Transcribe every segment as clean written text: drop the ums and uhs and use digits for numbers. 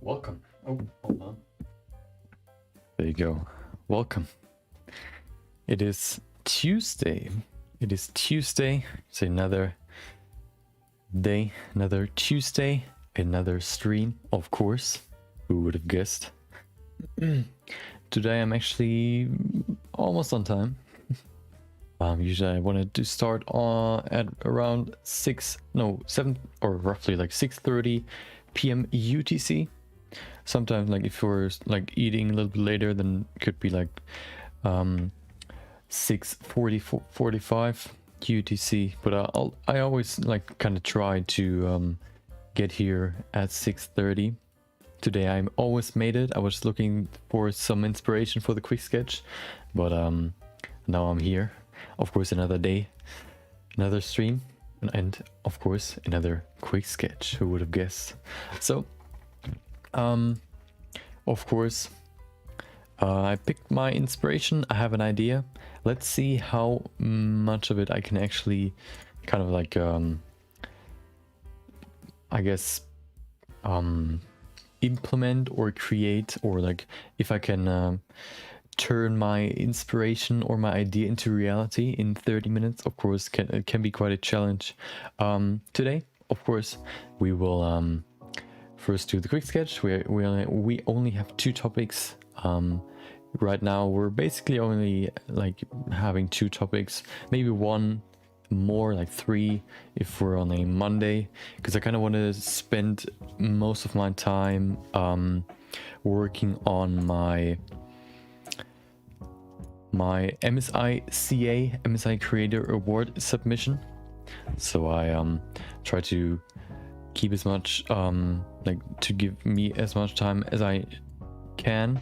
Welcome. Oh, hold on. There you go. Welcome. It is Tuesday. It's another day, another Tuesday, another stream, of course. Who would have guessed? Today I'm actually almost on time. Usually I wanted to start at around 7 or roughly like 6:30 p.m. UTC. Sometimes like if you're like eating a little bit later, then it could be like 6:45 UTC. But I always like kind of try to get here at 6:30. Today I almost made it. I was looking for some inspiration for the quick sketch, but now I'm here. Of course, another day, another stream, and of course another quick sketch. Who would have guessed? So of course, I picked my inspiration. I have an idea. Let's see how much of it I can actually kind of like I guess implement or create, or like if I can turn my inspiration or my idea into reality in 30 minutes. Of course, it can be quite a challenge. Today, of course, we will first do the quick sketch. We only have 2 topics. Right now we're basically only like having 2 topics, maybe one more, like 3 if we're on a Monday, because I kind of want to spend most of my time working on my MSI Creator Award submission. So I try to keep as much like to give me as much time as I can,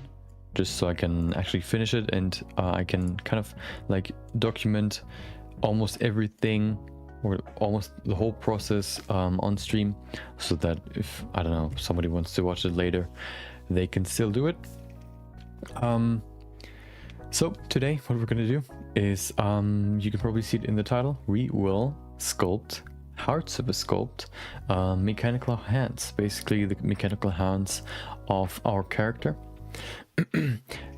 just so I can actually finish it, and I can kind of like document almost everything or almost the whole process on stream, so that if, I don't know, somebody wants to watch it later, they can still do it. So today what we're gonna do is, you can probably see it in the title, we will sculpt hearts of a sculpt, mechanical hands, basically the mechanical hands of our character.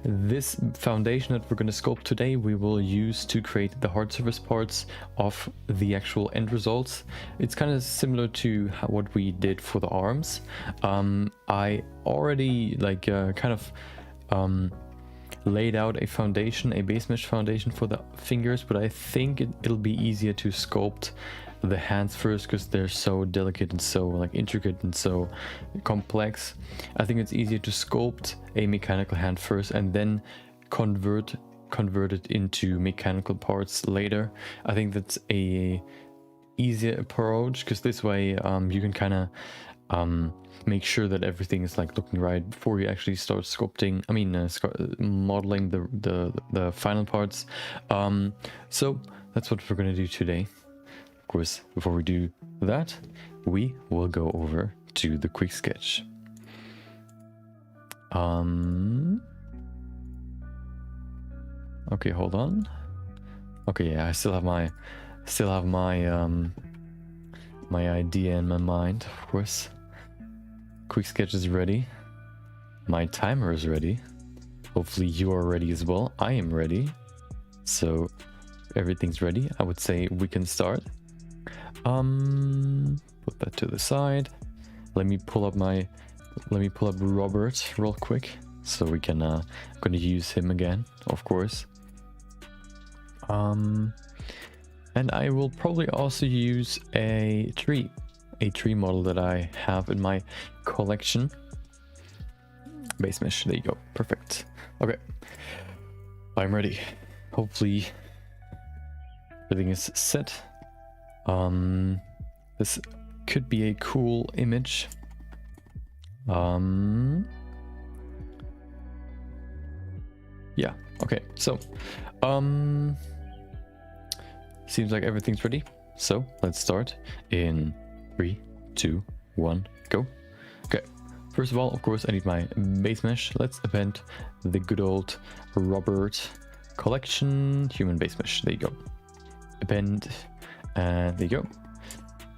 This foundation that we're going to sculpt today, we will use to create the hard surface parts of the actual end results. It's kind of similar to what we did for the arms. I already like kind of laid out a foundation, a base mesh foundation for the fingers, but I think it'll be easier to sculpt the hands first, because they're so delicate and so like intricate and so complex. I think it's easier to sculpt a mechanical hand first and then convert it into mechanical parts later. I think that's a easier approach, because this way you can kind of make sure that everything is like looking right before you actually start sculpting. I mean modeling the final parts. So that's what we're going to do today. Of course, before we do that, we will go over to the quick sketch. Okay, hold on. Okay, yeah, I still have my my idea in my mind, of course. Quick sketch is ready. My timer is ready. Hopefully you are ready as well. I am ready. So everything's ready. I would say we can start. Put that to the side. Let me pull up Robert real quick, so we can I'm gonna use him again, of course. And I will probably also use a tree model that I have in my collection. Base mesh, there you go, perfect. Okay, I'm ready. Hopefully everything is set. This could be a cool image. Yeah, okay, so seems like everything's ready, so let's start in 3, 2, 1, go. Okay, first of all, of course, I need my base mesh. Let's append the good old Robert collection human base mesh. There you go. Append, there you go.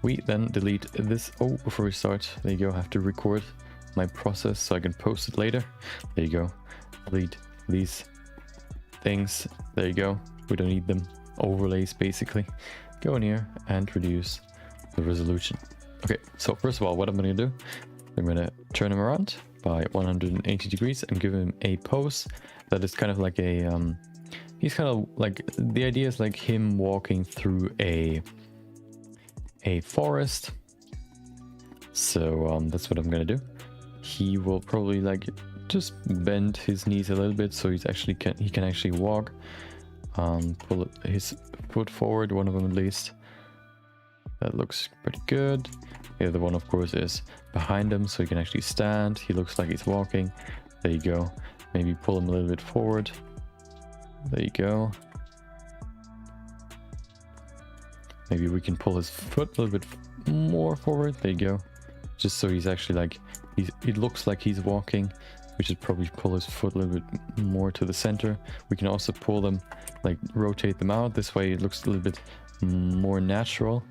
we then delete this, oh, before we start, there you go, I have to record my process so I can post it later. There you go, delete these things, there you go, we don't need them, overlays basically. Go in here and reduce the resolution. Okay, so first of all, what I'm going to do, I'm going to turn him around by 180 degrees and give him a pose that is kind of like a, he's kind of like, the idea is like him walking through a forest. So that's what I'm going to do. He will probably like just bend his knees a little bit so he can actually walk. Pull his foot forward, one of them at least. That looks pretty good. The other one, of course, is behind him so he can actually stand. He looks like he's walking. There you go. Maybe pull him a little bit forward. There you go. Maybe we can pull his foot a little bit more forward. There you go. Just so he's actually like, it looks like he's walking. We should probably pull his foot a little bit more to the center. We can also pull them, like rotate them out. This way it looks a little bit more natural.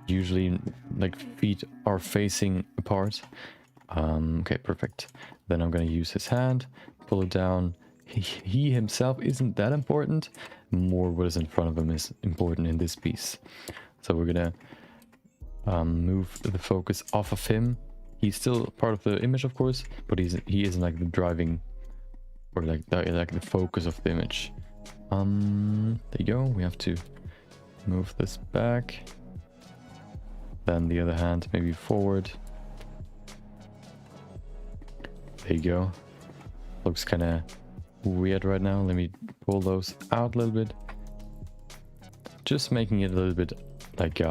Usually like feet are facing apart. Okay, perfect. Then I'm going to use his hand, pull it down. He himself isn't that important. More what is in front of him is important in this piece. So we're going to move the focus off of him. He's still part of the image, of course, but he isn't like the driving or like the focus of the image. There you go. We have to move this back. Then the other hand maybe forward. There you go. Looks kind of weird right now. Let me pull those out a little bit. Just making it a little bit like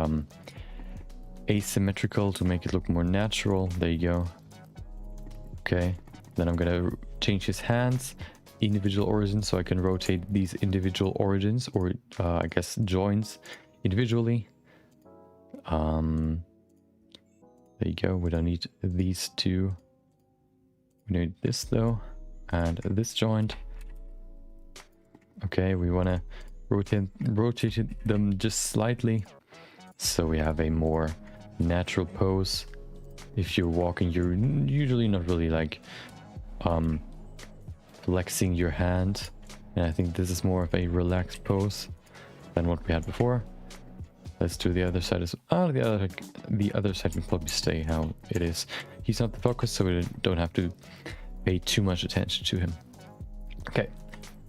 asymmetrical to make it look more natural. There you go. Okay. Then I'm gonna change his hands, individual origins, so I can rotate these individual origins or I guess joints individually. There you go. We don't need these two. We need this though, and this joint. Okay, we want to rotate them just slightly, so we have a more natural pose. If you're walking, you're usually not really like flexing your hand, and I think this is more of a relaxed pose than what we had before. Let's do the other side as well. The other side can probably stay how it is. He's not the focus, so we don't have to pay too much attention to him. Okay,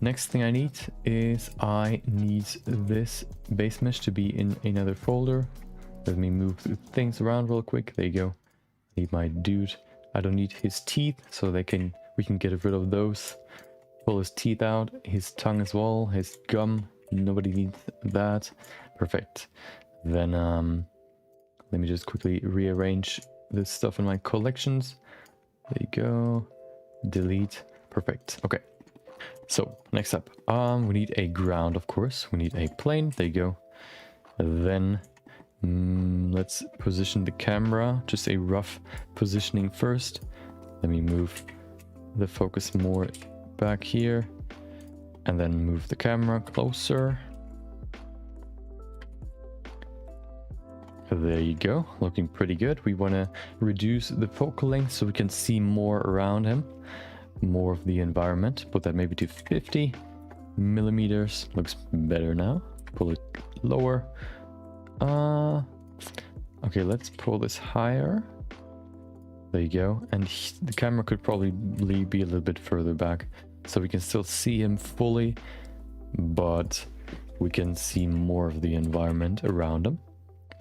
next thing I need is I need this base mesh to be in another folder. Let me move things around real quick. There you go. I need my dude. I don't need his teeth, so we can get rid of those. Pull his teeth out, his tongue as well, his gum. Nobody needs that. Perfect. Then let me just quickly rearrange this stuff in my collections. There you go. Delete. Perfect. Okay. So next up, we need a ground, of course. We need a plane. There you go. Then let's position the camera. Just a rough positioning first. Let me move the focus more back here, and then move the camera closer. There you go, looking pretty good. We want to reduce the focal length so we can see more around him, more of the environment. Put that maybe to 50 millimeters. Looks better now. Pull it lower. Okay, let's pull this higher. There you go. And the camera could probably be a little bit further back so we can still see him fully, but we can see more of the environment around him.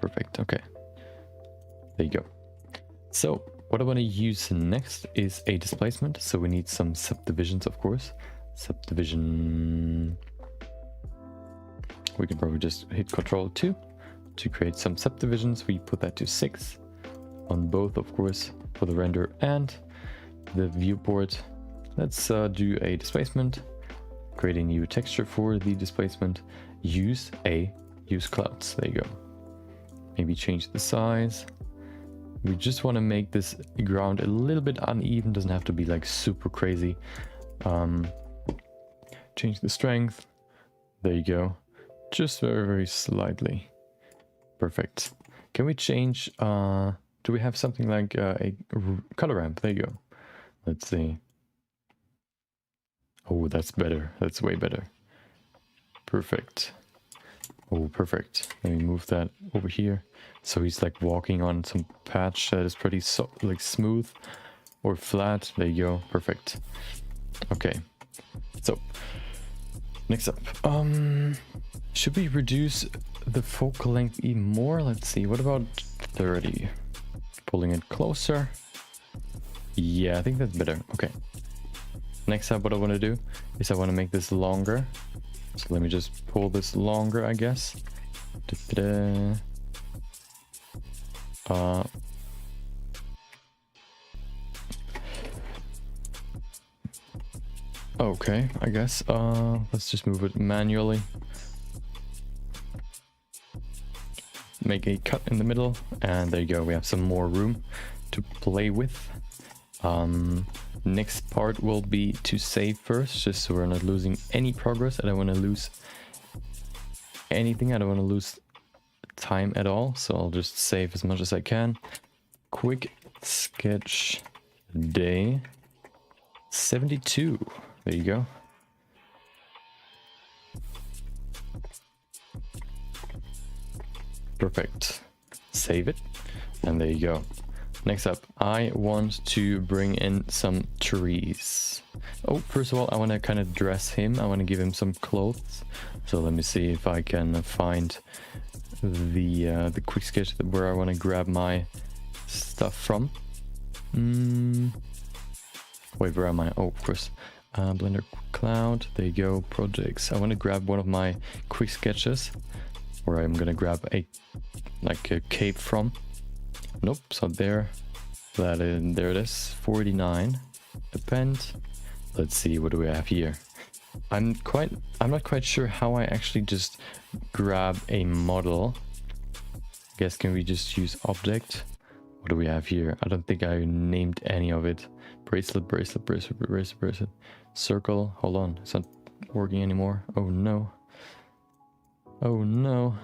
Perfect. Okay. There you go. So what I want to use next is a displacement. So we need some subdivisions, of course. Subdivision. We can probably just hit Ctrl 2 to create some subdivisions. We put that to 6 on both, of course, for the render and the viewport. Let's do a displacement. Create a new texture for the displacement. Use clouds. There you go. Maybe change the size. We just want to make this ground a little bit uneven. Doesn't have to be like super crazy. Change the strength. There you go. Just very, very slightly. Perfect. Can we change, do we have something like a color ramp? There you go. Let's see. Oh, that's better. That's way better. Perfect. Oh, perfect. Let me move that over here. So he's like walking on some patch that is pretty like smooth or flat. There you go. Perfect. Okay. So next up, should we reduce the focal length even more? Let's see. What about 30? Pulling it closer. Yeah, I think that's better. Okay. Next up, what I want to do is I want to make this longer. So let me just pull this longer, I guess. Da-da-da. Okay, I guess. Let's just move it manually. Make a cut in the middle, and there you go. We have some more room to play with. Next part will be to save first, just so we're not losing any progress. I don't want to lose anything. I don't want to lose time at all, so I'll just save as much as I can. Quick sketch day 72. There you go. Perfect. Save it, and there you go. Next up, I want to bring in some trees. Oh, first of all, I want to kind of dress him. I want to give him some clothes. So let me see if I can find the quick sketch where I want to grab my stuff from. Wait, where am I? Oh, of course. Blender Cloud. There you go. Projects. I want to grab one of my quick sketches where I'm gonna grab a cape from. Nope, it's not there. There it is. 49. Append. Let's see, what do we have here? I'm not quite sure how I actually just grab a model. I guess, can we just use object? What do we have here? I don't think I named any of it. Bracelet, bracelet, bracelet, bracelet, bracelet. Circle. Hold on, it's not working anymore. Oh no. Oh no.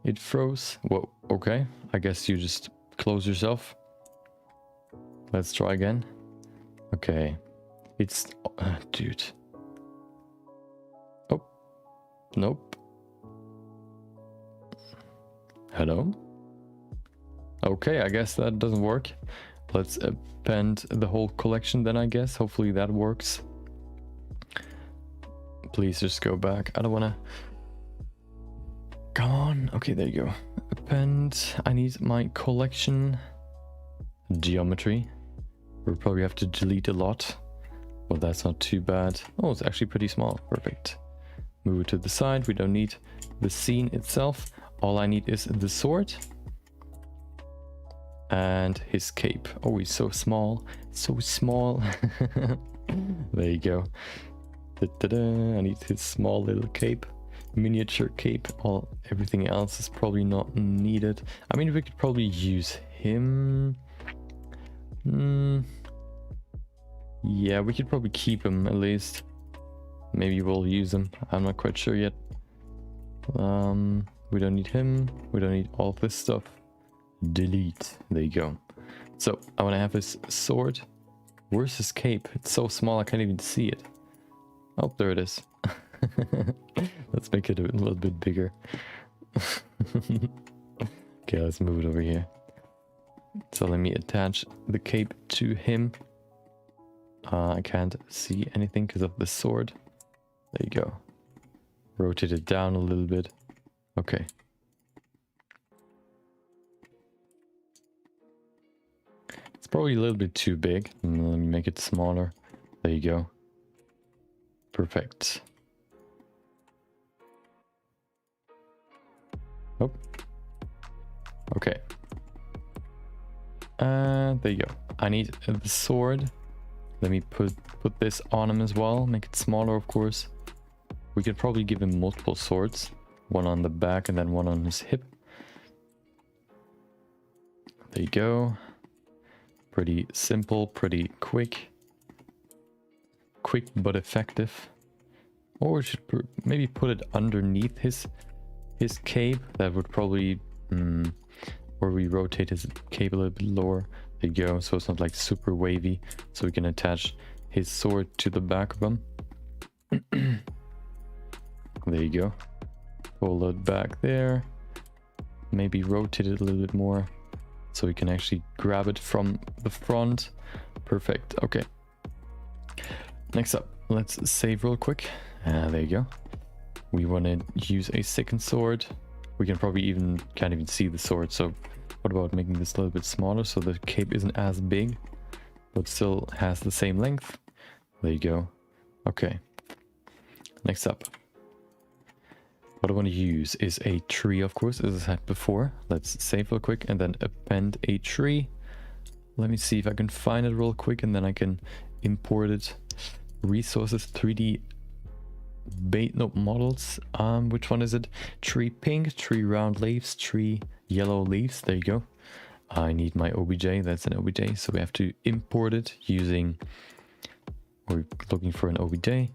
It froze. Whoa, okay. I guess you just close yourself. Let's try again. Okay. It's... dude. Oh. Nope. Hello? Okay, I guess that doesn't work. Let's append the whole collection then, I guess. Hopefully that works. Please just go back. I don't want to... Come on. Okay, there you go. Append. I need my collection. Geometry. We'll probably have to delete a lot. Well, that's not too bad. Oh, it's actually pretty small. Perfect. Move it to the side. We don't need the scene itself. All I need is the sword. And his cape. Oh, he's so small. So small. There you go. Da-da-da. I need his small little cape. Miniature cape. Everything else is probably not needed. I mean, we could probably use him. Yeah, we could probably keep him at least. Maybe we'll use him. I'm not quite sure yet. We don't need him. We don't need all of this stuff. Delete. There you go. So I want to have his sword. Where's his cape? It's so small I can't even see it. Oh, there it is. Let's make it a little bit bigger. Okay, let's move it over here. So let me attach the cape to him. I can't see anything because of the sword. There you go. Rotate it down a little bit. Okay. It's probably a little bit too big. Let me make it smaller. There you go. Perfect. Oh. Okay. There you go. I need the sword. Let me put this on him as well. Make it smaller, of course. We could probably give him multiple swords. One on the back and then one on his hip. There you go. Pretty simple, pretty quick. Quick but effective. Or we should maybe put it underneath his cape. That would probably Or we rotate his cape a little bit lower. There you go, so it's not like super wavy. So we can attach his sword to the back of him. There you go. Pull it back there. Maybe rotate it a little bit more so we can actually grab it from the front. Perfect. Okay. Next up, let's save real quick. There you go. We want to use a second sword. We can probably can't even see the sword. So what about making this a little bit smaller so the cape isn't as big, but still has the same length? There you go. Okay. Next up. What I want to use is a tree, of course, as I said before. Let's save real quick and then append a tree. Let me see if I can find it real quick and then I can import it. Resources, 3D models. Which one is it? Tree pink, tree round leaves, tree yellow leaves. There you go. I need my OBJ. That's an OBJ. So we have to import it using, we're looking for an OBJ.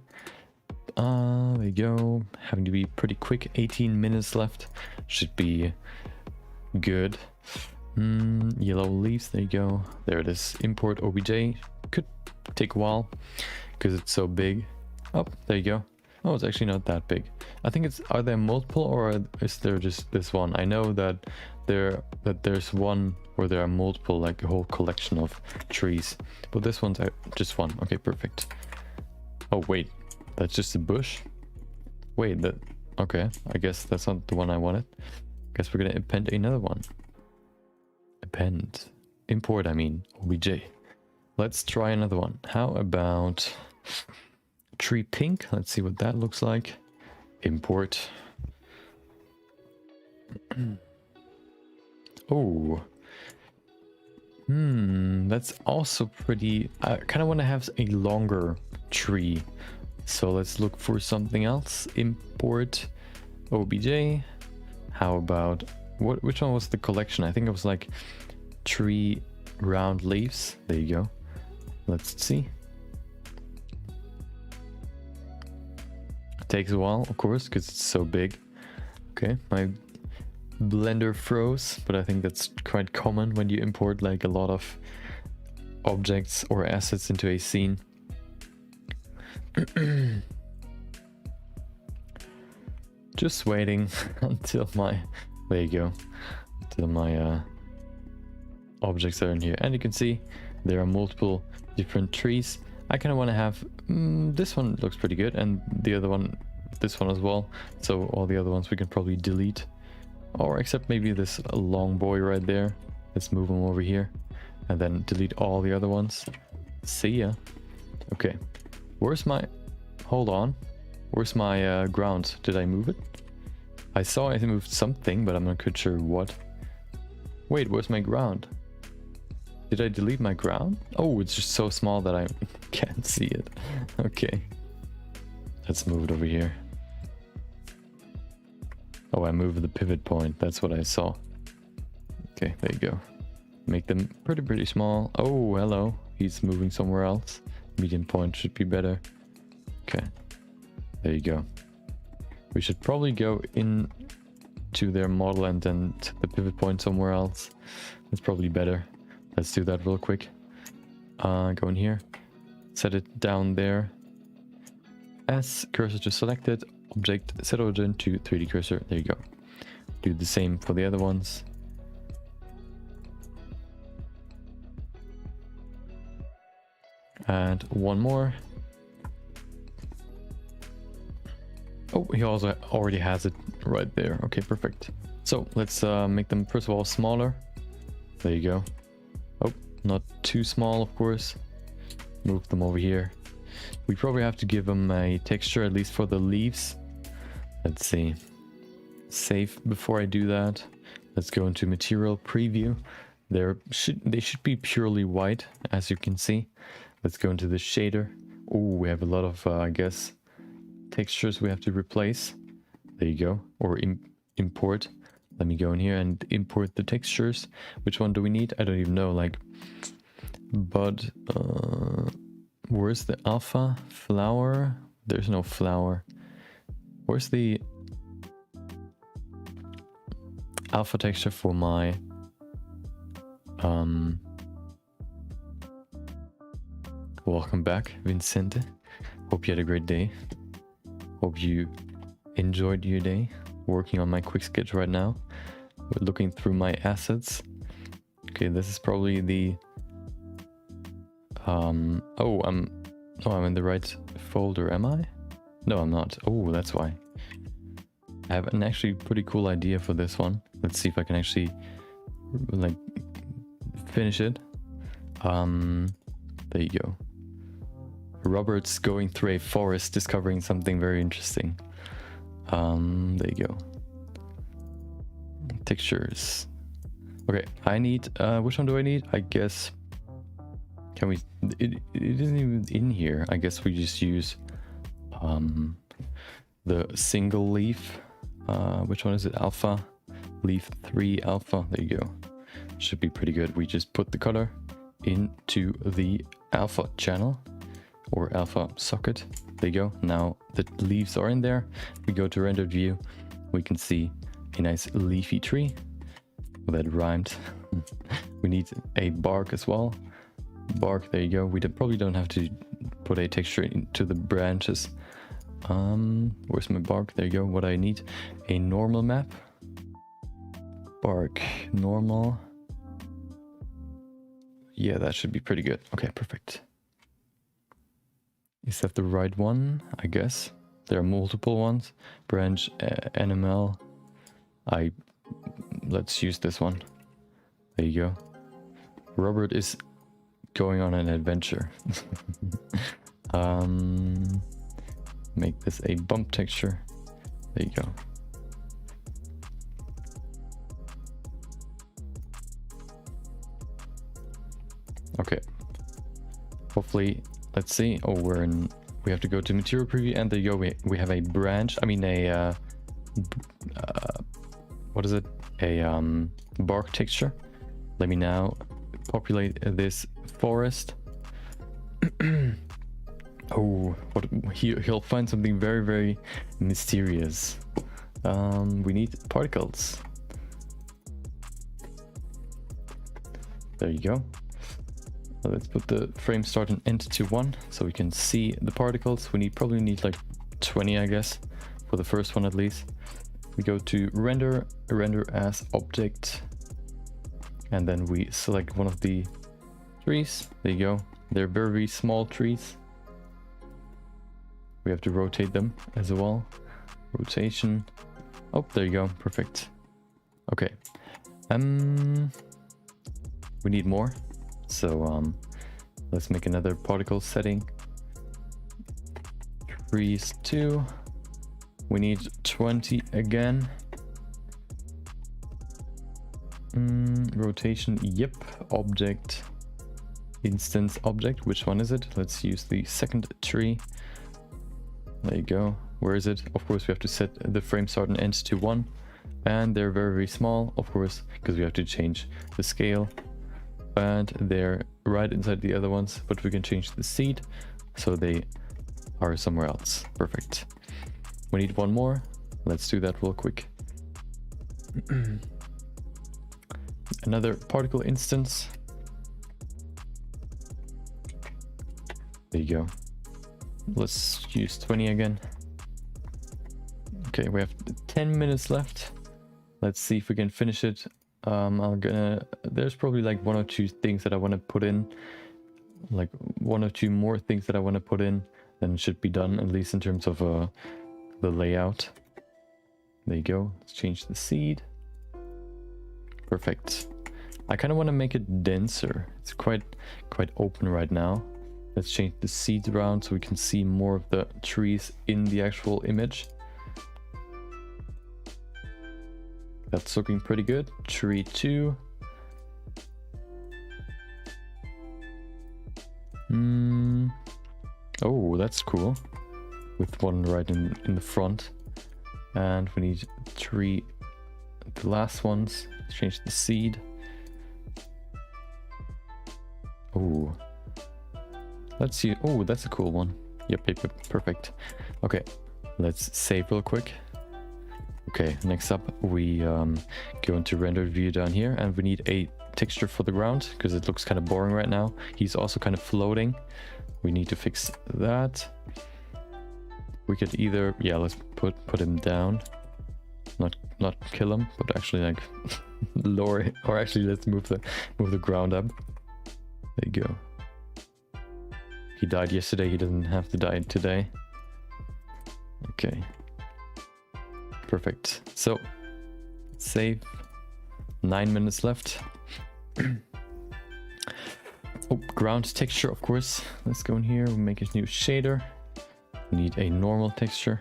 There you go. Having to be pretty quick. 18 minutes left. Should be good. Yellow leaves. There you go. There it is. Import OBJ. Could take a while because it's so big. Oh, there you go. Oh, it's actually not that big. I think it's, are there multiple or is there just this one? I know that there's one where there are multiple, like a whole collection of trees, but this one's just one. Okay, perfect. Oh wait, that's just a bush. Wait, okay, I guess that's not the one I wanted. Guess we're gonna append another one. Append, import, I mean OBJ. Let's try another one. How about tree pink? Let's see what that looks like. Import. Oh. That's also pretty... I kind of want to have a longer tree. So let's look for something else. Import OBJ. How about... which one was the collection? I think it was like tree round leaves. There you go. Let's see. Takes a while, of course, because it's so big. Okay, my Blender froze, but I think that's quite common when you import like a lot of objects or assets into a scene. Just waiting until my, there you go, until my objects are in here. And you can see there are multiple different trees. I kind of want to have, this one looks pretty good, and the other one, this one as well. So all the other ones we can probably delete. Or except maybe this long boy right there. Let's move him over here. And then delete all the other ones. See ya. Okay. Where's my... Hold on. Where's my ground? Did I move it? I saw I moved something, but I'm not quite sure what. Wait, where's my ground? Did I delete my ground? Oh, it's just so small that I can't see it. Okay. Let's move it over here. Oh, I moved the pivot point. That's what I saw. Okay, there you go. Make them pretty small. Oh, hello. He's moving somewhere else. Medium point should be better. Okay. There you go. We should probably go in to their model and then the pivot point somewhere else. That's probably better. Let's do that real quick. Go in here. Set it down there. As cursor to selected. Object, set origin to 3D cursor. There you go. Do the same for the other ones. And one more. Oh, he also already has it right there. Okay, perfect. So let's make them first of all smaller. There you go. Oh, not too small, of course. Move them over here. We probably have to give them a texture, at least for the leaves. Let's see. Save before I do that. Let's go into material preview. They should be purely white, as you can see. Let's go into the shader. Oh, we have a lot of, I guess, textures we have to replace. There you go. Or import. Let me go in here and import the textures. Which one do we need? I don't even know. Like, bud. Where's the alpha? Flower? There's no flower. Where's the... alpha texture for my welcome back, Vincente. Hope you had a great day. Hope you enjoyed your day. Working on my quick sketch right now. We're looking through my assets. Okay, this is probably the I'm in the right folder, am I? No, I'm not. Oh, that's why. I have an actually pretty cool idea for this one. Let's see if I can actually like finish it. There you go. Robert's going through a forest, discovering something very interesting. There you go. Textures. Okay, I need, which one do I need? I guess, can we, it isn't even in here. I guess we just use, the single leaf. Which one is it? Alpha. Leaf 3 alpha. There you go. Should be pretty good. We just put the color into the alpha channel or alpha socket. There you go. Now the leaves are in there. We go to rendered view. We can see a nice leafy tree. Well, that rhymed. We need a bark as well. Bark, there you go. We probably don't have to put a texture into the branches. Where's my bark? There you go. What I need, a normal map. Bark, normal. Yeah, that should be pretty good. Okay, perfect. Is that the right one? I guess. There are multiple ones. Branch, NML. Let's use this one. There you go. Robert is going on an adventure. Make this a bump texture. There you go. Okay. Hopefully, let's see. Oh, we have to go to material preview, and there you go. We have a branch. I mean what is it? A bark texture. Let me now populate this forest. Oh, he'll find something very, very mysterious. We need particles. There you go. Let's put the frame start and end to 1 so we can see the particles. Probably need like 20, I guess, for the first one at least. We go to render as object, and then we select one of the trees. There you go. They're very small trees. We have to rotate them as well. Rotation. Oh, there you go. Perfect. Okay. We need more. So let's make another particle setting. Trees 2. We need 20 again. Rotation. Yep. Object. Instance object. Which one is it? Let's use the second tree. There you go. Where is it? Of course, we have to set the frame start and end to 1. And they're very, very small, of course, because we have to change the scale. And they're right inside the other ones, but we can change the seed so they are somewhere else. Perfect. We need one more. Let's do that real quick. Another particle instance. There you go. Let's use 20 again. Okay, we have 10 minutes left. Let's see if we can finish it. There's probably like 1 or 2 things that I want to put in. Like 1 or 2 more things that I want to put in. Then it should be done, at least in terms of the layout. There you go. Let's change the seed. Perfect. I kind of want to make it denser. It's quite open right now. Let's change the seeds around so we can see more of the trees in the actual image. That's looking pretty good. Tree 2. Oh, that's cool. With one right in the front. And we need 3, the last ones. Let's change the seed. Oh. Let's see. Oh, that's a cool one. Yep, perfect. Okay, let's save real quick. Okay, next up we go into render view down here, and we need a texture for the ground because it looks kind of boring right now. He's also kind of floating. We need to fix that. We could either, yeah, let's put him down, not kill him, but actually like lower it, or actually let's move the ground up. There you go. He died yesterday, he doesn't have to die today. Okay. Perfect. So, save. 9 minutes left. Oh, ground texture, of course. Let's go in here, we'll make a new shader. We need a normal texture.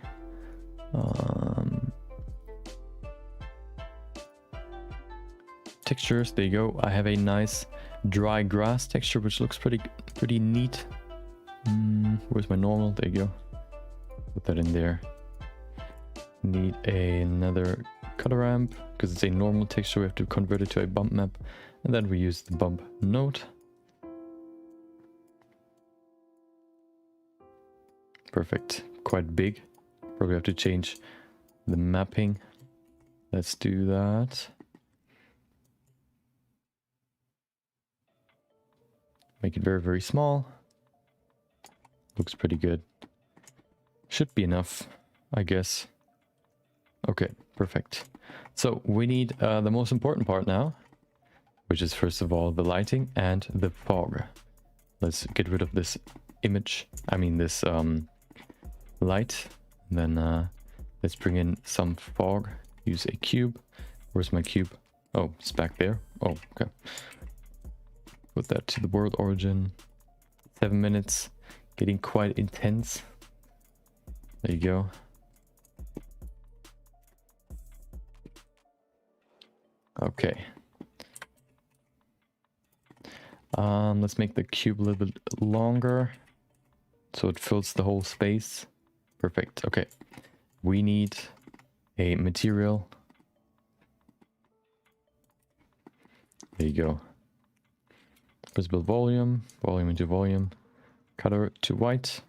Textures, there you go. I have a nice dry grass texture, which looks pretty neat. Where's my normal? There you go. Put that in there. Need another color ramp because it's a normal texture. We have to convert it to a bump map, and then we use the bump node. Perfect. Quite big. Probably have to change the mapping. Let's do that. Make it very small. Looks pretty good. Should be enough, I guess. Okay, perfect. So we need the most important part now, which is first of all the lighting and the fog. Let's get rid of this image, I mean this light. Then let's bring in some fog. Use a cube. Where's my cube? Oh, it's back there. Oh, okay. Put that to the world origin. 7 minutes. Getting quite intense. There you go. Okay. Let's make the cube a little bit longer so it fills the whole space. Perfect. Okay. We need a material. There you go. Visible volume, volume into volume, color to white.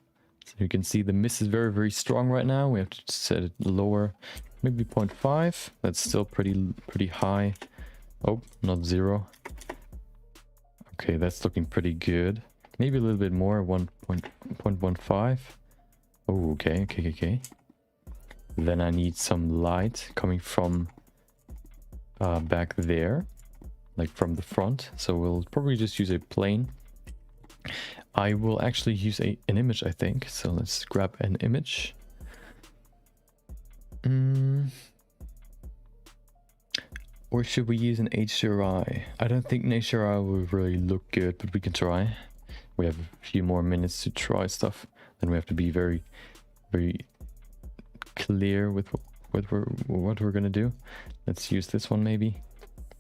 So you can see the mist is very strong right now. We have to set it lower, maybe 0.5. That's still pretty high. Oh, not 0. Okay, that's looking pretty good. Maybe a little bit more, 1.15. Oh, okay. Then I need some light coming from back there, like from the front. So we'll probably just use a plane. I will actually use an image, I think. So let's grab an image. Or should we use an HDRI? I don't think an HDRI will really look good, but we can try. We have a few more minutes to try stuff. Then we have to be very clear with what we're gonna do. Let's use this one maybe.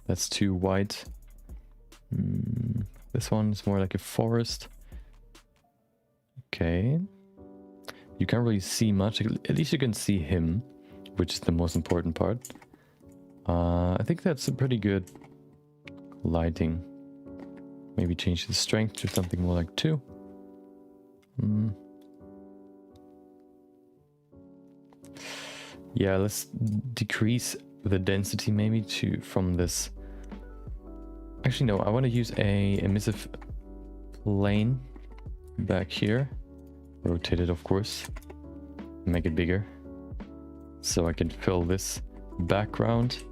That's too white. This one is more like a forest. Okay. You can't really see much. At least you can see him, which is the most important part. I think that's a pretty good lighting. Maybe change the strength to something more like 2. Yeah, let's decrease the density maybe from this. Actually, no, I want to use a emissive plane back here. Rotate it, of course. Make it bigger. So I can fill this background.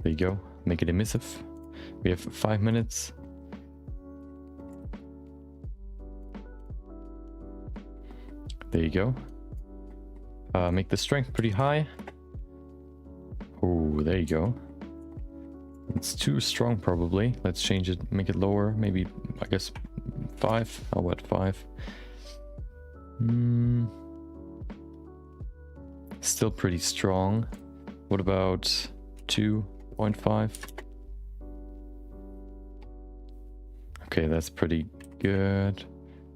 There you go. Make it emissive. We have 5 minutes. There you go. Make the strength pretty high. Oh, there you go. It's too strong probably. Let's change it, make it lower. Maybe, I guess, 5. How about 5? Still pretty strong. What about 2.5? Okay, that's pretty good.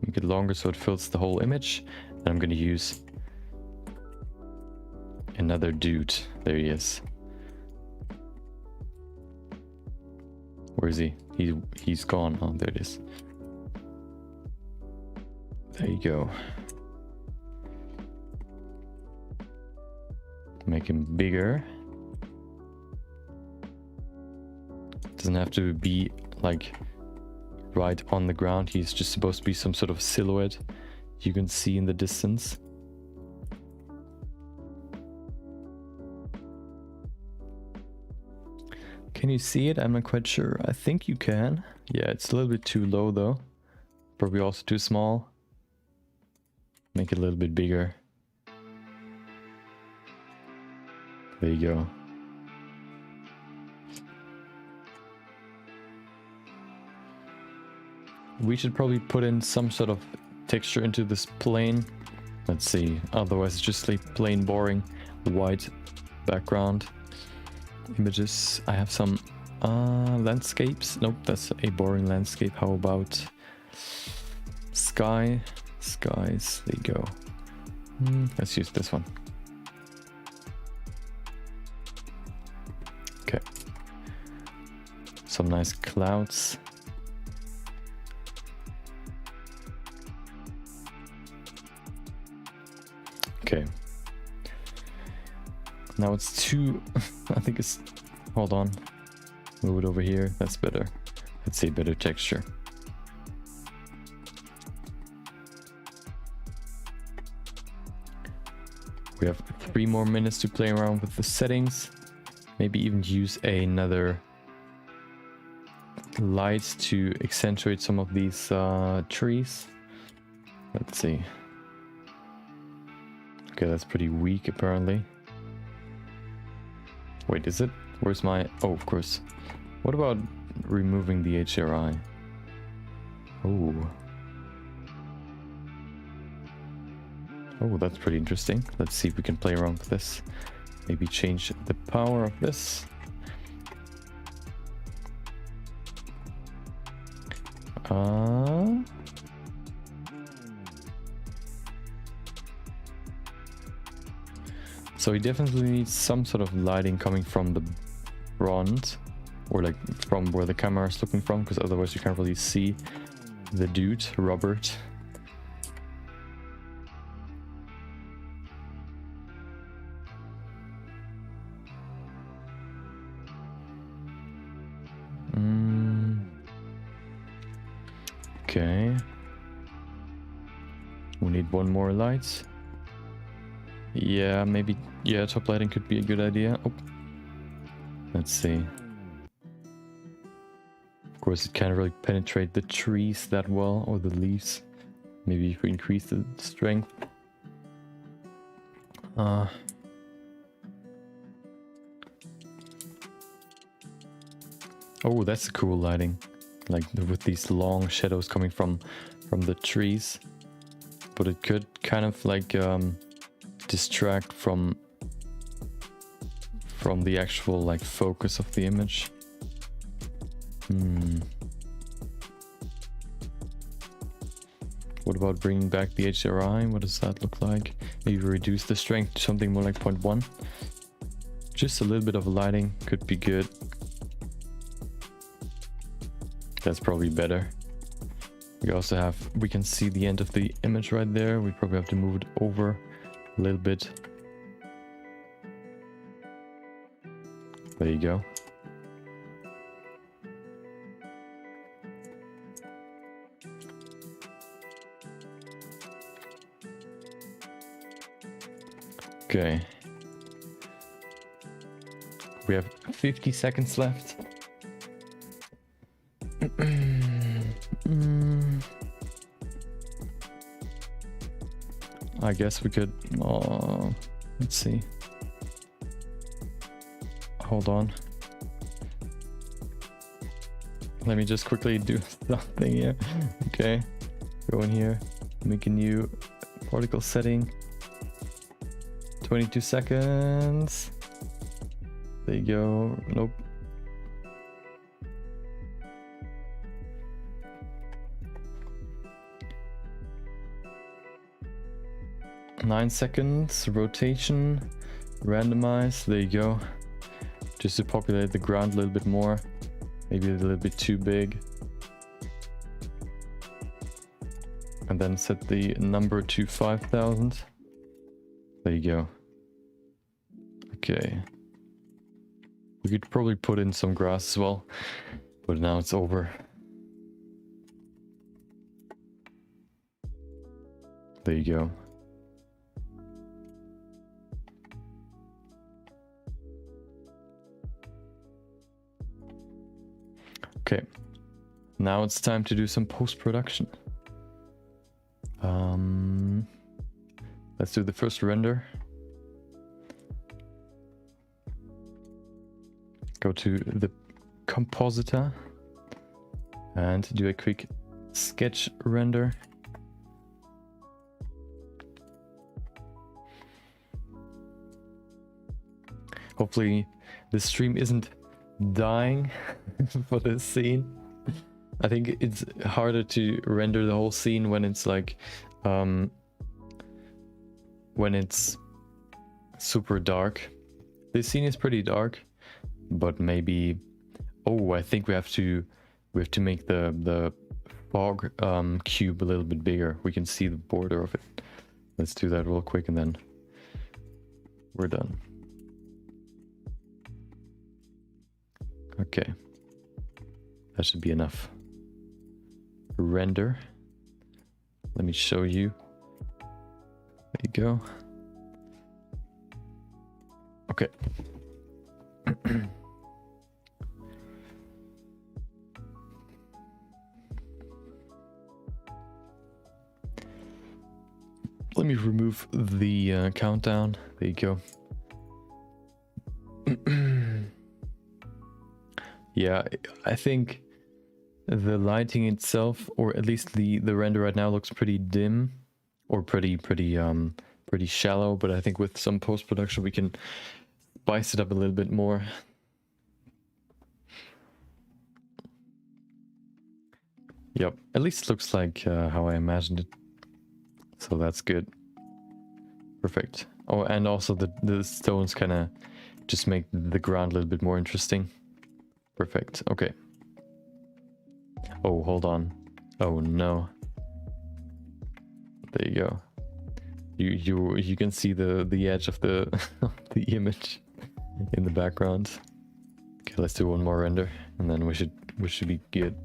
Make it longer so it fills the whole image. And I'm gonna use another dude. There he is. Where is he? He's gone. Oh, there it is. There you go. Make him bigger. Doesn't have to be like right on the ground. He's just supposed to be some sort of silhouette you can see in the distance. Can you see it? I'm not quite sure. I think you can. Yeah, it's a little bit too low though. Probably also too small. Make it a little bit bigger. There you go. We should probably put in some sort of texture into this plane. Let's see. Otherwise it's just like plain boring white background images. I have some landscapes. Nope, that's a boring landscape. How about skies? There you go. Let's use this one. Okay. Some nice clouds. Okay. Now it's too... I think it's... Hold on. Move it over here. That's better. Let's say better texture. We have 3 more minutes to play around with the settings. Maybe even use another light to accentuate some of these trees. Let's see. Okay, that's pretty weak apparently. Wait, is it? Where's my... Oh, of course. What about removing the HDRI? Oh. Oh, that's pretty interesting. Let's see if we can play around with this. Maybe change the power of this. So he definitely needs some sort of lighting coming from the front, or like from where the camera is looking from, because otherwise you can't really see the dude, Robert. Okay. We need one more light. Yeah, maybe, yeah, top lighting could be a good idea. Oh. Let's see. Of course, it can't really penetrate the trees that well, or the leaves. Maybe if we increase the strength. Oh, that's cool lighting. Like with these long shadows coming from the trees. But it could kind of like distract from the actual like focus of the image. What about bringing back the HDRI? What does that look like? Maybe reduce the strength to something more like 0.1. Just a little bit of lighting could be good. That's probably better. We also have, we can see the end of the image right there. We probably have to move it over a little bit. There you go. Okay. We have 50 seconds left. I guess we could, let's see. Hold on. Let me just quickly do something here. Okay, go in here, make a new particle setting. 22 seconds. There you go. Nope. Nine seconds. Rotation. Randomize. There you go. Just to populate the ground a little bit more. Maybe a little bit too big. And then set the number to 5,000. There you go. Okay. We could probably put in some grass as well, but now it's over. There you go. Okay, now it's time to do some post-production. Let's do the first render. Go to the compositor and do a quick sketch render. Hopefully the stream isn't dying for this scene. I think it's harder to render the whole scene when it's like when it's super dark. This scene is pretty dark, but maybe, oh, I think we have to make the fog cube a little bit bigger. We can see the border of it. Let's do that real quick and then we're done. Okay, that should be enough. Render. Let me show you. There you go. Okay. Let me remove the countdown. There you go. Yeah, I think the lighting itself, or at least the render right now, looks pretty dim, or pretty shallow. But I think with some post-production we can spice it up a little bit more. Yep, at least it looks like how I imagined it. So that's good. Perfect. Oh, and also the stones kind of just make the ground a little bit more interesting. Perfect. Okay. Oh, hold on. Oh no. There you go. You can see the edge of the the image in the background. Okay, let's do one more render and then we should be good.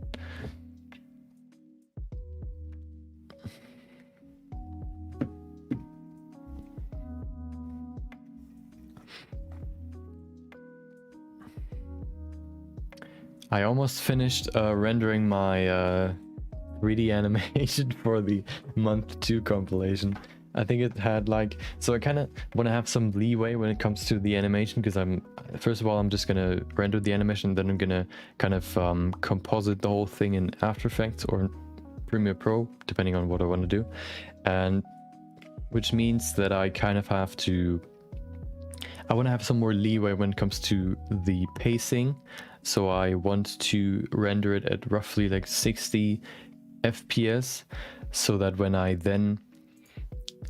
I almost finished rendering my 3D animation for the month 2 compilation. I think it had like, so I kind of want to have some leeway when it comes to the animation, because first of all, I'm just going to render the animation, then I'm going to kind of composite the whole thing in After Effects or Premiere Pro, depending on what I want to do. And which means that I kind of have to, I want to have some more leeway when it comes to the pacing. So I want to render it at roughly like 60 FPS, so that when I then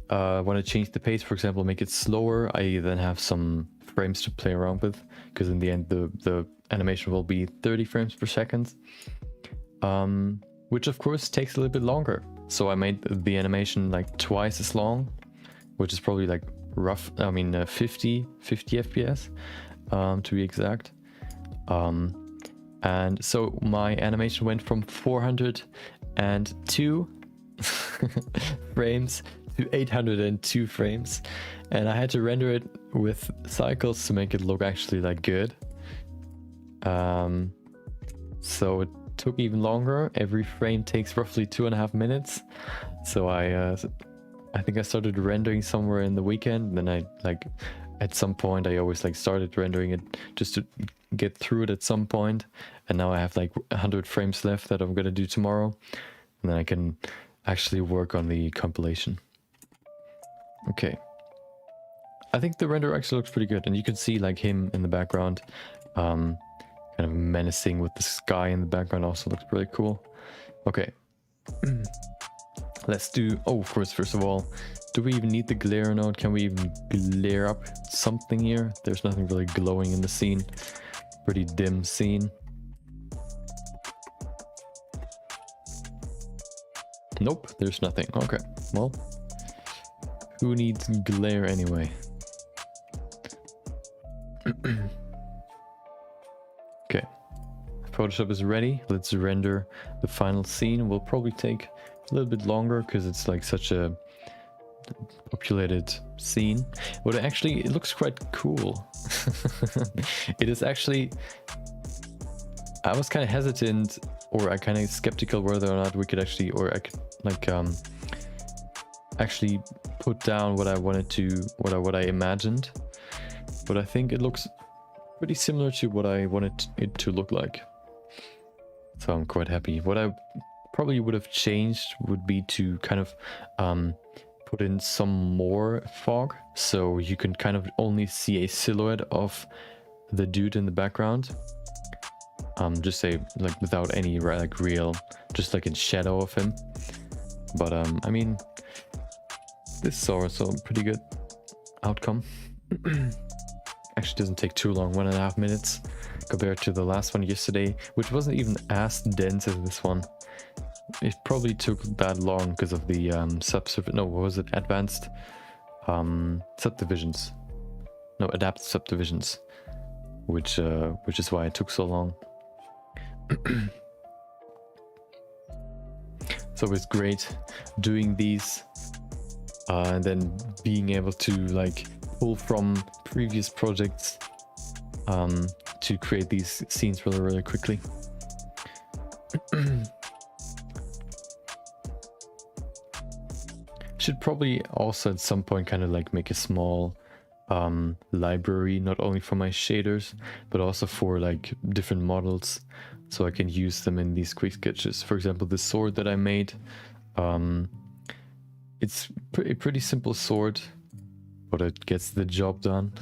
want to change the pace, for example, make it slower, I then have some frames to play around with, because in the end the animation will be 30 frames per second, which of course takes a little bit longer. So I made the animation like twice as long, which is probably like 50 FPS to be exact. And so my animation went from 402 frames to 802 frames, and I had to render it with cycles to make it look actually like good. So it took even longer. Every frame takes roughly 2.5 minutes. So I think I started rendering somewhere in the weekend, and then I at some point I always started rendering it just to get through it at some point, and now I have 100 frames left that I'm gonna do tomorrow, and then I can actually work on the compilation. Okay, I think the render actually looks pretty good, and you can see him in the background, kind of menacing with the sky in the background. Also looks pretty cool. Okay. Let's do, oh, of course, first of all, do we even need the glare or not? Can we even glare up something here? There's nothing really glowing in the scene. Pretty dim scene. Nope, there's nothing. Okay, well, who needs glare anyway? Okay, Photoshop is ready. Let's render the final scene. Will probably take a little bit longer because it's like such a populated scene, but actually it looks quite cool. It is actually, I was kind of hesitant, or I kind of skeptical whether or not we could actually, or I could like actually put down what I wanted to, what I imagined, but I think it looks pretty similar to what I wanted it to look like, so I'm quite happy. What I probably would have changed would be to kind of put in some more fog, so you can kind of only see a silhouette of the dude in the background. Just say like without any like real, just like in shadow of him. But I mean, this is also a pretty good outcome. Actually doesn't take too long, 1.5 minutes compared to the last one yesterday, which wasn't even as dense as this one. It probably took that long because of the advanced subdivisions. No, adapted subdivisions, which is why it took so long. It's always great doing these and then being able to like pull from previous projects to create these scenes really quickly. Should probably also at some point kind of like make a small library, not only for my shaders but also for like different models, so I can use them in these quick sketches. For example, the sword that I made, it's a pretty simple sword, but it gets the job done.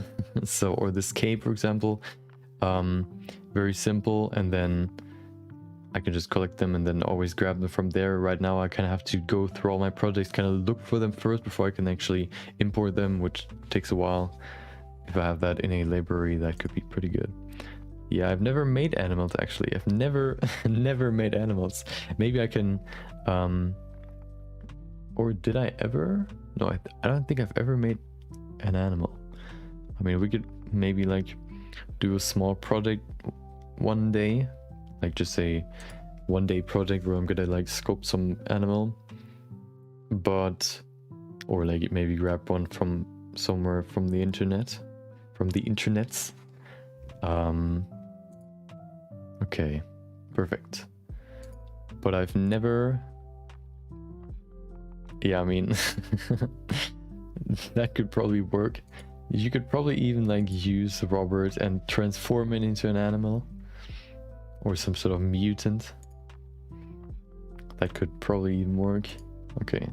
So, or this cape, for example, very simple, and then I can just collect them and then always grab them from there. Right now I kind of have to go through all my projects, kind of look for them first before I can actually import them, which takes a while. If I have that in a library, that could be pretty good. Yeah, I've never made animals actually. I've never made animals. Maybe I can or did I ever? No, I don't think I've ever made an animal. I mean, we could maybe like do a small project one day, like just a one-day project where I'm gonna like sculpt some animal, but or like maybe grab one from somewhere from the internet, from the internets. Okay, perfect. But I've never, yeah, I mean that could probably work. You could probably even like use Robert and transform it into an animal or some sort of mutant. That could probably even work. Okay,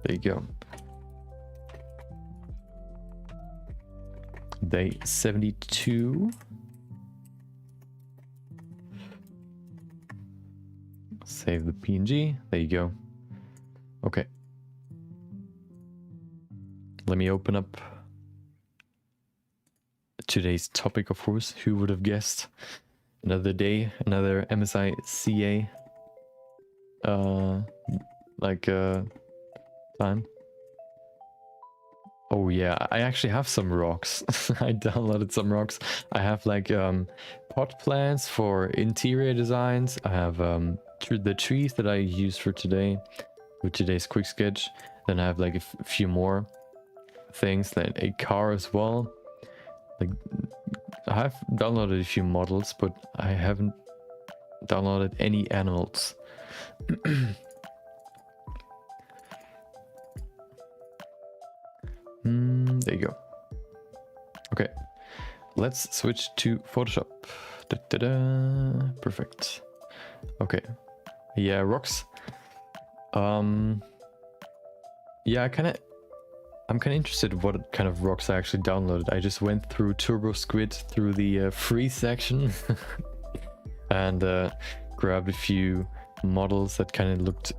there you go. Day 72. Save the PNG. There you go. Okay. Let me open up today's topic, of course. Who would have guessed? Another day, another MSI CA time. Oh yeah, I actually have some rocks. I downloaded some rocks. I have like pot plants for interior designs. I have the trees that I used for today, with today's quick sketch. Then I have like a few more things, like a car as well. Like I have downloaded a few models, but I haven't downloaded any animals. There you go. Okay, let's switch to Photoshop. Perfect. Okay, yeah, rocks. Yeah, I'm kind of interested in what kind of rocks I actually downloaded. I just went through Turbo Squid through the free section and grabbed a few models that kind of looked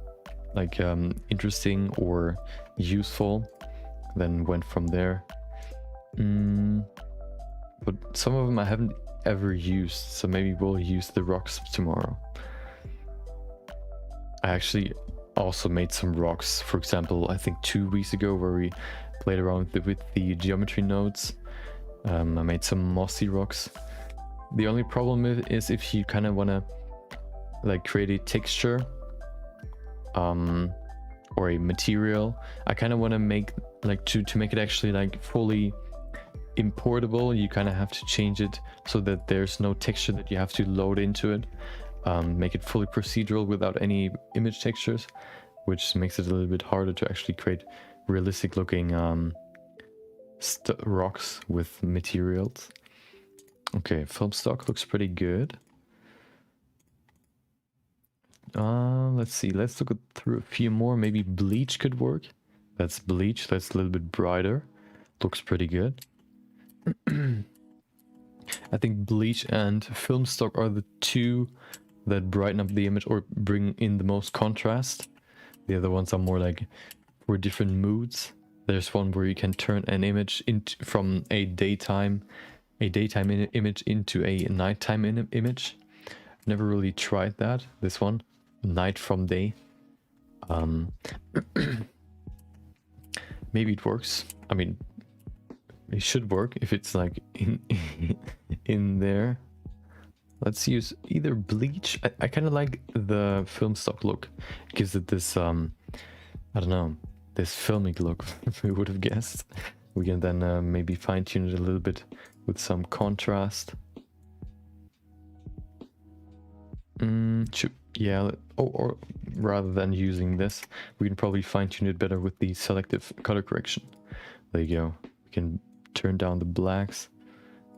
like interesting or useful, then went from there. But some of them I haven't ever used, so maybe we'll use the rocks tomorrow. I actually also made some rocks, for example, I think 2 weeks ago, where we played around with the geometry nodes, I made some mossy rocks. The only problem is if you kind of want to like create a texture or a material, I kind of want to make like to make it actually like fully importable, you kind of have to change it so that there's no texture that you have to load into it. Make it fully procedural without any image textures, which makes it a little bit harder to actually create realistic looking rocks with materials. Okay, film stock looks pretty good. Let's see, let's look through a few more. Maybe bleach could work. That's bleach, that's a little bit brighter. Looks pretty good. I think bleach and film stock are the two that brighten up the image or bring in the most contrast. The other ones are more like for different moods. There's one where you can turn an image from a daytime image into a nighttime image. Never really tried that. This one, night from day. Maybe it works. I mean, it should work if it's like in there. Let's use either bleach. I kind of like the film stock look. It gives it this I don't know, this filmic look. We would have guessed. We can then maybe fine tune it a little bit with some contrast. Yeah, or rather than using this, we can probably fine tune it better with the selective color correction. There you go. We can turn down the blacks,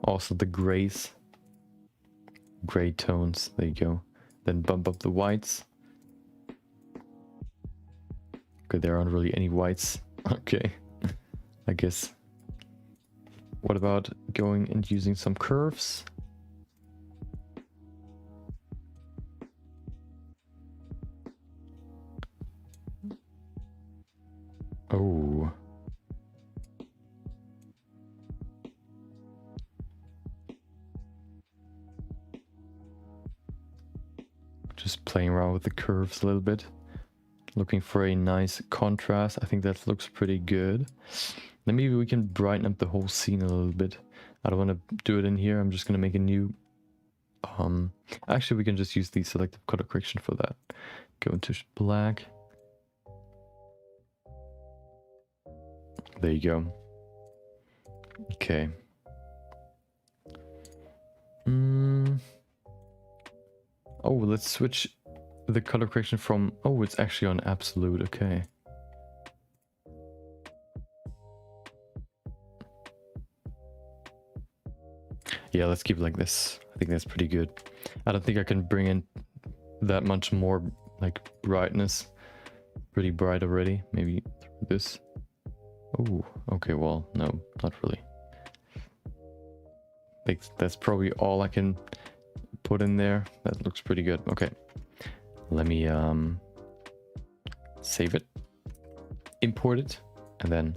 also the grays, gray tones. There you go. Then bump up the whites. Okay, there aren't really any whites. Okay, I guess. What about going and using some curves? Oh. Just playing around with the curves a little bit. Looking for a nice contrast. I think that looks pretty good. Then maybe we can brighten up the whole scene a little bit. I don't want to do it in here. I'm just going to make a new... Actually, we can just use the selective color correction for that. Go into black. There you go. Okay. Oh, let's switch the color correction from... Oh, it's actually on absolute. Okay. Yeah, let's keep it like this. I think that's pretty good. I don't think I can bring in that much more like brightness. Pretty bright already. Maybe this. Oh, okay, well, no, not really. I think that's probably all I can put in there. That looks pretty good. Okay, let me save it, import it, and then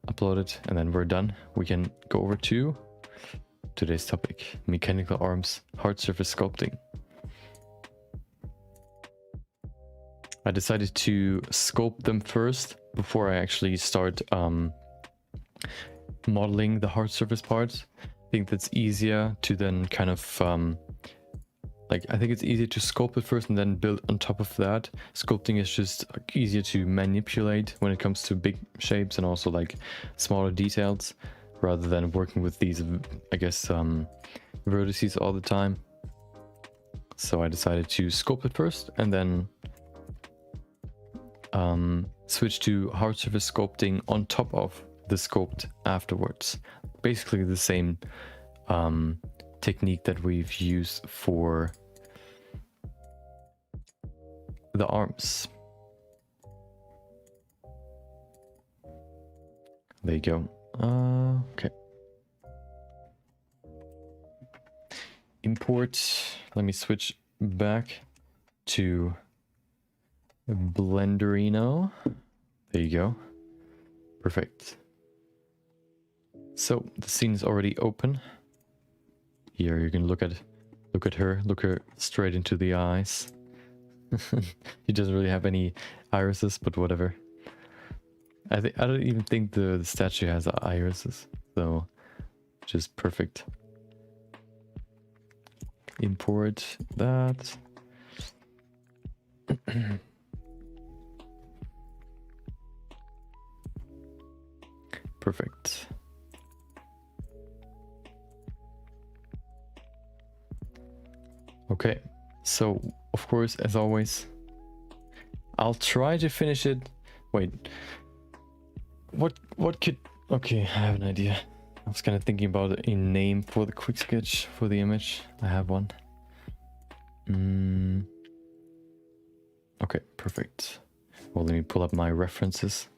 upload it, and then we're done. We can go over to today's topic: mechanical arms, hard surface sculpting. I decided to sculpt them first before I actually start modeling the hard surface parts. I think that's easier to then kind of I think it's easier to sculpt it first and then build on top of that. Sculpting is just easier to manipulate when it comes to big shapes and also like smaller details, rather than working with these, I guess, vertices all the time. So I decided to sculpt it first and then switch to hard surface sculpting on top of the sculpt afterwards. Basically the same technique that we've used for the arms. There you go. Okay. Import. Let me switch back to Blenderino. There you go. Perfect. So the scene is already open. Here you can look at her, look her straight into the eyes. He doesn't really have any irises, but whatever. I don't even think the statue has irises. so just perfect. Import that. Perfect. Okay, so of course, as always, I'll try to finish it. Wait, what could... Okay, I have an idea. I was kind of thinking about a name for the quick sketch for the image. I have one. Okay, perfect. Well, let me pull up my references.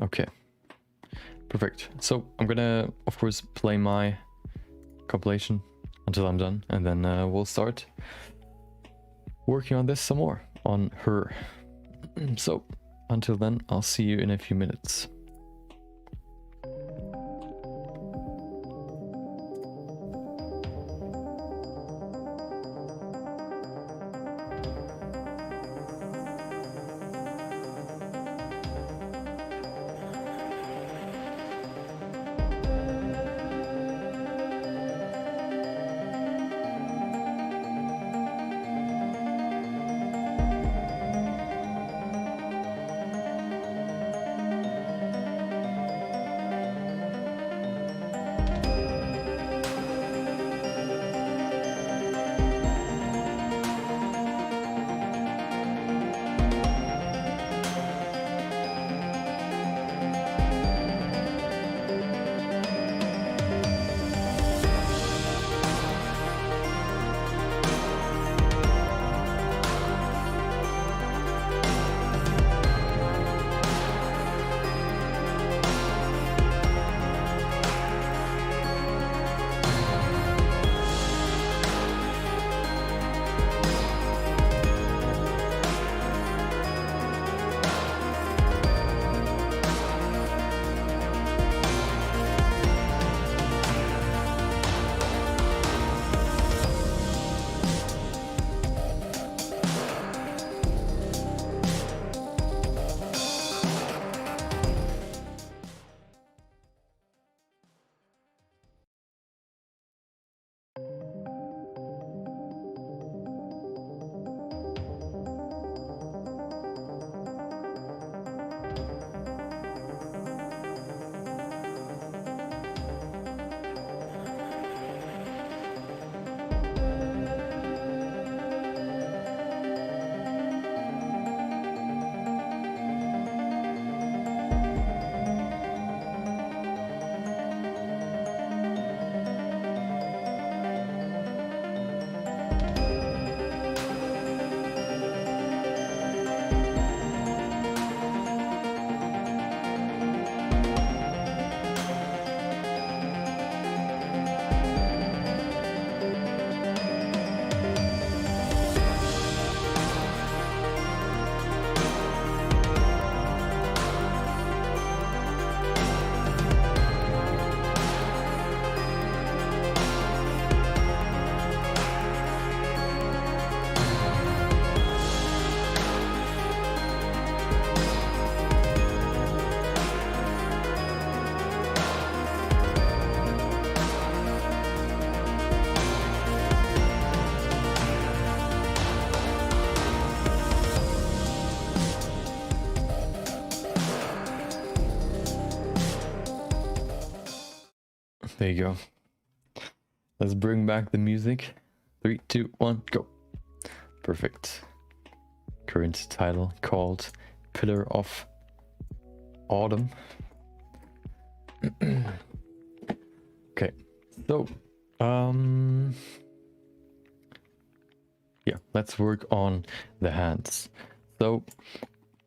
Okay, perfect. So I'm gonna, of course, play my compilation until I'm done, and then we'll start working on this some more, on her. So until then, I'll see you in a few minutes. There you go. Let's bring back the music. 3, 2, 1, go. Perfect. Current title called Pillar of Autumn. Okay, so yeah, let's work on the hands. So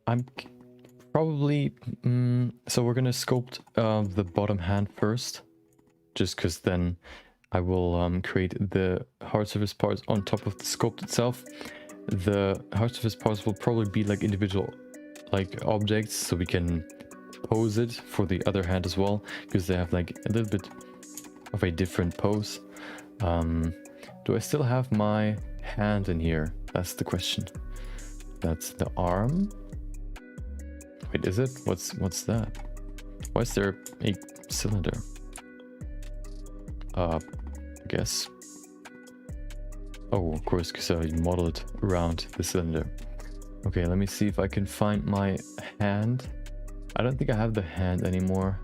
I'm probably so we're gonna sculpt the bottom hand first, just because then I will create the hard surface parts on top of the sculpt itself. The hard surface parts will probably be like individual like objects, so we can pose it for the other hand as well, because they have like a little bit of a different pose. Do I still have my hand in here? That's the question. That's the arm. Wait, is it? What's that? Why is there a cylinder? I guess. Oh, of course, because I modeled around the cylinder. Okay, let me see if I can find my hand. I don't think I have the hand anymore.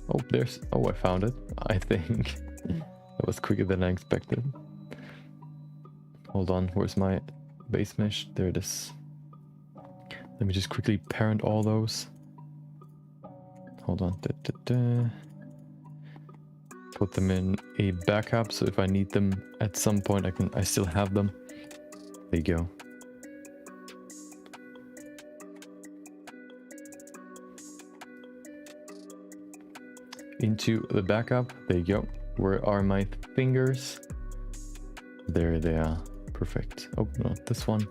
Oh, there's... Oh, I found it, I think. That was quicker than I expected. Hold on, where's my base mesh? There it is. Let me just quickly parent all those. Hold on. Put them in a backup, so if I need them at some point, I still have them. There you go. Into the backup. There you go. Where are my fingers? There they are. Perfect. Oh, no, this one.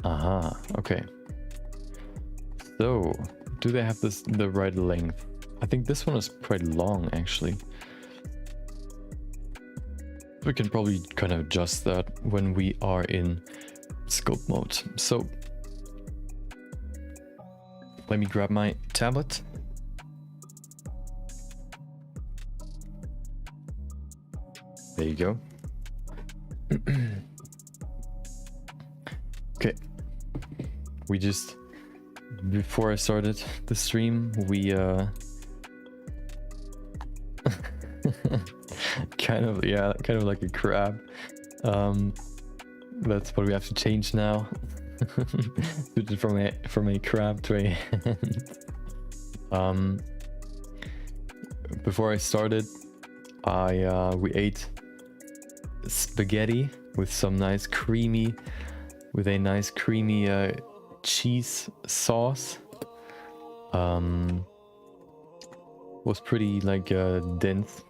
Aha, okay. So, do they have the right length? I think this one is quite long, actually. We can probably kind of adjust that when we are in sculpt mode. So, let me grab my tablet. There you go. Okay. We just, before I started the stream, we kind of like a crab. That's what we have to change now. from a crab to a hand. Before I started, we ate spaghetti with a nice creamy cheese sauce. Was pretty like dense,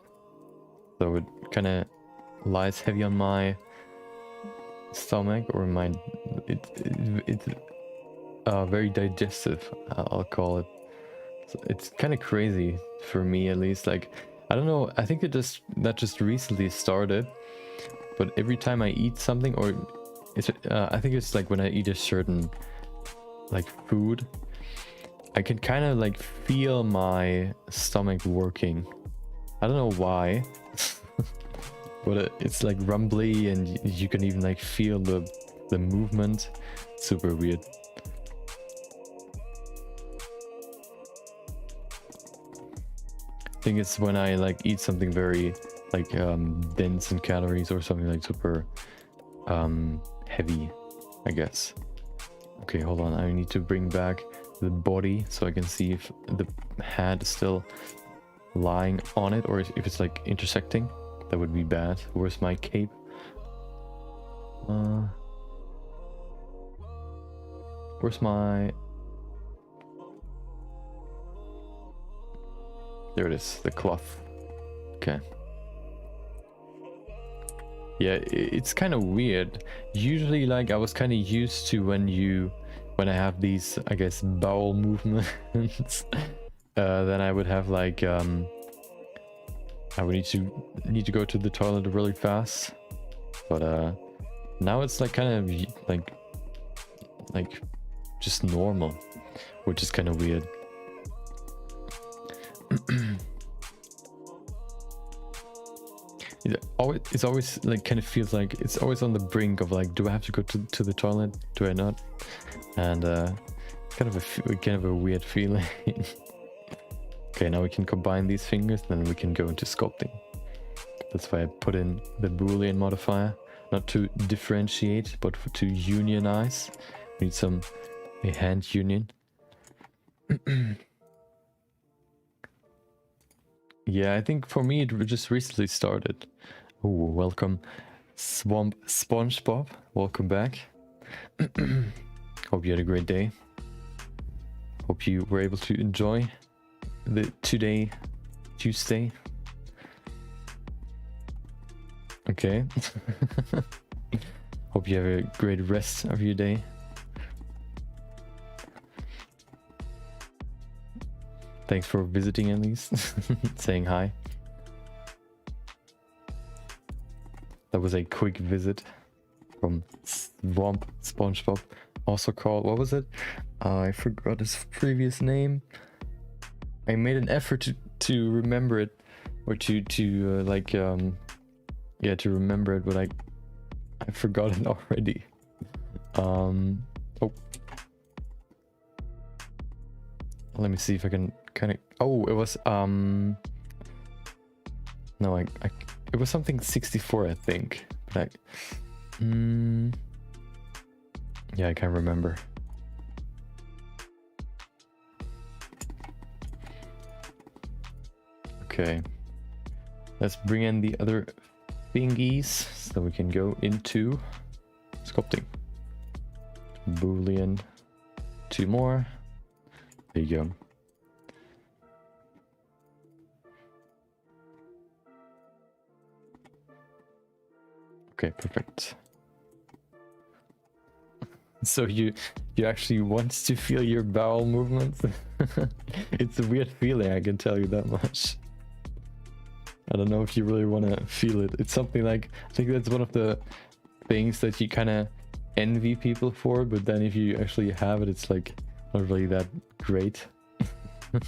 so it kind of lies heavy on my stomach, or it's very digestive, I'll call it. So it's kind of crazy for me, at least. Like, I don't know, I think that just recently started, but every time I eat something, or I think it's like when I eat a certain like food, I can kind of like feel my stomach working. I don't know why, but it's like rumbly, and you can even like feel the movement. Super weird. I think it's when I like eat something very like dense in calories, or something like super heavy, I guess. Okay, hold on, I need to bring back the body so I can see if the head is still lying on it, or if it's like intersecting. That would be bad. Where's my cape? Where's my... There it is, the cloth. Okay. Yeah, it's kind of weird. Usually, like, I was kind of used to when I have these, I guess, bowel movements, then I would have like, I would need to go to the toilet really fast. But now it's like kind of like just normal, which is kind of weird. It's always like, kind of feels like it's always on the brink of like, do I have to go to the toilet? Do I not? And kind of a weird feeling. Okay, now we can combine these fingers, then we can go into sculpting. That's why I put in the Boolean modifier, not to differentiate, but to unionize. We need a hand union. Yeah, I think for me it just recently started. Oh, welcome, Swamp SpongeBob. Welcome back. Hope you had a great day. Hope you were able to enjoy the Tuesday. Okay. Hope you have a great rest of your day. Thanks for visiting, at least. Saying hi. That was a quick visit. from Swamp SpongeBob, also called, what was it? I forgot his previous name. I made an effort to remember it, or to remember it, but I forgot it already. Oh, let me see if I can kind of. Oh, it was no, it was something 64, I think. But yeah, I can't remember. Okay, let's bring in the other thingies so we can go into sculpting. Boolean, 2 more. There you go. Okay, perfect. So you actually want to feel your bowel movements? It's a weird feeling, I can tell you that much. I don't know if you really want to feel it. It's something like, I think that's one of the things that you kind of envy people for, but then if you actually have it, it's like not really that great. You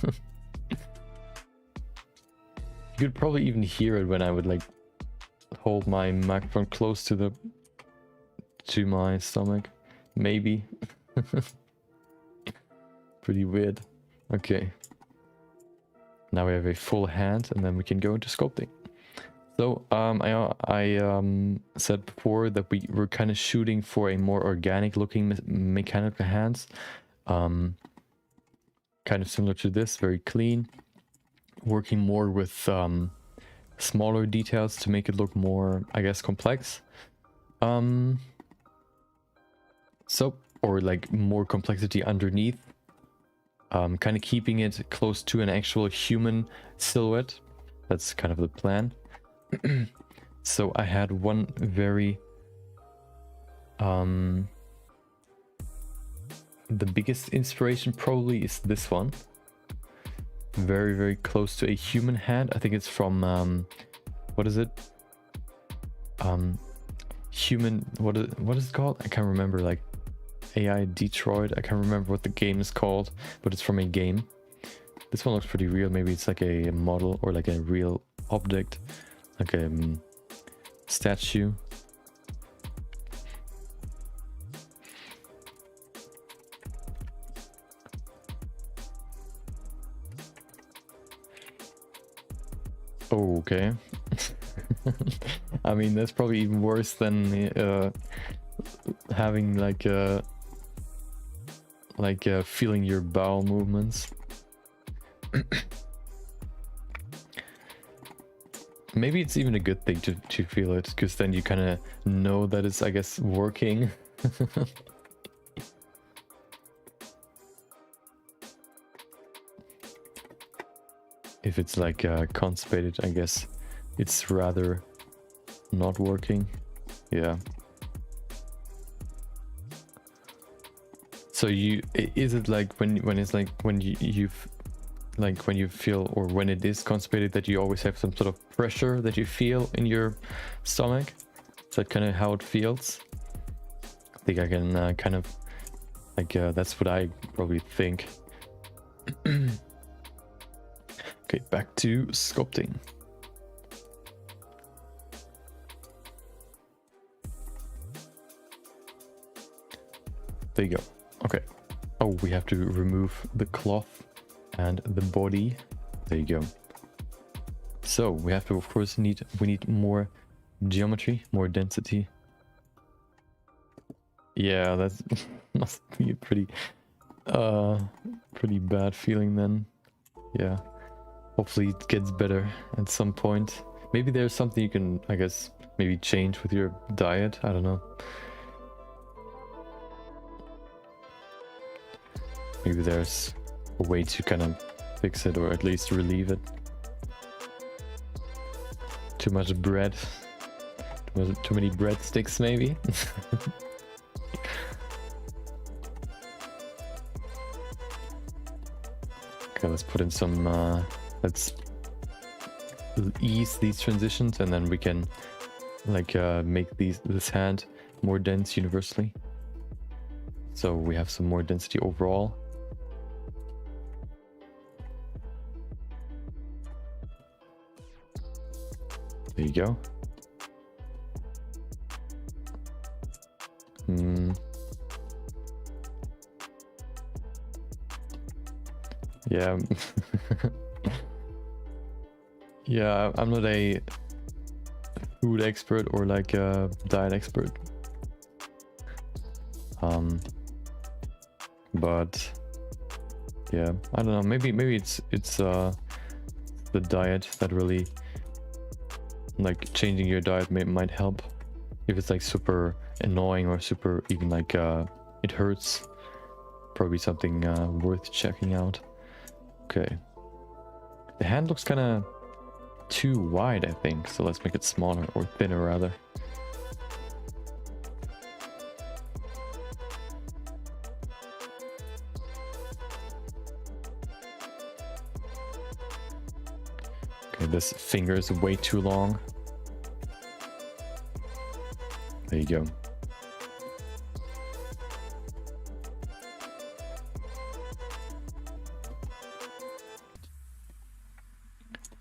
could probably even hear it when I would like hold my microphone close to my stomach. Maybe. Pretty weird. Okay. Now we have a full hand, and then we can go into sculpting. So I said before that we were kind of shooting for a more organic looking mechanical hands. Kind of similar to this, very clean. Working more with smaller details to make it look more, I guess, complex. Or like more complexity underneath. Kind of keeping it close to an actual human silhouette. That's kind of the plan. So I had one very the biggest inspiration probably is this one. Very, very close to a human hand. I think it's from what is it? Human, what is it called? I can't remember. Like AI Detroit. I can't remember what the game is called, but it's from a game. This one looks pretty real. Maybe it's like a model or like a real object, like a statue. Oh, okay. I mean, that's probably even worse than having feeling your bowel movements. Maybe it's even a good thing to feel it, because then you kind of know that it's, I guess, working. If it's like constipated, I guess it's rather not working. Yeah. So is it like when it's like when you feel, or when it is constipated, that you always have some sort of pressure that you feel in your stomach? Is that kind of how it feels? I think I can kind of like that's what I probably think. Okay, back to sculpting. There you go. Okay. Oh, we have to remove the cloth and the body. There you go. So we have to, of course, we need more geometry, more density. Yeah, that must be a pretty bad feeling then. Yeah. Hopefully it gets better at some point. Maybe there's something you can, I guess, maybe change with your diet. I don't know. Maybe there's a way to kind of fix it, or at least relieve it. Too much bread. Too many breadsticks, maybe. Okay, let's put in some let's ease these transitions, and then we can like make this hand more dense universally. So we have some more density overall. There you go. Yeah. Yeah, I'm not a food expert or like a diet expert. But yeah, I don't know, maybe it's the diet that really, like, changing your diet might help. If it's like super annoying or super even like it hurts, probably something worth checking out. Okay, the hand looks kind of too wide, I think, so let's make it smaller, or thinner rather. Okay, this finger is way too long. There you go.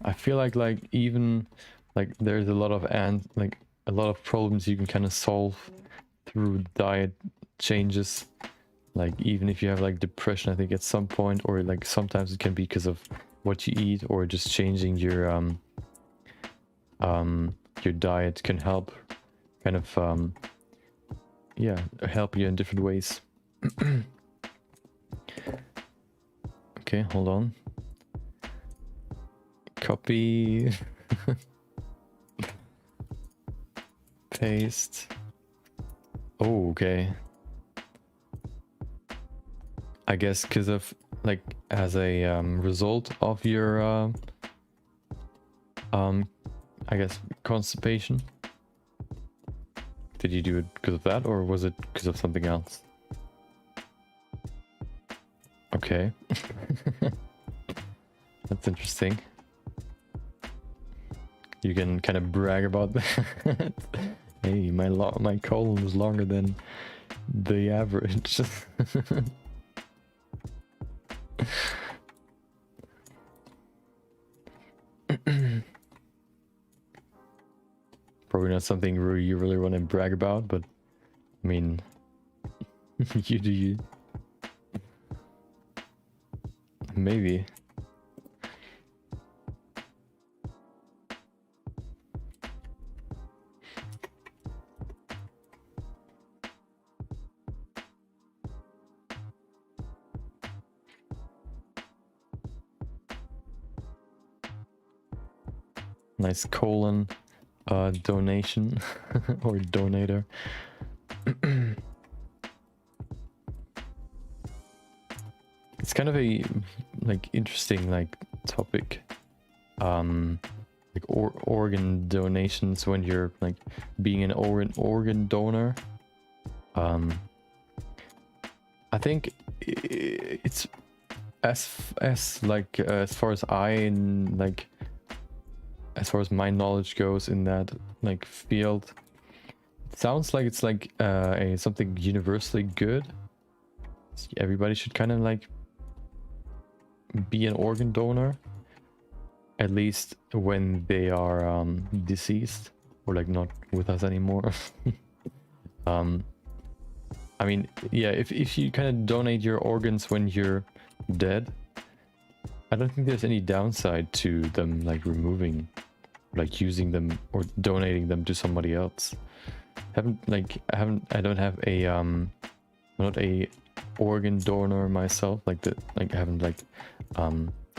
I feel like even like there's a lot of a lot of problems you can kind of solve through diet changes. Like even if you have like depression, I think at some point, or like sometimes it can be because of what you eat, or just changing your diet can help kind of yeah, help you in different ways. Okay, hold on. Copy. Paste. Oh, okay. I guess because of like as a result of your I guess constipation. Did you do it because of that, or was it because of something else? Okay. That's interesting. You can kind of brag about that. Hey, my colon is longer than the average. Probably not something you really want to brag about, but I mean, you do you. Maybe. Nice colon donation or donator. It's kind of a like interesting like topic, like organ donations when you're like being an organ donor. I think it's as like as far as as far as my knowledge goes in that like field, it sounds like it's like something universally good. Everybody should kind of like be an organ donor, at least when they are deceased or like not with us anymore. I mean, yeah, if you kind of donate your organs when you're dead, I don't think there's any downside to them like removing, like using them or donating them to somebody else. I don't have a I'm not a organ donor myself, I haven't like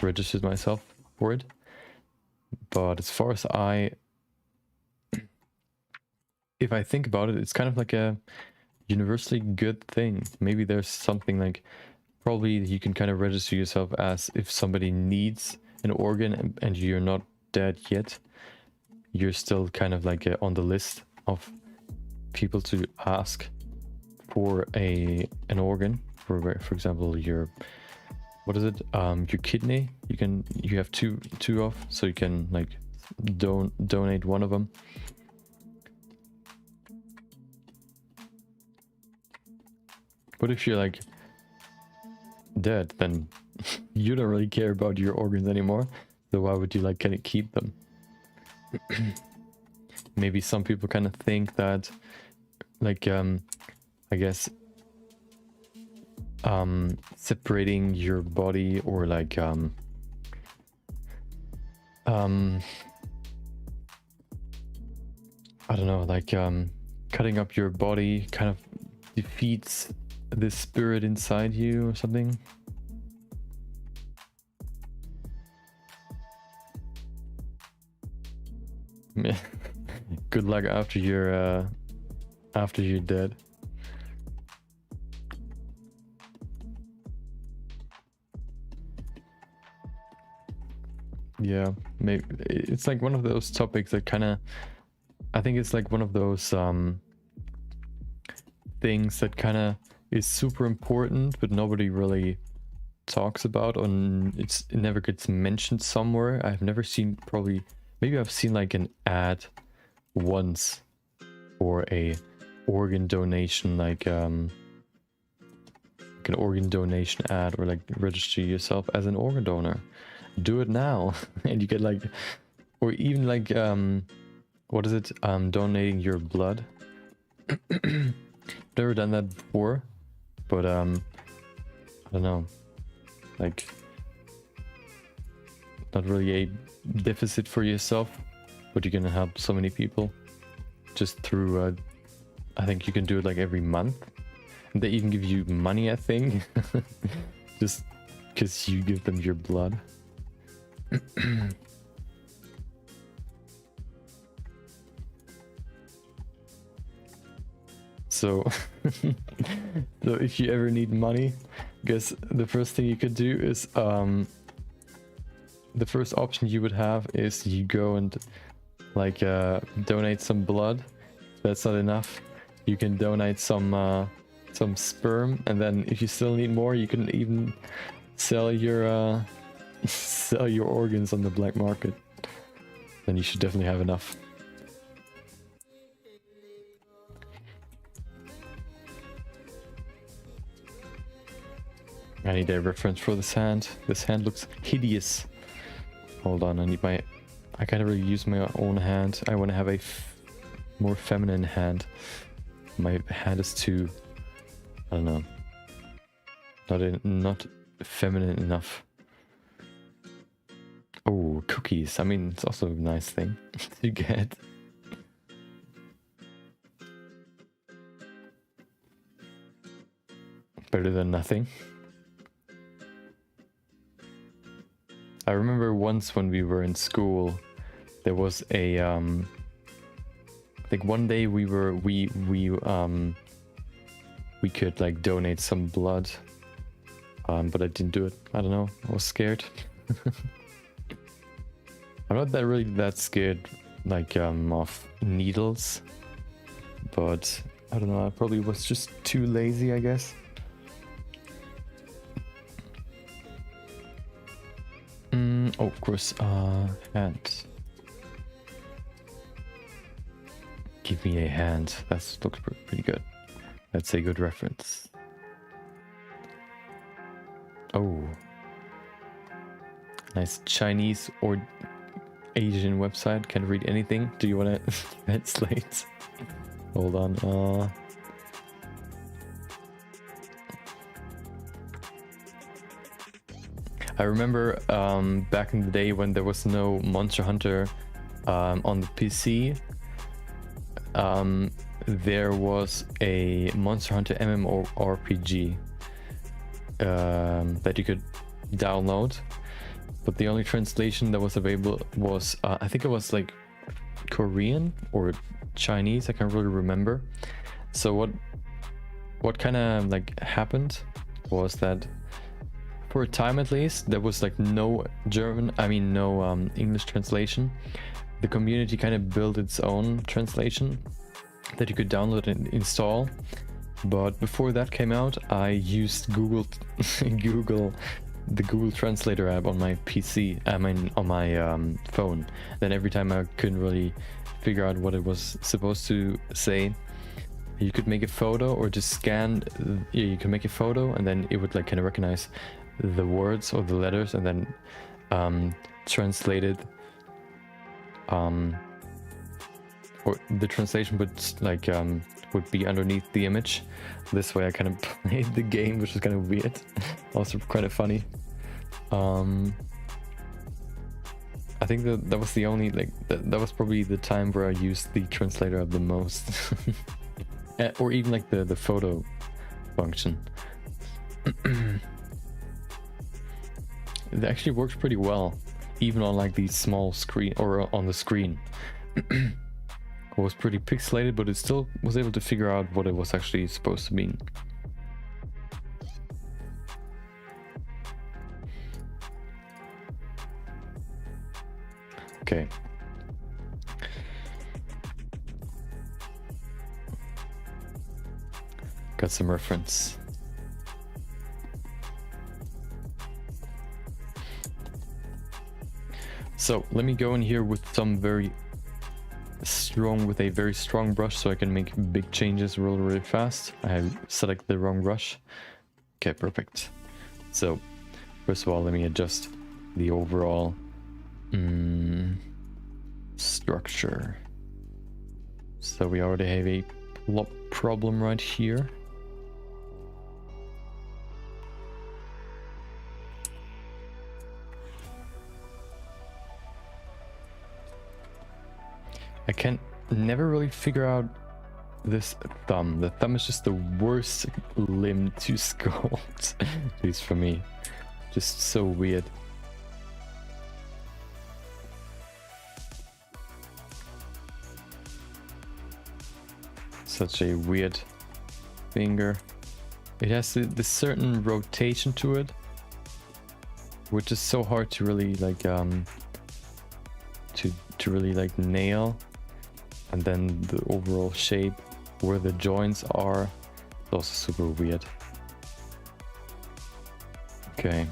registered myself for it. But as far as if I think about it, it's kind of like a universally good thing. Maybe there's something like, probably you can kind of register yourself as if somebody needs an organ and you're not dead yet, you're still kind of like on the list of people to ask for an organ. For example, your, what is it, your kidney, you have two of, so you can like donate one of them. But if you're like dead, then you don't really care about your organs anymore. So why would you like kind of keep them? Maybe some people kind of think that, like, I guess, separating your body, or like, I don't know, like, cutting up your body kind of defeats the spirit inside you or something. Yeah. Good luck after you're dead. Yeah, maybe it's like one of those topics that kind of, I think it's like one of those things that kind of is super important, but nobody really talks about, and it never gets mentioned somewhere. I've never seen, probably, maybe I've seen like an ad once for a organ donation, like an organ donation ad, or like register yourself as an organ donor. Do it now. And you get like, or even like what is it, donating your blood. Never done that before, but I don't know, like, not really a deficit for yourself, but you're gonna help so many people just through I think you can do it like every month, and they even give you money, I think. Just because you give them your blood. So so if you ever need money, I guess the first thing you could do is the first option you would have is you go and like donate some blood. If that's not enough, you can donate some sperm, and then if you still need more, you can even sell your sell your organs on the black market. Then you should definitely have enough. I need a reference for this hand. This hand looks hideous. Hold on, I can't really use my own hand. I want to have a more feminine hand. My hand is too, I don't know, not feminine enough. Oh, cookies. I mean, it's also a nice thing to get. Better than nothing. I remember once when we were in school, there was a like one day we could like donate some blood, but I didn't do it. I don't know, I was scared. I'm not really that scared like of needles, but I don't know, I probably was just too lazy, I guess. Oh, of course, hand. Give me a hand. That looks pretty good. That's a good reference. Oh. Nice Chinese or Asian website. Can't read anything. Do you want to translate? Hold on. I remember back in the day when there was no Monster Hunter on the PC, there was a Monster Hunter MMORPG that you could download, but the only translation that was available was I think it was like Korean or Chinese. I can't really remember. So what kind of like happened was that, for a time at least, there was like no English translation. The community kind of built its own translation that you could download and install. But before that came out, I used Google the Google Translator app on my PC, on my phone. Then every time I couldn't really figure out what it was supposed to say, You could make a photo or just scan. Yeah, you can make a photo and then it would like kind of recognize the words or the letters and then translate it. Or the translation would like would be underneath the image. This way I kind of played the game, which is kind of weird. Also kind of funny. I think that was the only like that was probably the time where I used the translator the most. Or even like the photo function. It actually works pretty well, even on like the small screen or on the screen. It was pretty pixelated, but it still was able to figure out what it was actually supposed to mean. Okay. Got some reference. So let me go in here with some very strong brush so I can make big changes really fast. I select the wrong brush. Okay, perfect. So first of all, let me adjust the overall structure. So we already have a plot problem right here. I can never really figure out this thumb. The thumb is just the worst limb to sculpt, at least for me. Just so weird. Such a weird finger. It has this certain rotation to it, which is so hard to really like to really like nail. And then the overall shape where the joints are is also super weird. Okay.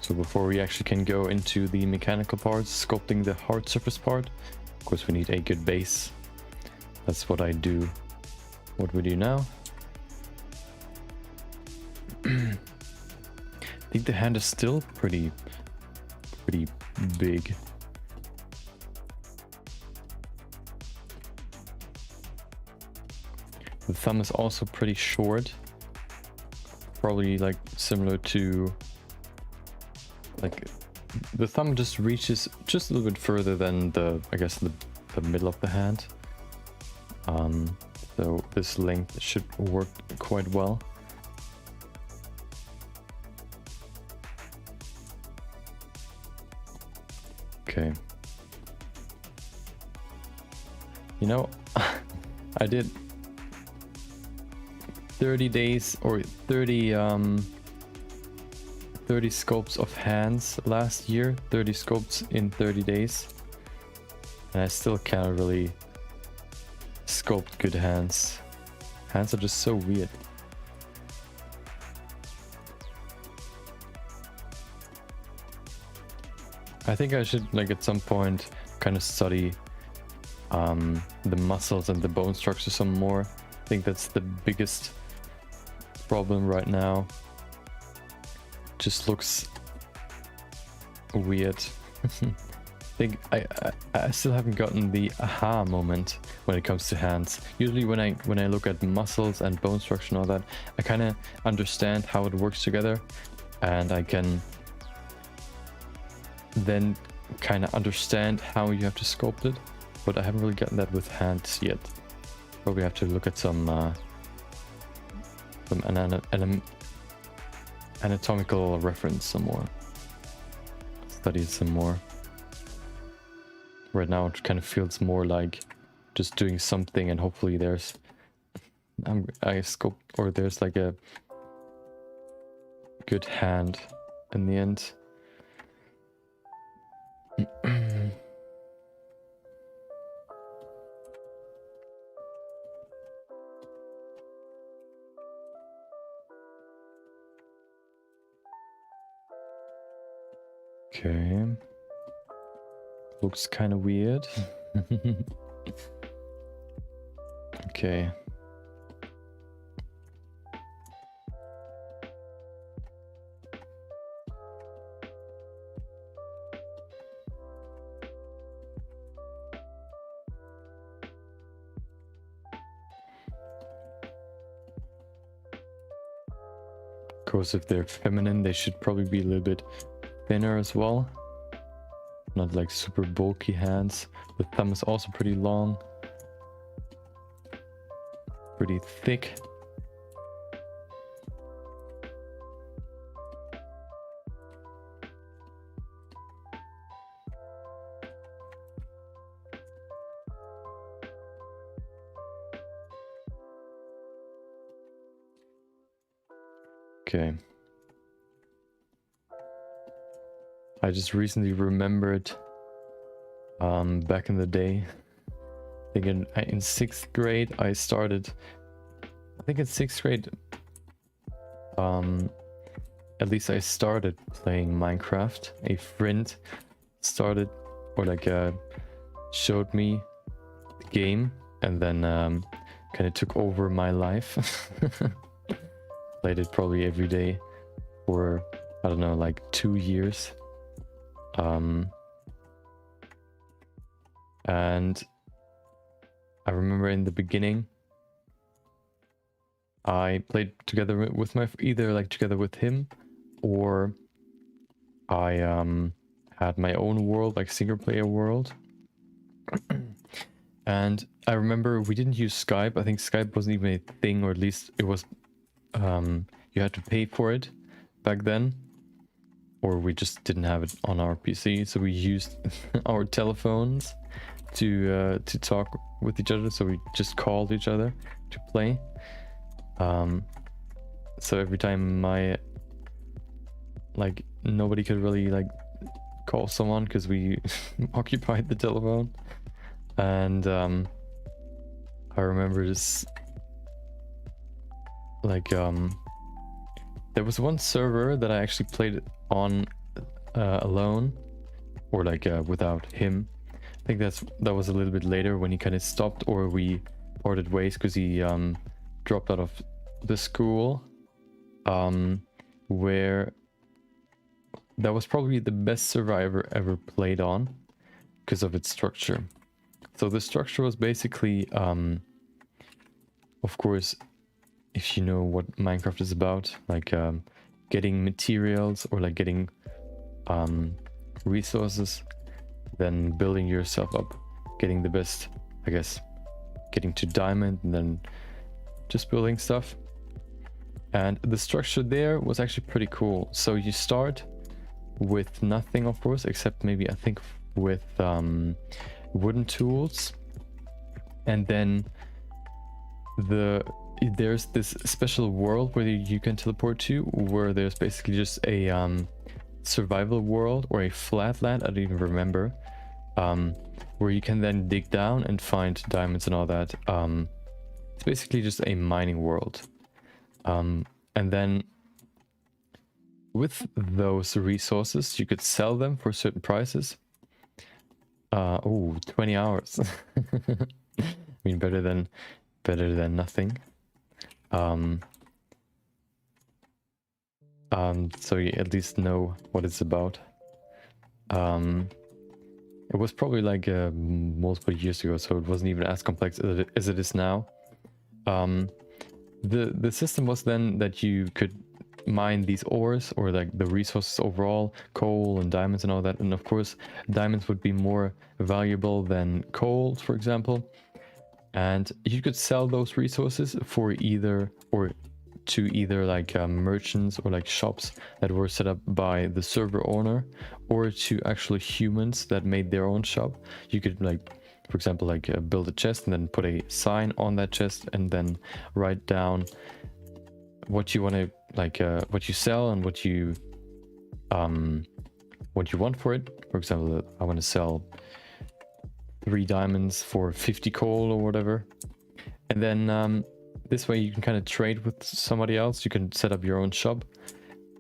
So before we actually can go into the mechanical parts, sculpting the hard surface part, of course we need a good base. That's what I do. What we do now. I think the hand is still pretty big. The thumb is also pretty short. Probably like similar to like the thumb just reaches just a little bit further than I guess the middle of the hand. So this length should work quite well. Okay. You know, I did 30 days or 30 sculpts of hands last year, 30 sculpts in 30 days. And I still can't really sculpt good hands. Hands are just so weird. I think I should like at some point kind of study the muscles and the bone structure some more. I think that's the biggest problem right now. Just looks weird. I think I still haven't gotten the aha moment when it comes to hands. Usually when I look at muscles and bone structure and all that, I kind of understand how it works together, and I can then kind of understand how you have to sculpt it. But I haven't really gotten that with hands yet. Probably have to look at some anatomical reference some more. Study it some more. Right now it kind of feels more like just doing something, and hopefully there's I sculpt, or there's like a good hand in the end. Okay. Looks kind of weird. Okay. Of course, if they're feminine, they should probably be a little bit thinner as well. Not like super bulky hands. The thumb is also pretty long. Pretty thick. Okay. I just recently remembered back in the day, I think in 6th grade I started, I think in 6th grade at least I started playing Minecraft. A friend started, or like showed me the game, and then kind of took over my life. Played it probably every day for, I don't know, like 2 years. And I remember in the beginning, I played together with either like together with him, or I had my own world, like single player world. And I remember we didn't use Skype. I think Skype wasn't even a thing, or at least it was, you had to pay for it back then, or we just didn't have it on our PC, so we used our telephones to talk with each other. So we just called each other to play. So every time nobody could really like call someone because we occupied the telephone. And I remember this, like there was one server that I actually played on alone, or like without him. I think that was a little bit later when he kind of stopped, or we parted ways because he dropped out of the school, where that was probably the best server I ever played on because of its structure. So the structure was basically, of course, if you know what Minecraft is about, like getting materials, or like getting resources, then building yourself up, getting the best, I guess, getting to diamond, and then just building stuff. And the structure there was actually pretty cool. So you start with nothing, of course, except maybe I think with wooden tools, and then there's this special world where you can teleport to, where there's basically just a survival world, or a flatland, I don't even remember, where you can then dig down and find diamonds and all that. It's basically just a mining world, and then with those resources you could sell them for certain prices. 20 hours. I mean, better than nothing. So you at least know what it's about. It was probably like multiple years ago, so it wasn't even as complex as it is now. The system was then that you could mine these ores, or like the resources overall, coal and diamonds and all that, and of course diamonds would be more valuable than coal, for example, and you could sell those resources for either like merchants, or like shops that were set up by the server owner, or to actually humans that made their own shop. You could, like, for example, like build a chest and then put a sign on that chest, and then write down what you want to, like what you sell and what you want for it. For example, I want to sell 3 diamonds for 50 coal or whatever, and then this way you can kind of trade with somebody else. You can set up your own shop,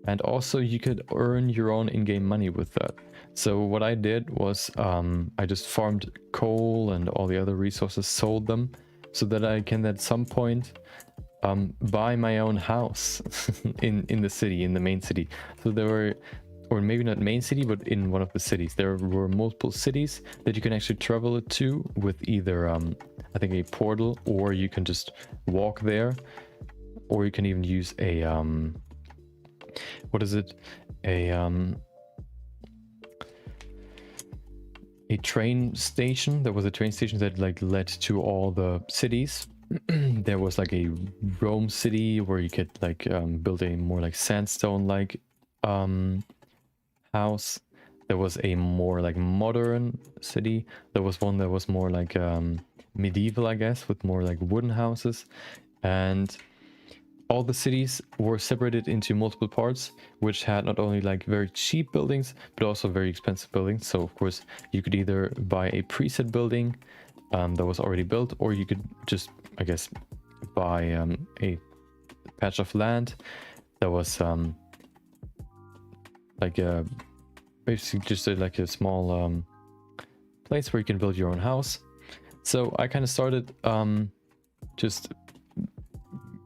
And also you could earn your own in-game money with that. So what I did was I just farmed coal and all the other resources, sold them, so that I can at some point buy my own house in the city, in the main city. So there were, or maybe not main city, but in one of the cities, there were multiple cities that you can actually travel to with either I think a portal, or you can just walk there, or you can even use a what is it, a train station. There was a train station that like led to all the cities. There was like a Rome city where you could like build a more like sandstone like house. There was a more like modern city. There was one that was more like medieval, I guess, with more like wooden houses. And all the cities were separated into multiple parts, which had not only like very cheap buildings, but also very expensive buildings. So of course you could either buy a preset building that was already built, or you could just, I guess, buy a patch of land that was like a basically just like a small place where you can build your own house. So I kind of started just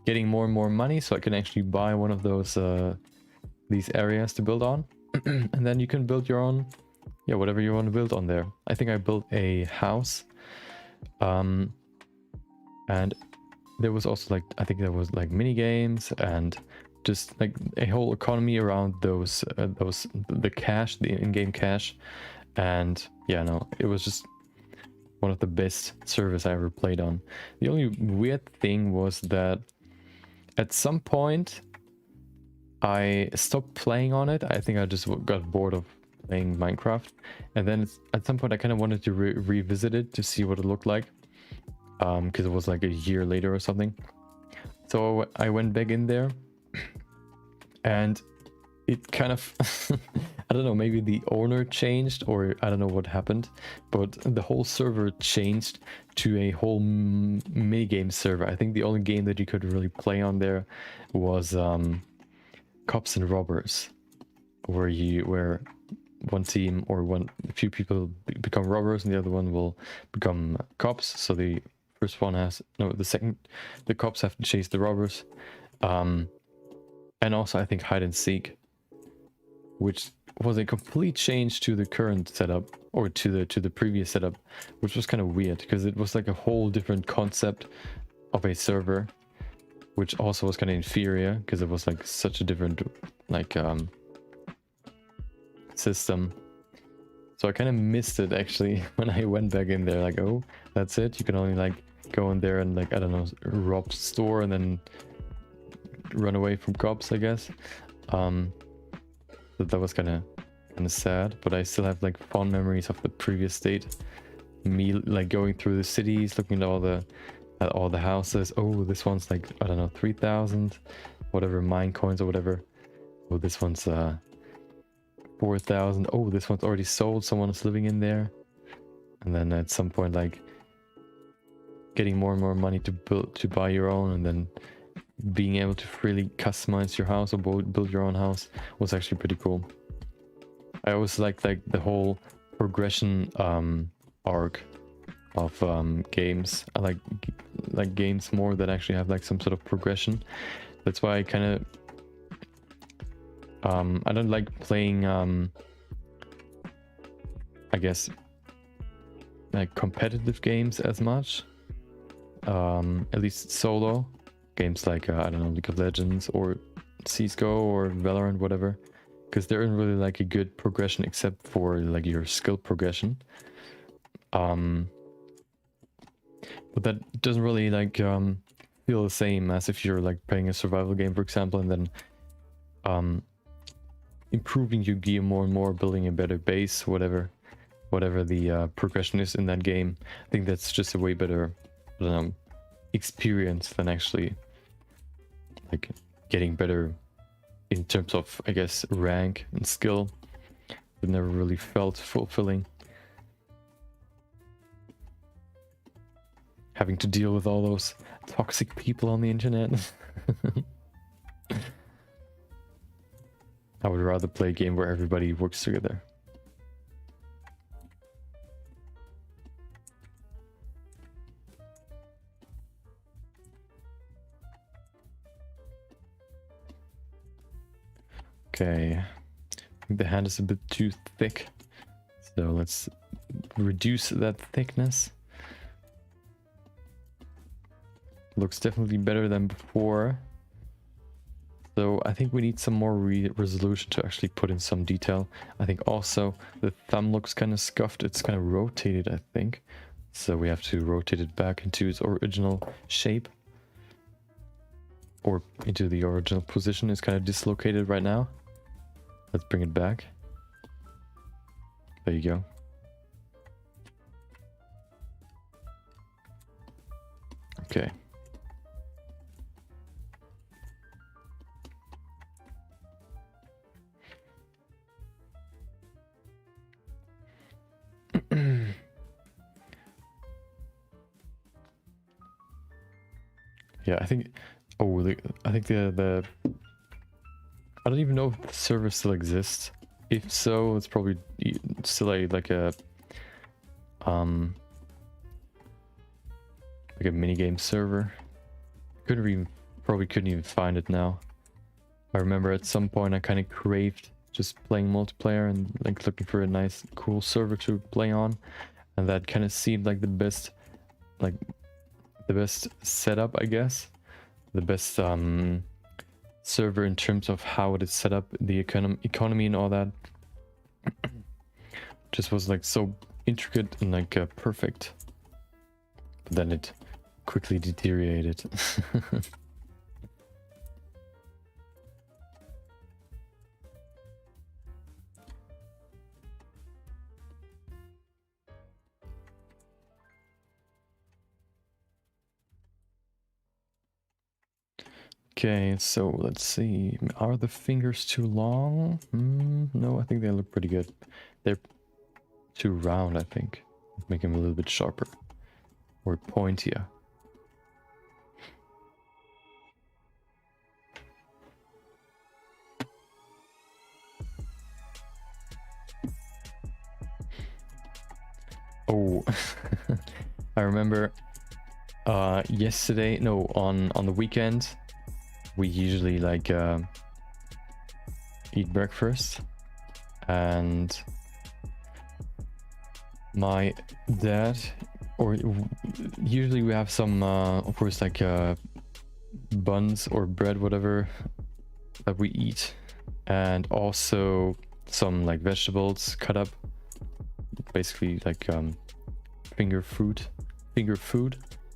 getting more and more money, so I can actually buy one of those these areas to build on. And then you can build your own, yeah, whatever you want to build on there. I think I built a house, and there was also like, I think there was like mini games and just like a whole economy around those the cash, the in-game cash. And yeah, no, it was just one of the best servers I ever played on. The only weird thing was that at some point I stopped playing on it. I think I just got bored of playing Minecraft, and then at some point I kind of wanted to revisit it to see what it looked like, because it was like a year later or something. So I went back in there, and it kind of I don't know, maybe the owner changed, or I don't know what happened, but the whole server changed to a whole minigame server. I think the only game that you could really play on there was Cops and Robbers, where one team or a few people become robbers and the other one will become cops. So the first one the cops have to chase the robbers, and also I think hide and seek, which was a complete change to the current setup, or to the previous setup, which was kind of weird because it was like a whole different concept of a server, which also was kind of inferior because it was like such a different like system. So I kind of missed it actually when I went back in there, like, oh, that's it, you can only like go in there and like, I don't know, rob the store and then run away from cops, I guess. That was kind of sad, but I still have like fond memories of the previous state. Me like going through the cities, looking at all the houses. Oh, this one's like, I don't know, 3,000 whatever mine coins or whatever. Oh, this one's 4,000. Oh, this one's already sold, someone is living in there. And then at some point, like getting more and more money to buy your own, and then being able to freely customize your house or build your own house was actually pretty cool. I always liked like the whole progression arc of games. I like games more that actually have like some sort of progression. That's why I kind of I don't like playing I guess like competitive games as much, at least solo games like I don't know, League of Legends or CSGO or Valorant, whatever, because there isn't really like a good progression except for like your skill progression. But that doesn't really like feel the same as if you're like playing a survival game, for example, and then improving your gear more and more, building a better base, whatever the progression is in that game. I think that's just a way better, I don't know, experience than actually like getting better in terms of, I guess, rank and skill. It never really felt fulfilling. Having to deal with all those toxic people on the internet. I would rather play a game where everybody works together. Okay, I think the hand is a bit too thick, so let's reduce that thickness. Looks definitely better than before. So I think we need some more resolution to actually put in some detail. I think also the thumb looks kind of scuffed. It's kind of rotated, I think. So we have to rotate it back into its original shape. Or into the original position. It's kind of dislocated right now. Let's bring it back. There you go. Okay. Yeah, I think. Oh, I think the. I don't even know if the server still exists. If so, it's probably still like a minigame server. Probably couldn't even find it now. I remember at some point I kind of craved just playing multiplayer and like looking for a nice, cool server to play on, and that kind of seemed like the best setup, I guess, the best server in terms of how it is set up, the economy and all that. Just was like so intricate and like perfect, but then it quickly deteriorated. Okay, so let's see. Are the fingers too long? No, I think they look pretty good. They're too round, I think. Let's make them a little bit sharper. Or pointier. Oh, I remember yesterday, no, on the weekend, we usually like eat breakfast, and my dad, or usually we have some of course like buns or bread, whatever that we eat, and also some like vegetables cut up, basically like finger food,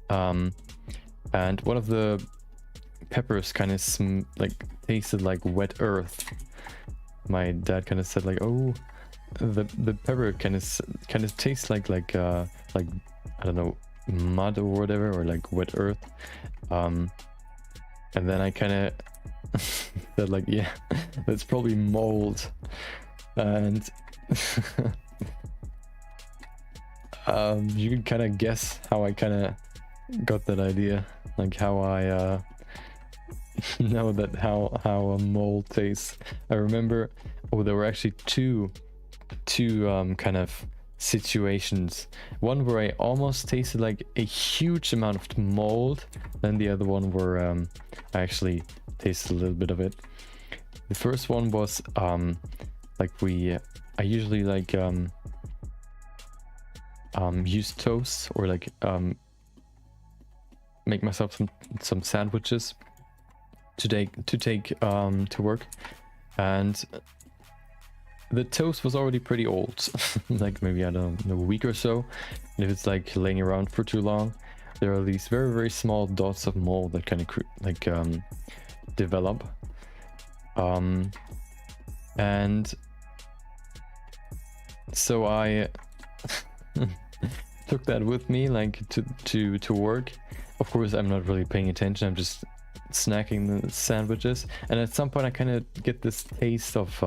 and one of the peppers kind of like tasted like wet earth. My dad kind of said like, oh, the pepper kind of tastes like I don't know, mud or whatever, or like wet earth. And then I kind of said like, yeah, that's probably mold. And you can kind of guess how I kind of got that idea, like how I know that how a mold tastes. I remember, oh, there were actually two kind of situations. One where I almost tasted like a huge amount of mold, then the other one where I actually tasted a little bit of it. The first one was like I usually like use toast, or like make myself some sandwiches to take to work, and the toast was already pretty old, like maybe, I don't know, a week or so. And if it's like laying around for too long, there are these very, very small dots of mold that kind of like develop, and so I took that with me, like to work. Of course, I'm not really paying attention, I'm just snacking the sandwiches, and at some point I kind of get this taste of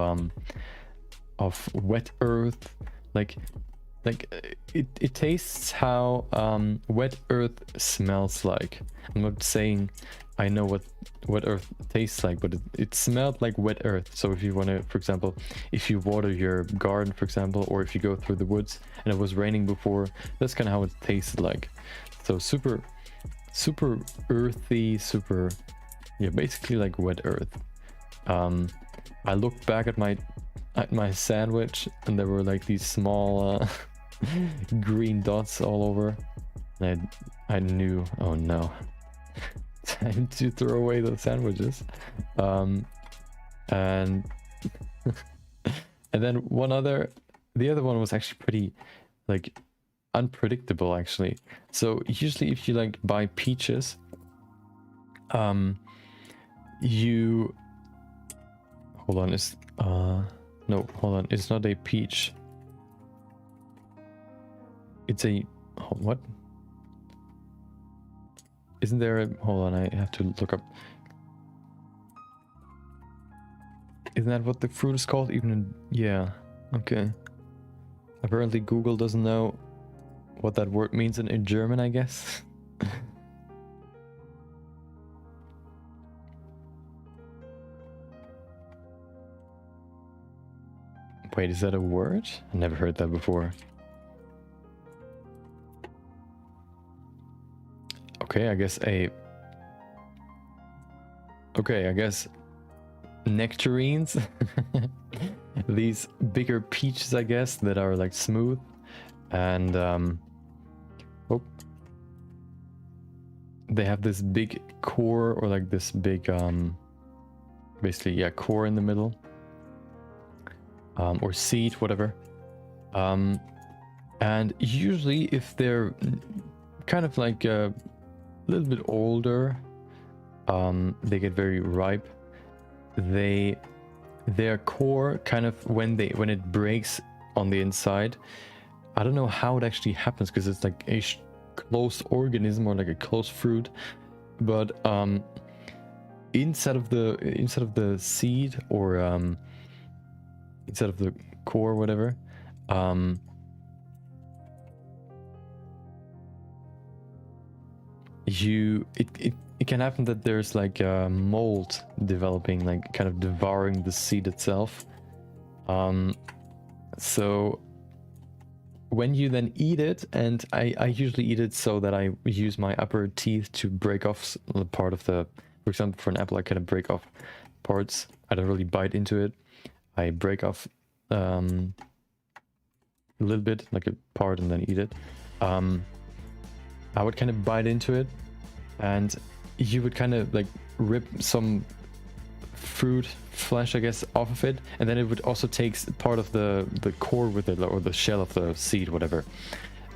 wet earth, like it tastes how wet earth smells like. I'm not saying I know what earth tastes like, but it smelled like wet earth. So if you want to, for example, if you water your garden, for example, or if you go through the woods and it was raining before, that's kind of how it tasted like. So super earthy, super, yeah, basically like wet earth. I looked back at my sandwich and there were like these small green dots all over, and I knew, oh no, time to throw away those sandwiches. And and then the other one was actually pretty like unpredictable actually. So usually if you like buy peaches, you hold on, no, hold on, it's not a peach, it's a, what, isn't there a, hold on, I have to look up, isn't that what the fruit is called even in, yeah, okay, apparently Google doesn't know what that word means in German, I guess. Wait, is that a word? I never heard that before. Okay, I guess nectarines. These bigger peaches, I guess, that are like smooth. And oh, they have this big core, or like this big basically, yeah, core in the middle. Or seed, whatever. And usually if they're kind of like a little bit older, they get very ripe. Their core kind of, when it breaks on the inside, I don't know how it actually happens, because it's like a closed organism or like a closed fruit, but inside of the seed, or instead of the core, whatever, it can happen that there's like a mold developing, like kind of devouring the seed itself. So when you then eat it, and I usually eat it so that I use my upper teeth to break off part of the, for example, for an apple, I kind of break off parts. I don't really bite into it. I break off a little bit, like a part, and then eat it. I would kind of bite into it, and you would kind of like rip some fruit flesh, I guess, off of it, and then it would also take part of the core with it, or the shell of the seed, whatever,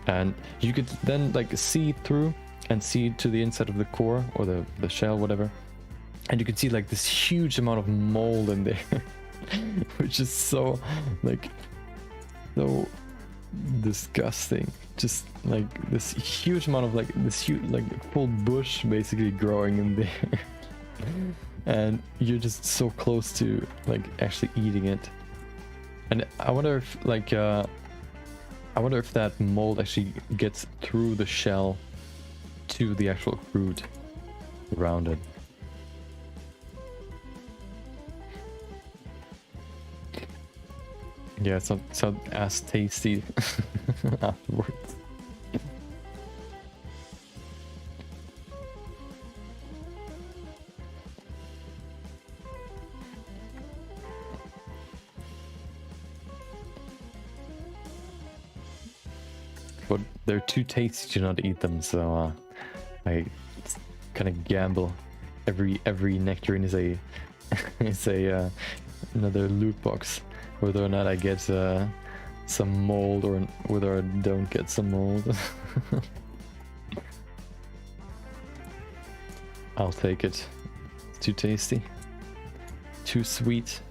and you could then like see through and see to the inside of the core, or the shell, whatever, and you can see like this huge amount of mold in there. Which is so disgusting. Just like this huge amount of this huge full bush basically growing in there. And you're just so close to like actually eating it. And I wonder if that mold actually gets through the shell to the actual fruit around it. Yeah, it's not as tasty afterwards. But they're too tasty to not eat them, so I kind of gamble. Every nectarine is a another loot box. Whether or not I get some mold, or whether I don't get some mold. I'll take it. It's too tasty. Too sweet.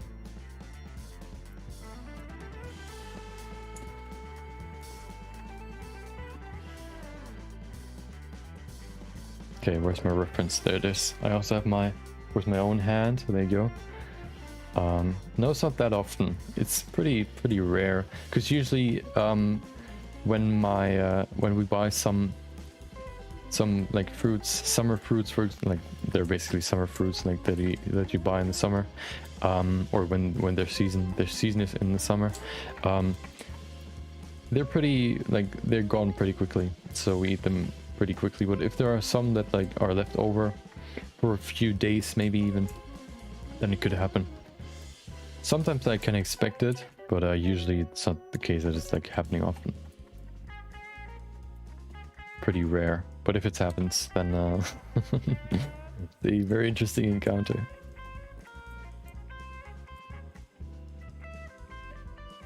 Okay, where's my reference? There it is. I also have where's my own hand? There you go. No, it's not that often. It's pretty rare, because usually when we buy some some like fruits, summer fruits, for like they're basically summer fruits like that you buy in the summer, or when their season is in the summer. They're pretty, like, they're gone pretty quickly, so we eat them pretty quickly. But if there are some that like are left over for a few days, maybe even, then it could happen. Sometimes I can expect it, but usually it's not the case that it's like happening often. Pretty rare, but if it happens, then it's a very interesting encounter.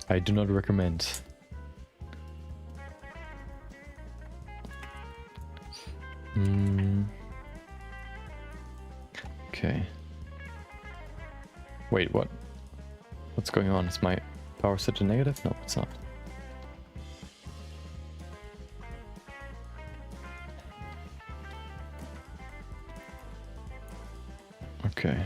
I do not recommend. Okay. Wait, what? What's going on? Is my power set to negative? No, it's not. Okay.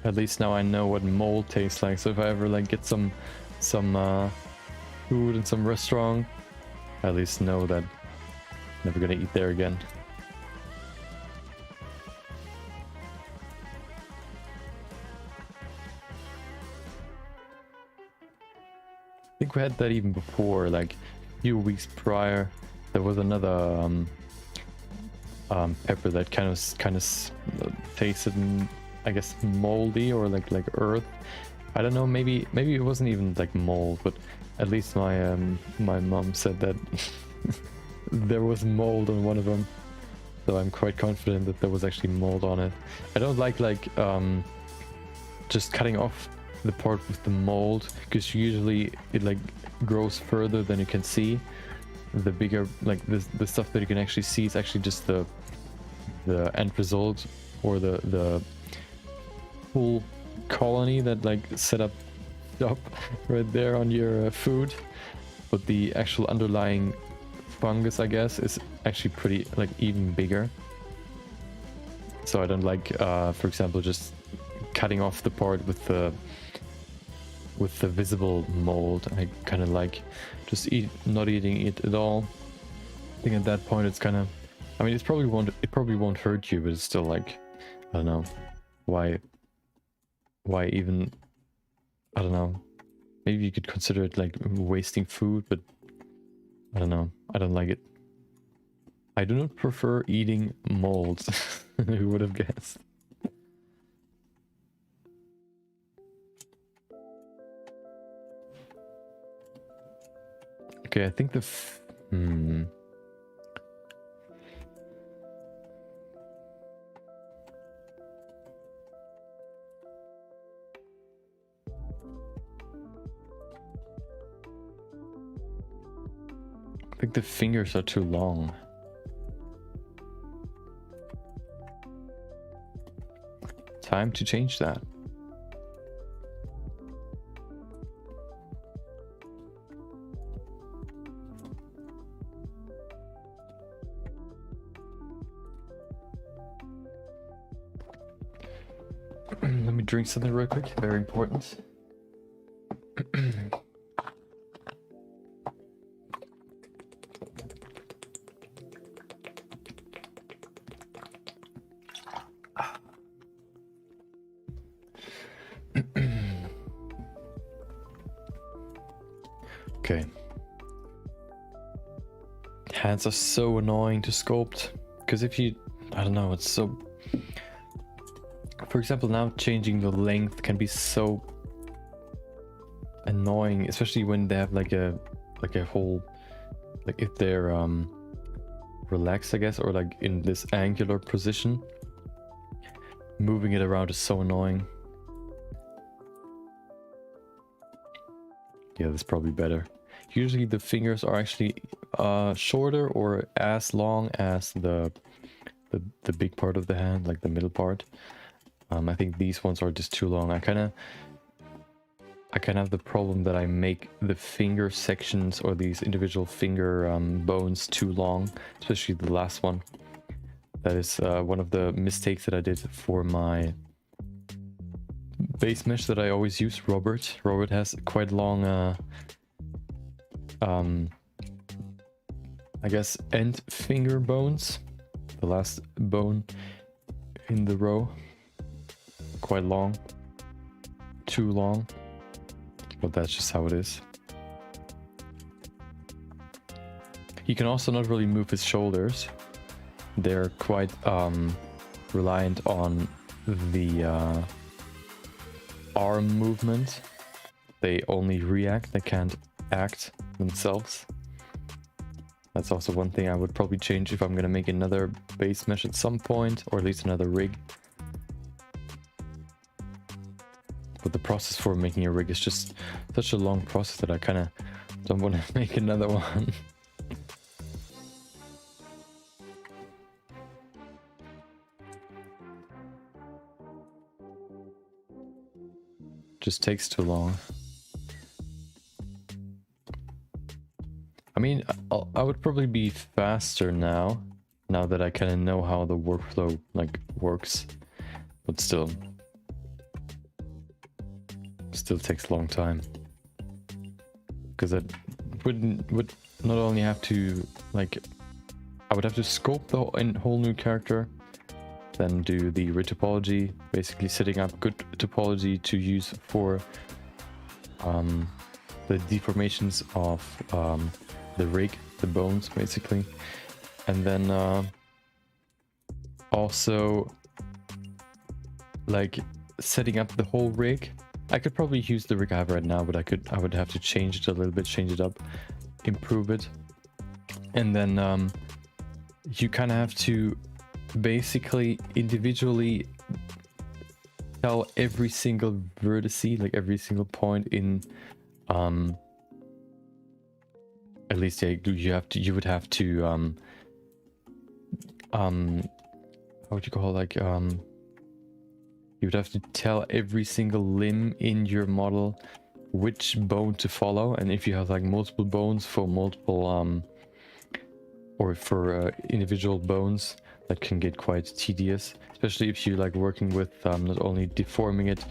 At least now I know what mold tastes like, so if I ever like get some food in some restaurant, I at least know that I'm never gonna eat there again. I think we had that even before, like a few weeks prior. There was another pepper that kind of tasted, I guess, moldy or like earth. I don't know. Maybe it wasn't even like mold, but at least my mom said that there was mold on one of them. So I'm quite confident that there was actually mold on it. I don't like just cutting off the part with the mold, because usually it like grows further than you can see. The bigger, like the stuff that you can actually see is actually just the end result, or the full colony that like set up right there on your food. But the actual underlying fungus, I guess, is actually pretty like even bigger. So I don't like, for example, just cutting off the part with the visible mold. I kind of like just not eating it at all. I think at that point it's kind of, I mean, it probably won't hurt you, but it's still like, I don't know, why even, I don't know, maybe you could consider it like wasting food, but I don't know, I don't like it. I do not prefer eating molds. Who would have guessed? Okay, I think the I think the fingers are too long. Time to change that. Let me drink something real quick, very important. Okay. Hands are so annoying to sculpt, because if you, I don't know, it's so, for example, now changing the length can be so annoying, especially when they have like a whole, like if they're relaxed, I guess, or like in this angular position. Moving it around is so annoying. Yeah, that's probably better. Usually the fingers are actually shorter or as long as the big part of the hand, like the middle part. I think these ones are just too long. I kind of have the problem that I make the finger sections or these individual finger bones too long, especially the last one. That is one of the mistakes that I did for my base mesh that I always use, Robert. Robert has quite long, I I guess, end finger bones. The last bone in the row. Quite long. Too long. But that's just how it is. He can also not really move his shoulders. They're quite reliant on the arm movement. They only react, they can't act themselves. That's also one thing I would probably change if I'm gonna make another base mesh at some point, or at least another rig. But the process for making a rig is just such a long process that I kind of don't want to make another one. Just takes too long. I mean, I would probably be faster now that I kind of know how the workflow like works, but still takes a long time, because I would not only have to like, I would have to sculpt the whole new character, then do the rig topology, basically setting up good topology to use for the deformations of the rig, the bones basically, and then also like setting up the whole rig. I could probably use the rig I have right now, but I would have to change it a little bit, change it up, improve it, and then you kind of have to basically individually tell every single vertice, like every single point in at least you would have to how would you call it, like you would have to tell every single limb in your model which bone to follow, and if you have like multiple bones for multiple or for individual bones, that can get quite tedious, especially if you like working with not only deforming it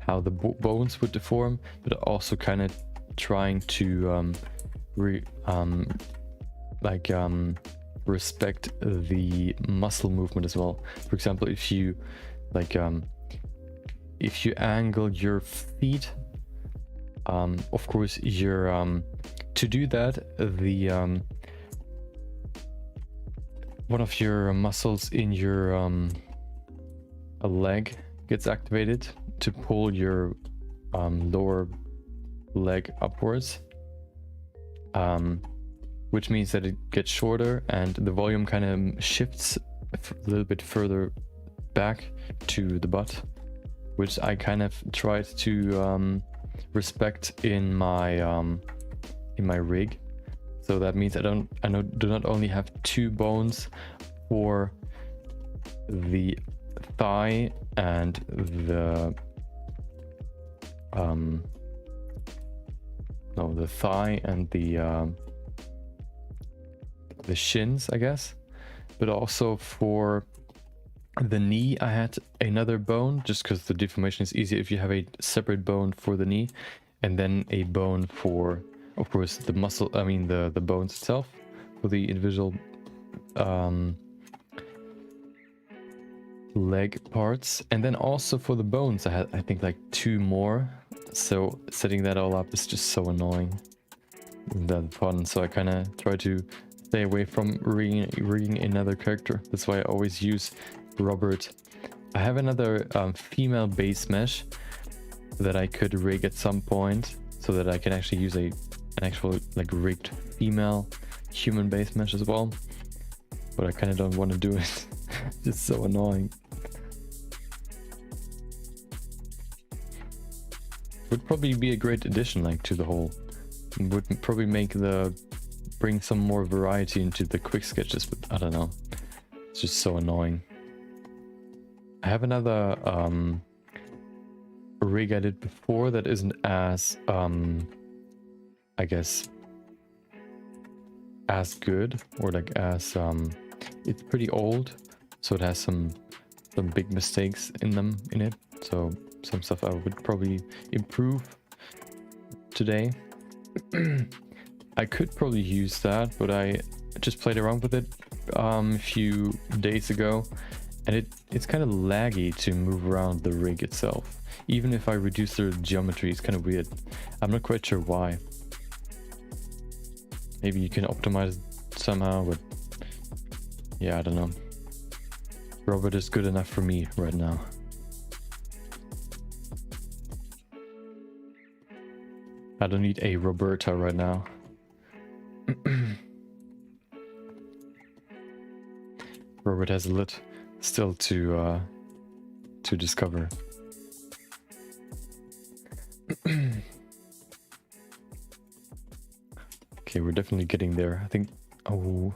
how the bones would deform, but also kind of trying to respect the muscle movement as well. For example, if you like if you angle your feet, of course you're to do that, the one of your muscles in your leg gets activated to pull your lower leg upwards, which means that it gets shorter and the volume kind of shifts a little bit further back to the butt, which I kind of tried to respect in my rig. So that means I do not only have two bones for the thigh and the the thigh and the shins, I guess, but also for the knee I had another bone, just because the deformation is easier if you have a separate bone for the knee, and then a bone for, of course, the muscle, I mean the bones itself, for the individual leg parts, and then also for the bones I had, I think, like two more. So setting that all up is just so annoying. That fun. So I kind of try to stay away from rigging another character. That's why I always use Robert. I have another female base mesh that I could rig at some point, so that I can actually use an actual like rigged female human base mesh as well. But I kind of don't want to do it. It's so annoying. Would probably be a great addition, like, to the whole. Would probably bring some more variety into the quick sketches, but I don't know. It's just so annoying. I have another rig I did before that isn't as I guess as good, or like as it's pretty old, so it has some big mistakes in it, so some stuff I would probably improve today. I could probably use that, but I just played around with it a few days ago, and it's kind of laggy to move around the rig itself. Even if I reduce the geometry, it's kind of weird. I'm not quite sure why. Maybe you can optimize it somehow, but yeah, I don't know. Robot is good enough for me right now. I don't need a Roberta right now. Robert has a lot still to discover. Okay, we're definitely getting there. I think, oh,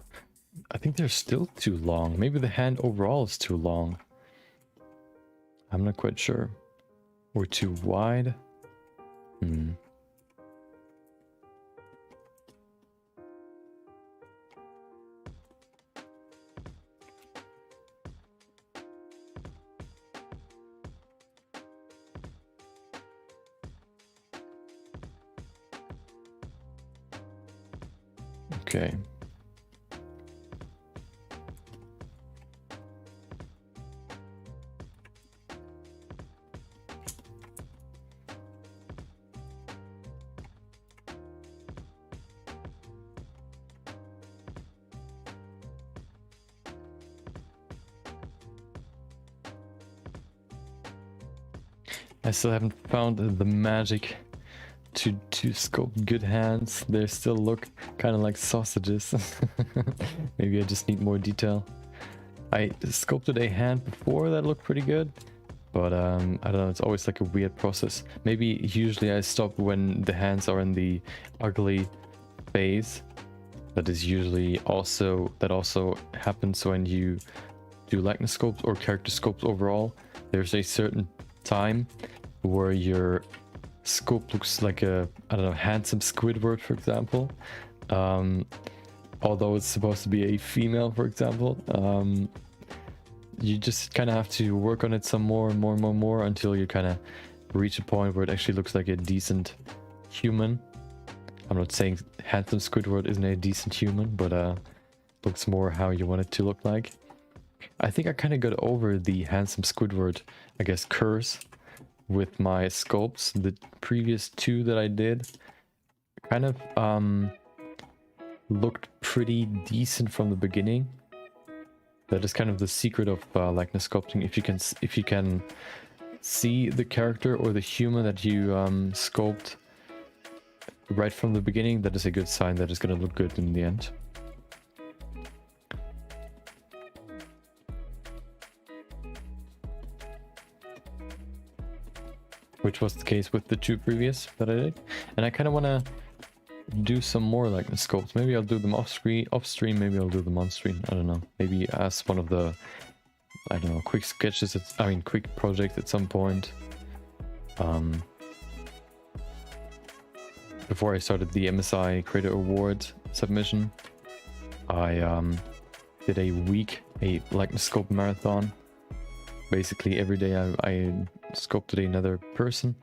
I think they're still too long. Maybe the hand overall is too long. I'm not quite sure. Or too wide. Okay. I still haven't found the magic to sculpt good hands. They still look kind of like sausages. Maybe I just need more detail. I sculpted a hand before that looked pretty good, but I don't know, it's always like a weird process. Maybe usually I stop when the hands are in the ugly phase. That is usually also happens when you do likeness sculpts or character sculpts overall. There's a certain time where your sculpt looks like a, I don't know, handsome Squidward, for example. Although it's supposed to be a female, for example. You just kind of have to work on it some more until you kind of reach a point where it actually looks like a decent human. I'm not saying handsome Squidward isn't a decent human, but looks more how you want it to look like. I think I kind of got over the handsome Squidward, I guess, curse with my sculpts. The previous two that I did kind of looked pretty decent from the beginning. That is kind of the secret of likeness sculpting. If you can see the character or the human that you sculpt right from the beginning, that is a good sign that it's going to look good in the end. Which was the case with the two previous that I did. And I kind of want to do some more likeness sculpts. Maybe I'll do them off stream, maybe I'll do them on stream. I don't know. Maybe as one of the, I don't know, quick sketches, quick projects at some point. Before I started the MSI Creator Award submission, I did a likeness sculpt marathon. Basically every day I sculpted another person,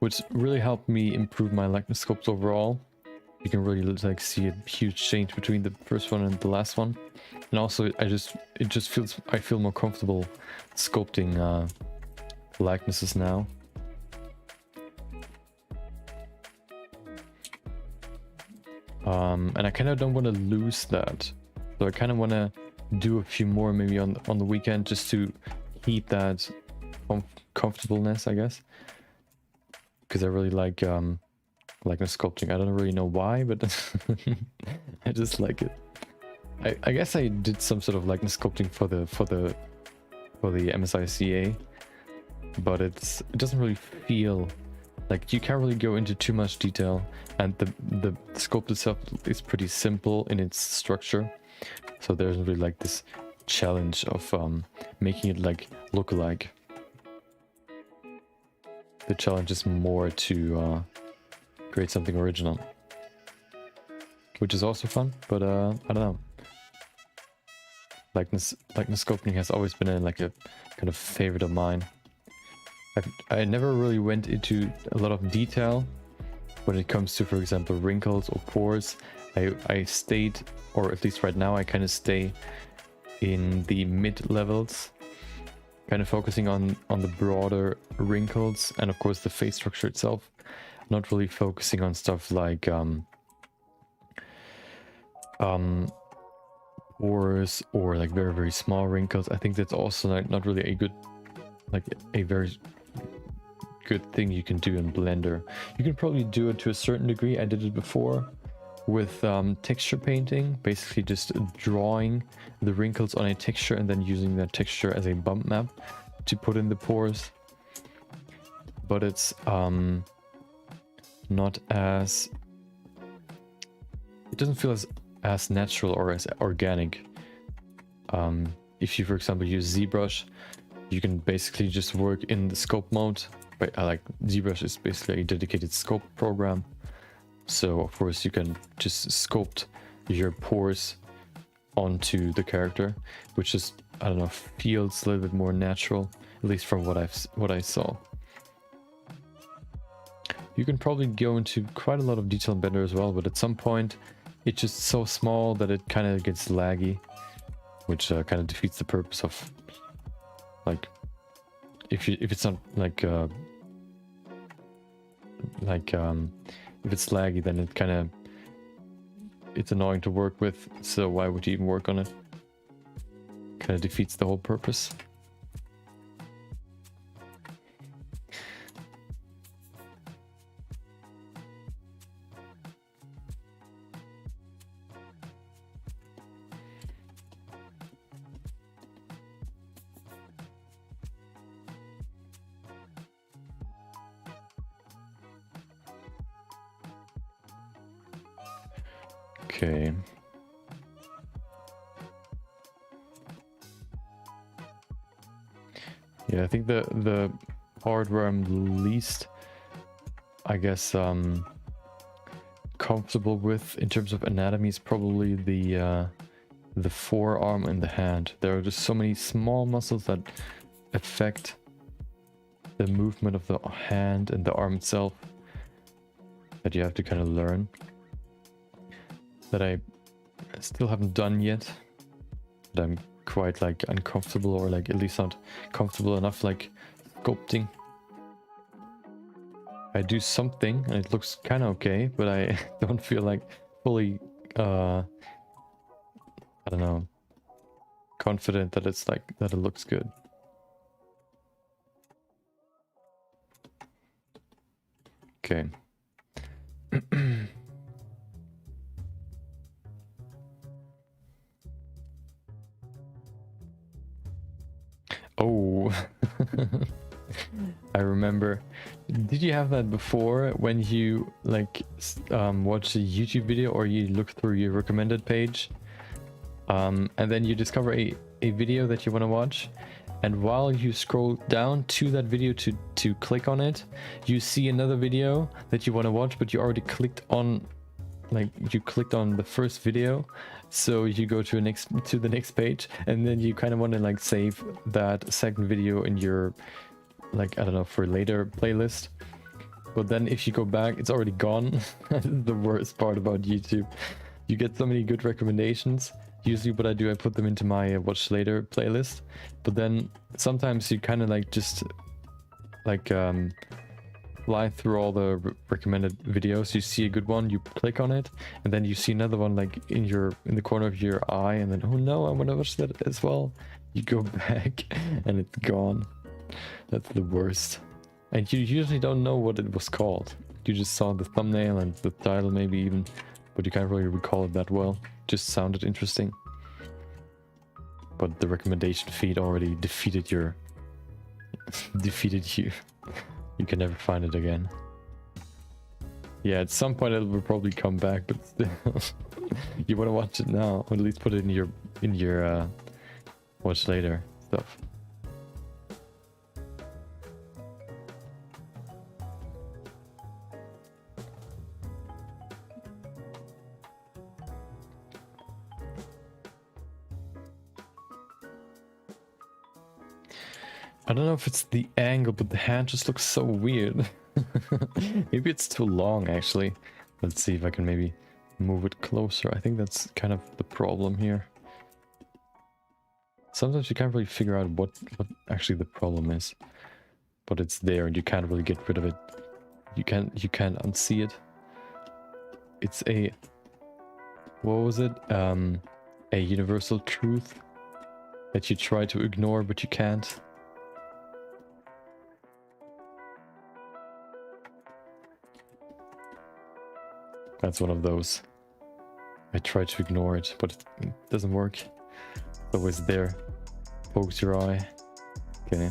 which really helped me improve my likeness sculpts overall. You can really like see a huge change between the first one and the last one. And also I feel more comfortable sculpting likenesses now. And I kind of don't want to lose that, so I kind of want to do a few more maybe on the weekend, just to keep that comfortableness, I guess, because I really like likeness sculpting. I don't really know why, but I just like it. I guess I did some sort of likeness sculpting for the MSI CA, but it doesn't really feel like, you can't really go into too much detail, and the sculpt itself is pretty simple in its structure, so there's really like this challenge of making it like look alike. The challenge is more to create something original, which is also fun, but I don't know. Likeness sculpting has always been a kind of favorite of mine. I never really went into a lot of detail when it comes to, for example, wrinkles or pores. I stayed, or at least right now I kind of stay in the mid levels, kind of focusing on the broader wrinkles and of course the face structure itself, not really focusing on stuff like pores or like very, very small wrinkles. I think that's also like not really a good, like a very good thing you can do in Blender. You can probably do it to a certain degree. I did it before with texture painting, basically just drawing the wrinkles on a texture and then using that texture as a bump map to put in the pores. But it's not as, it doesn't feel as natural or as organic. If you, for example, use ZBrush, you can basically just work in the sculpt mode. But I like ZBrush is basically a dedicated sculpt program. So of course you can just sculpt your pores onto the character, which just, I don't know, feels a little bit more natural, at least from what I saw. You can probably go into quite a lot of detail in Blender as well, but at some point it's just so small that it kind of gets laggy, which kind of defeats the purpose of, like, if it's not like if it's laggy, then it kind of, it's annoying to work with, so why would you even work on it? Kind of defeats the whole purpose. Okay. Yeah, I think the part where I'm least, I guess, comfortable with in terms of anatomy is probably the forearm and the hand. There are just so many small muscles that affect the movement of the hand and the arm itself that you have to kind of learn, that I still haven't done yet, but I'm quite like uncomfortable, or like at least not comfortable enough like sculpting. I do something and it looks kind of okay, but I don't feel like fully I don't know, confident that it's like that it looks good. Okay. Oh, I remember. Did you have that before when you like watch a YouTube video or you look through your recommended page, and then you discover a video that you want to watch, and while you scroll down to that video to click on it, you see another video that you want to watch, but you already clicked on, like, you clicked on the first video, so you go to the next page, and then you kind of want to like save that second video in your, like, I don't know, for later playlist. But then if you go back, it's already gone. That is the worst part about YouTube. You get so many good recommendations. Usually what I do, I put them into my watch later playlist, but then sometimes you kind of like just like fly through all the recommended videos. You see a good one, you click on it, and then you see another one like in the corner of your eye, and then, oh no, I want to watch that as well. You go back and it's gone. That's the worst. And you usually don't know what it was called. You just saw the thumbnail and the title maybe even, but you can't really recall it that well. Just sounded interesting. But the recommendation feed already defeated you. You can never find it again. Yeah, at some point it will probably come back, but still, you want to watch it now, or at least put it in your watch later stuff. I don't know if it's the angle, but the hand just looks so weird. Maybe it's too long, actually. Let's see if I can maybe move it closer. I think that's kind of the problem here. Sometimes you can't really figure out what actually the problem is, but it's there and you can't really get rid of it. You can't unsee it. It's a, what was it? A universal truth that you try to ignore but you can't. That's one of those. I try to ignore it, but it doesn't work. It's always there. Pokes your eye. Okay.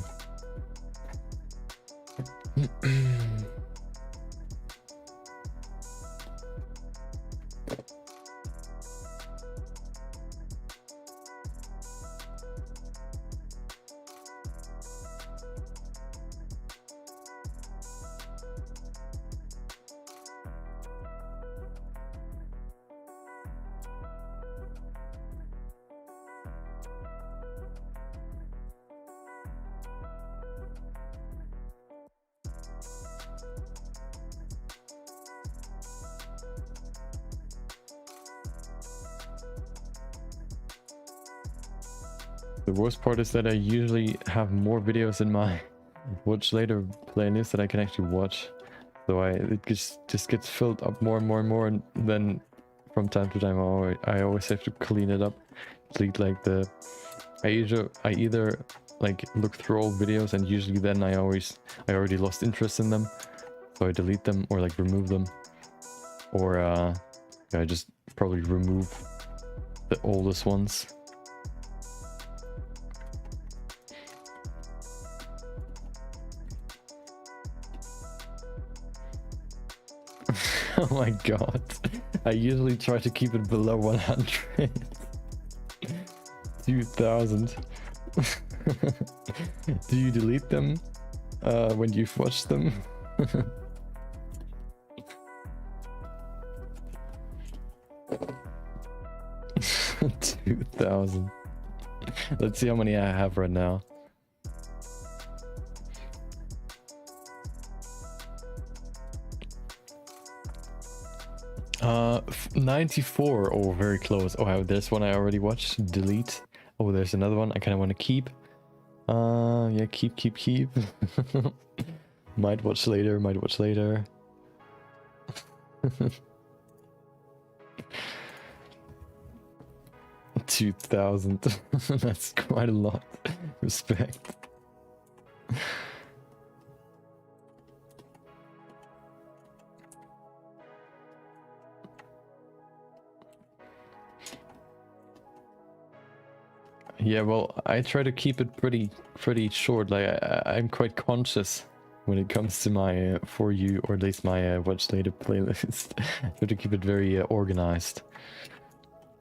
The worst part is that I usually have more videos in my watch later playlist that I can actually watch. So it just gets filled up more and more and more, and then from time to time I always have to clean it up. Delete like I either like look through old videos, and usually then I already lost interest in them, so I delete them or like remove them, or I just probably remove the oldest ones. Oh my god. I usually try to keep it below 100. 2000. Do you delete them when you've watched them? 2000. Let's see how many I have right now. 94. Oh, very close. Oh, there's one I already watched. Delete. Oh, there's another one I kind of want to keep. Yeah, keep. Might watch later. 2000. That's quite a lot. Respect. Yeah, well, I try to keep it pretty short. Like I'm quite conscious when it comes to my For You, or at least my Watch Later playlist. I try to keep it very organized.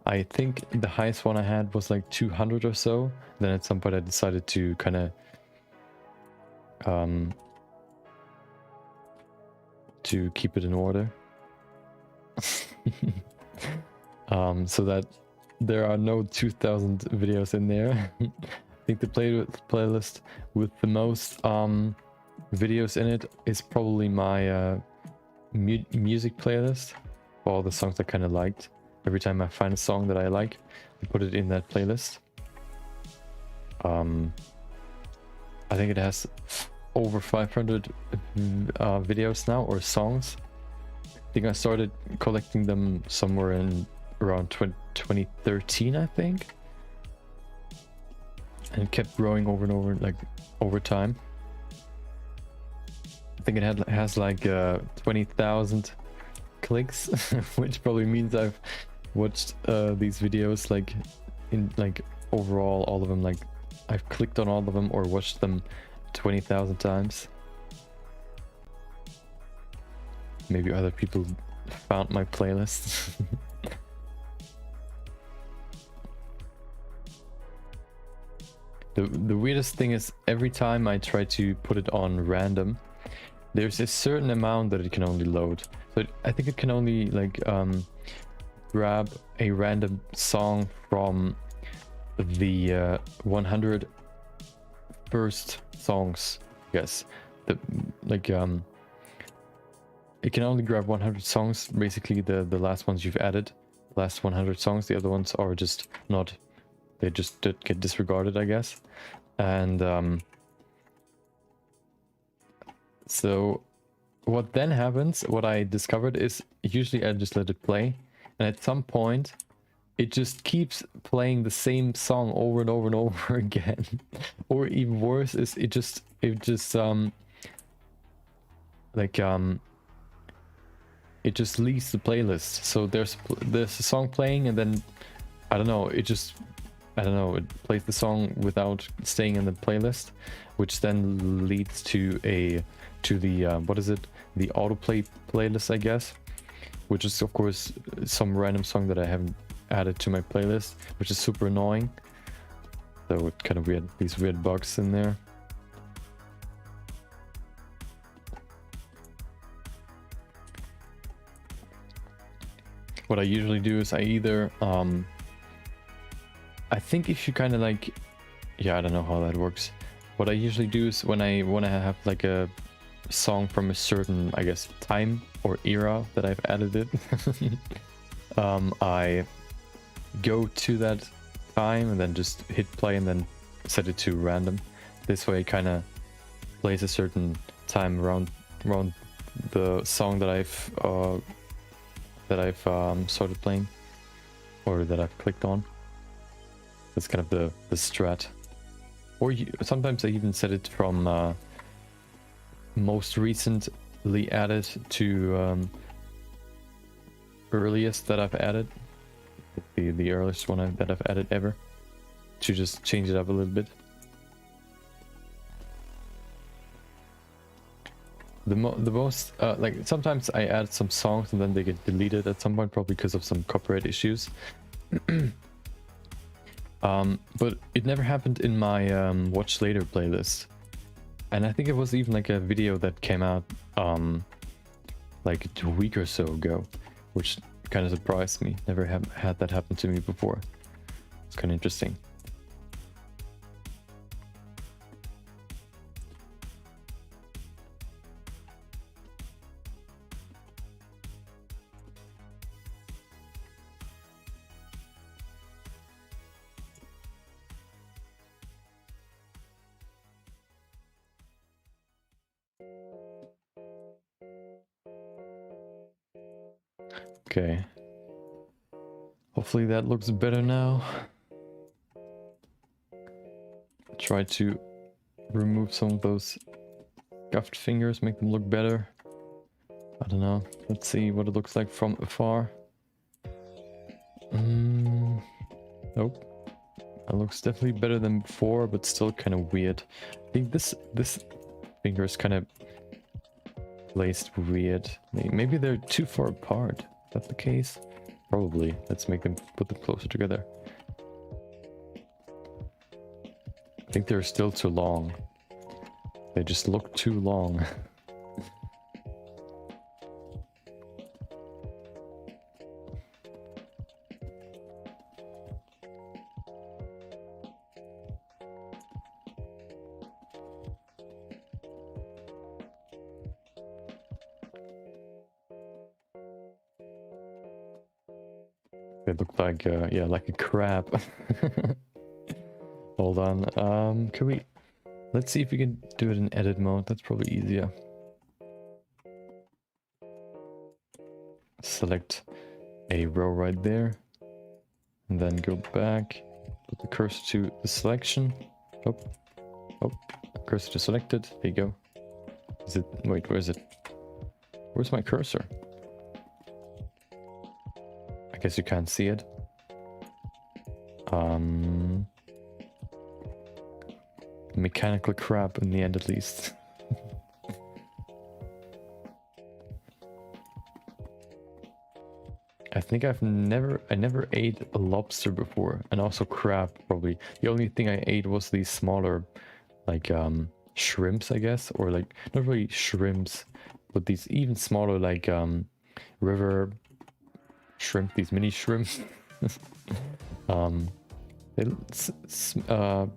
I think the highest one I had was like 200 or so. Then at some point I decided to kind of to keep it in order. So that there are no 2000 videos in there. I think the playlist with the most videos in it is probably my music playlist. All the songs I kind of liked. Every time I find a song that I like, I put it in that playlist. I think it has over 500 videos now, or songs. I think I started collecting them somewhere in around 2013, I think, and it kept growing over and over, like over time. I think it has like 20,000 clicks, which probably means I've watched these videos like overall all of them, like I've clicked on all of them or watched them 20,000 times. Maybe other people found my playlist. The weirdest thing is, every time I try to put it on random, there's a certain amount that it can only load. So I think it can only like grab a random song from the 100 first songs. Yes, it can only grab 100 songs, basically the last ones you've added, last 100 songs. The other ones are just not, they just get disregarded, I guess. And so what then happens, what I discovered is usually I just let it play, and at some point it just keeps playing the same song over and over and over again. Or even worse is it just it just leaves the playlist. So there's a song playing, and then I don't know, it plays the song without staying in the playlist, which then leads to the what is it, the autoplay playlist, I guess, which is of course some random song that I haven't added to my playlist, which is super annoying. So it kind of weird, these weird bugs in there. What I usually do is I either I think if you kind of like, yeah, I don't know how that works. What I usually do is when I want to have like a song from a certain, I guess, time or era that I've added it, I go to that time and then just hit play and then set it to random. This way it kind of plays a certain time around the song that I've started playing, or that I've clicked on. That's kind of the strat. Or sometimes I even set it from most recently added to earliest that I've added, the earliest one that I've added ever, to just change it up a little bit. The most like sometimes I add some songs and then they get deleted at some point, probably because of some copyright issues. But it never happened in my watch later playlist, and I think it was even like a video that came out like a week or so ago, which kind of surprised me. Never had that happen to me before. It's kind of interesting. Okay. Hopefully that looks better now. Try to remove some of those scuffed fingers, make them look better. I don't know. Let's see what it looks like from afar. Nope. It looks definitely better than before, but still kind of weird. I think this finger is kind of placed weird. Maybe they're too far apart. Is that the case? Probably. Let's put them closer together. I think they're still too long. They just look too long. They look like, yeah, like a crab. Hold on. Let's see if we can do it in edit mode. That's probably easier. Select a row right there, and then go back. Put the cursor to the selection. Oh, cursor to selected. There you go. Wait, where is it? Where's my cursor? I guess you can't see it. Mechanical crap in the end, at least. I think I never ate a lobster before, and also crab probably. The only thing I ate was these smaller, like shrimps, I guess, or like not really shrimps, but these even smaller, like river shrimp, these mini shrimps. They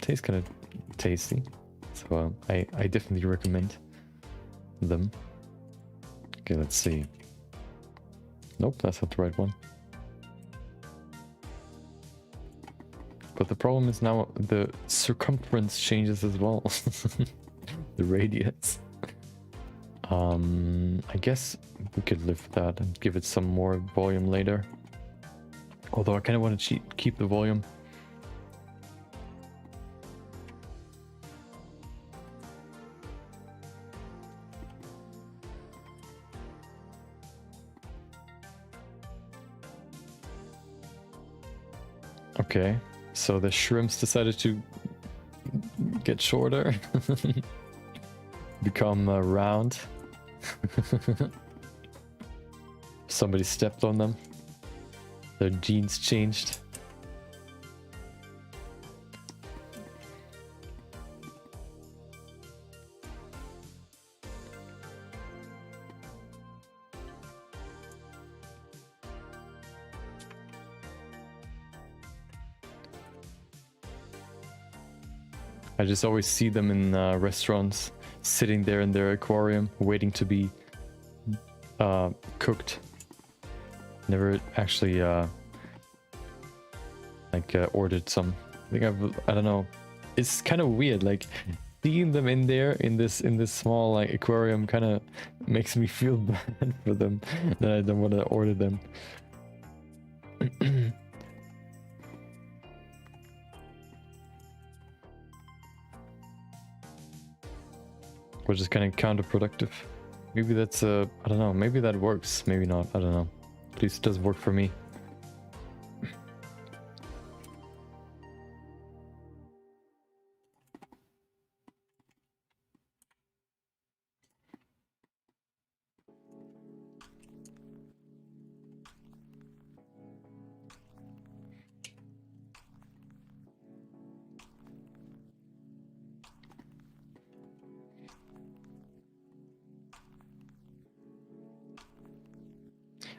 taste kind of tasty, so I definitely recommend them. Okay, let's see. Nope, that's not the right one. But the problem is now the circumference changes as well. The radius. I guess we could live with that and give it some more volume later. Although I kind of want to keep the volume. Okay, so the shrimps decided to get shorter. Become round. Somebody stepped on them. Their genes changed. I just always see them in restaurants, sitting there in their aquarium, waiting to be cooked. Never actually ordered some. I think I don't know. It's kind of weird, like seeing them in there in this small like aquarium kind of makes me feel bad for them that I don't want to order them. Which is kind of counterproductive. Maybe that's I don't know, maybe that works, maybe not, I don't know. At least it does work for me.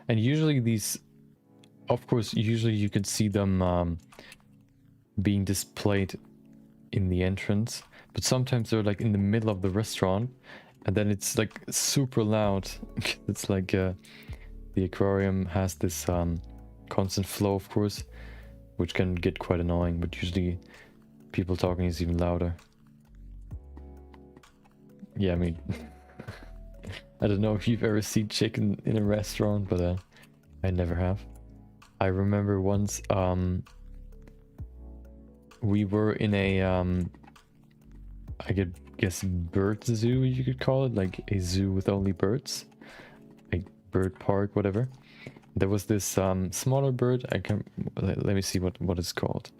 And usually these, of course, usually you can see them being displayed in the entrance, but sometimes they're like in the middle of the restaurant, and then it's like super loud. It's like the aquarium has this constant flow, of course, which can get quite annoying, but usually people talking is even louder. Yeah, I mean... I don't know if you've ever seen chicken in a restaurant, but I never have. I remember once we were in a I could guess bird zoo, you could call it, like a zoo with only birds, a bird park, whatever. There was this smaller bird. I can let me see what it's called.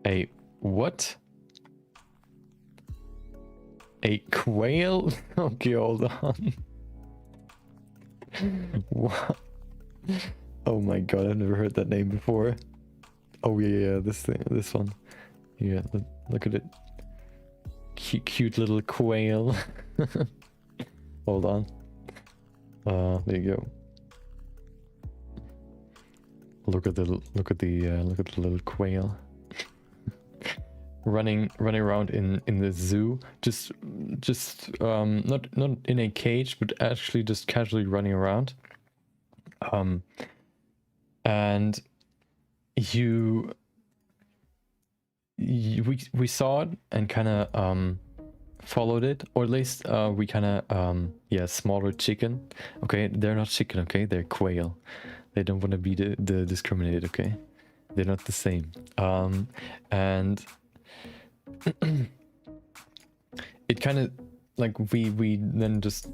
A what? A quail? Okay, hold on. What? Oh my god, I've never heard that name before. Oh yeah, this thing, this one. Yeah, look at it. Cute little quail. Hold on. There you go. Look at the little quail. running around in the zoo, just not in a cage, but actually just casually running around. And we saw it and kind of followed it, or at least we kind of yeah, smaller chicken. Okay, they're not chicken, okay, they're quail. They don't want to be the discriminated, okay, they're not the same. And it kind of like we then just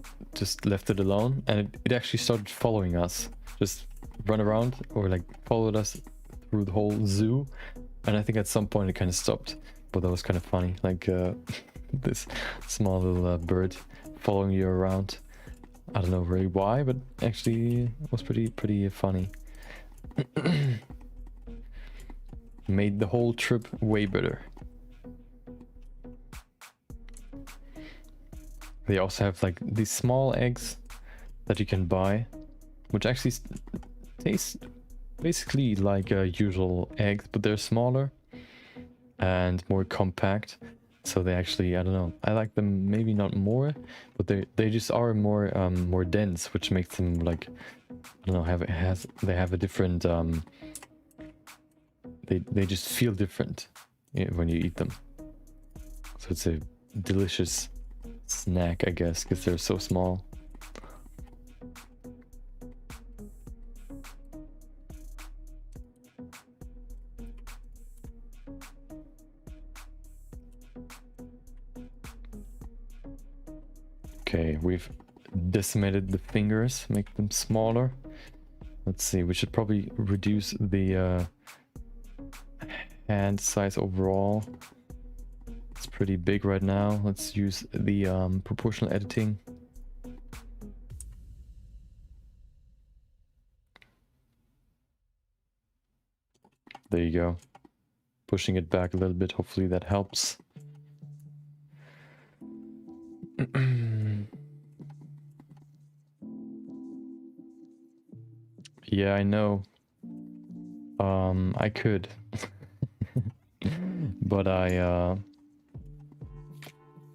left it alone, and it actually started following us, just run around, or like followed us through the whole zoo. And I think at some point it kind of stopped, but that was kind of funny, like this small little bird following you around. I don't know really why, but actually it was pretty funny. Made the whole trip way better. They also have like these small eggs that you can buy, which actually taste basically like usual eggs, but they're smaller and more compact. So they actually, I don't know, I like them maybe not more, but they just are more more dense, which makes them like, I don't know, they have a different they just feel different when you eat them. So it's a delicious snack, I guess, because they're so small. Okay, we've decimated the fingers, make them smaller. Let's see, we should probably reduce the hand size overall. It's pretty big right now. Let's use the proportional editing. There you go. Pushing it back a little bit, hopefully that helps. Yeah, I know. I could. But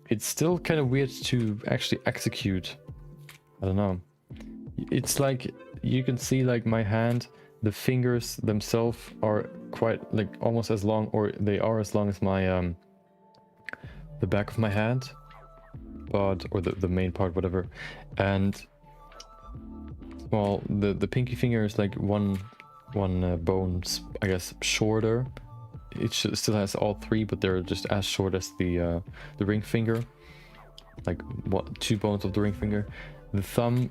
it's still kind of weird to actually execute. I don't know. It's like, you can see like my hand, the fingers themselves are quite like almost as long, or they are as long as my the back of my hand, but or the main part, whatever. And well, the pinky finger is like one bone, I guess, shorter. It still has all three, but they're just as short as the ring finger, like what, 2 bones of the ring finger. The thumb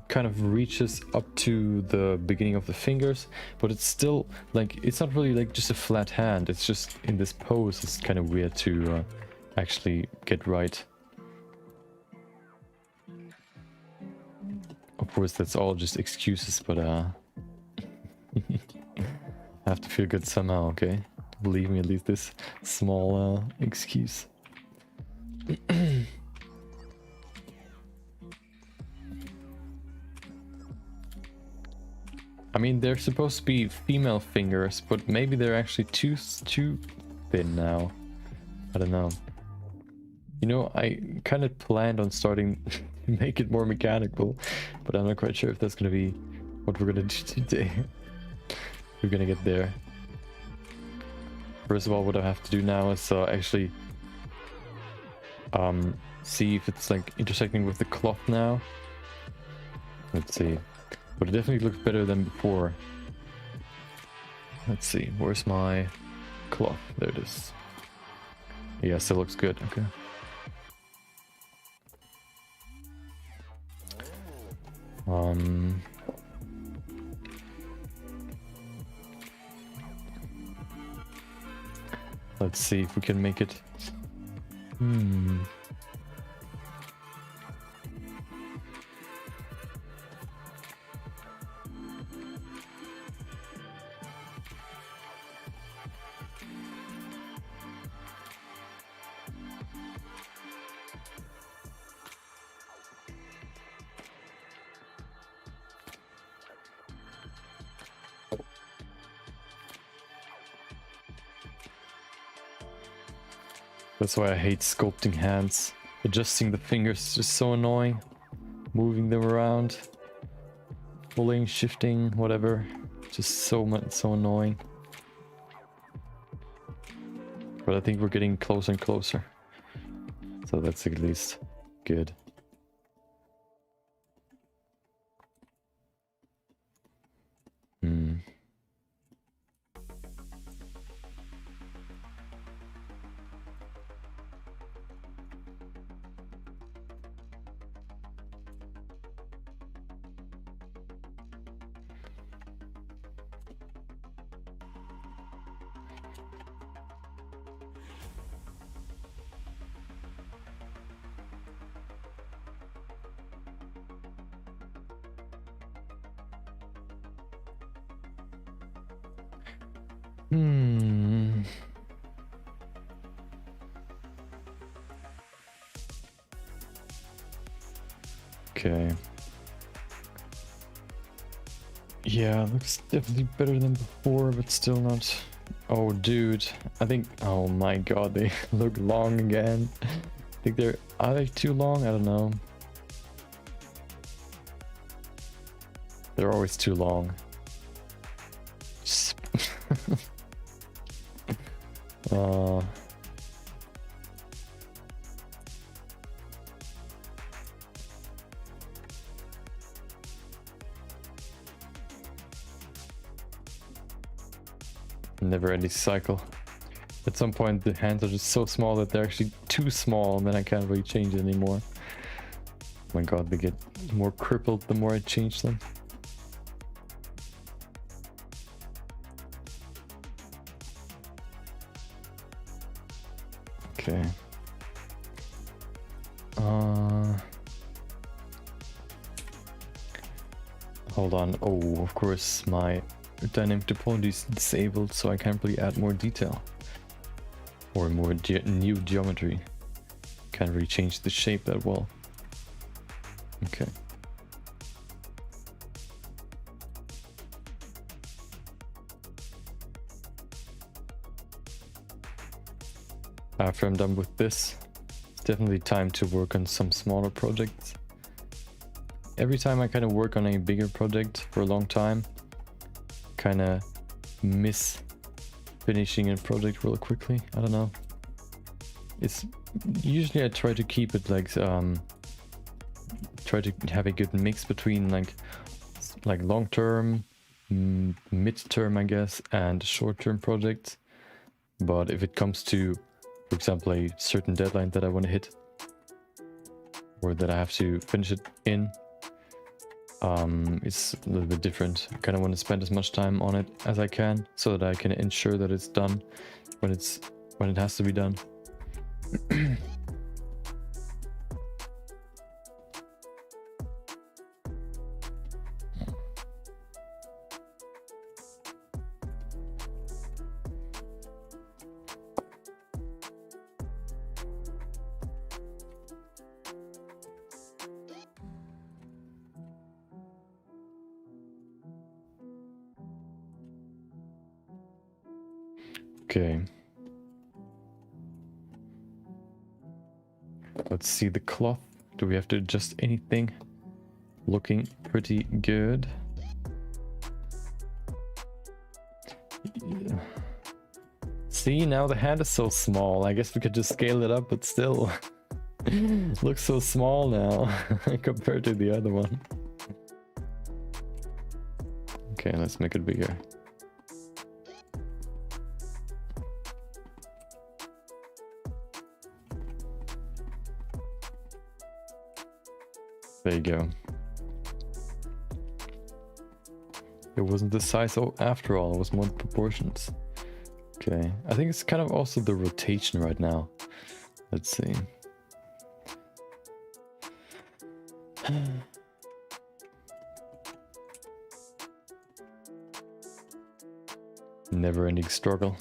kind of reaches up to the beginning of the fingers, but it's still like, it's not really like just a flat hand. It's just in this pose, it's kind of weird to actually get right. Of course, that's all just excuses, but I have to feel good somehow, okay? Believe me, at least this small excuse. I mean, they're supposed to be female fingers, but maybe they're actually too thin now. I don't know. You know, I kind of planned on starting to make it more mechanical, but I'm not quite sure if that's going to be what we're going to do today. We're going to get there. First of all, what I have to do now is actually see if it's like intersecting with the cloth now. Let's see. But it definitely looks better than before. Let's see, where's my cloth? There it is. Yeah, still looks good, okay. Let's see if we can make it. That's why I hate sculpting hands. Adjusting the fingers is just so annoying. Moving them around. Pulling, shifting, whatever. Just so annoying. But I think we're getting closer and closer. So that's at least good. Okay. Yeah, looks definitely better than before, but still not Oh, dude. I think... Oh my god, they look long again. I think they're... Are they too long? I don't know. They're always too long. Just... Never ending cycle. At some point the hands are just so small that they're actually too small and then I can't really change it anymore. Oh my god, they get more crippled the more I change them. Okay. Hold on. Oh, of course my dynamic topology is disabled, so I can't really add more detail or more new geometry. Can't really change the shape that well. Okay. After I'm done with this, it's definitely time to work on some smaller projects. Every time I kind of work on a bigger project for a long time, kind of miss finishing a project real quickly. I don't know. It's usually I try to keep it like try to have a good mix between like long-term, mid-term, I guess, and short-term projects. But if it comes to, for example, a certain deadline that I want to hit, or that I have to finish it in, it's a little bit different. I kind of want to spend as much time on it as I can, so that I can ensure that it's done when it has to be done. Okay. Let's see the cloth. Do we have to adjust anything? Looking pretty good. Yeah. See, now the hand is so small. I guess we could just scale it up, but still. Looks so small now compared to the other one. Okay, let's make it bigger. There you go. It wasn't the size after all, it was more proportions. Okay, I think it's kind of also the rotation right now. Let's see. Never-ending struggle.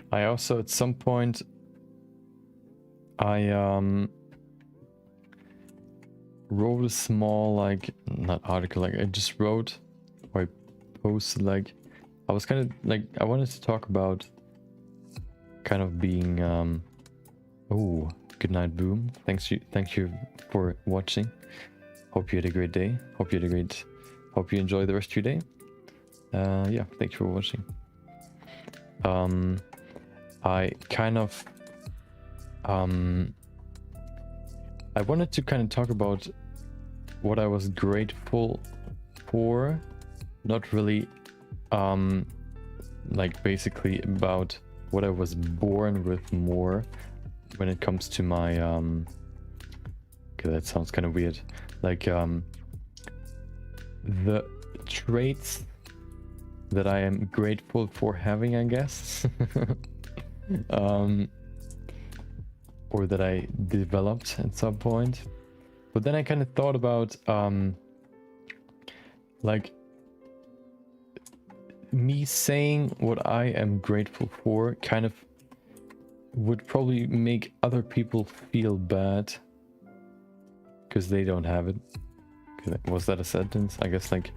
I also at some point I wrote a small not article, I just wrote or I posted I was kind of I wanted to talk about kind of being oh, good night Boom. Thank you for watching. Hope you had a great day. Hope you enjoy the rest of your day. Yeah, thank you for watching. I kind of I wanted to kind of talk about what I was grateful for, not really basically about what I was born with more when it comes to my okay, that sounds kind of weird, the traits that I am grateful for having, I guess. or that I developed at some point. But then I kind of thought about like me saying what I am grateful for kind of would probably make other people feel bad because they don't have it. Was that a sentence? I guess like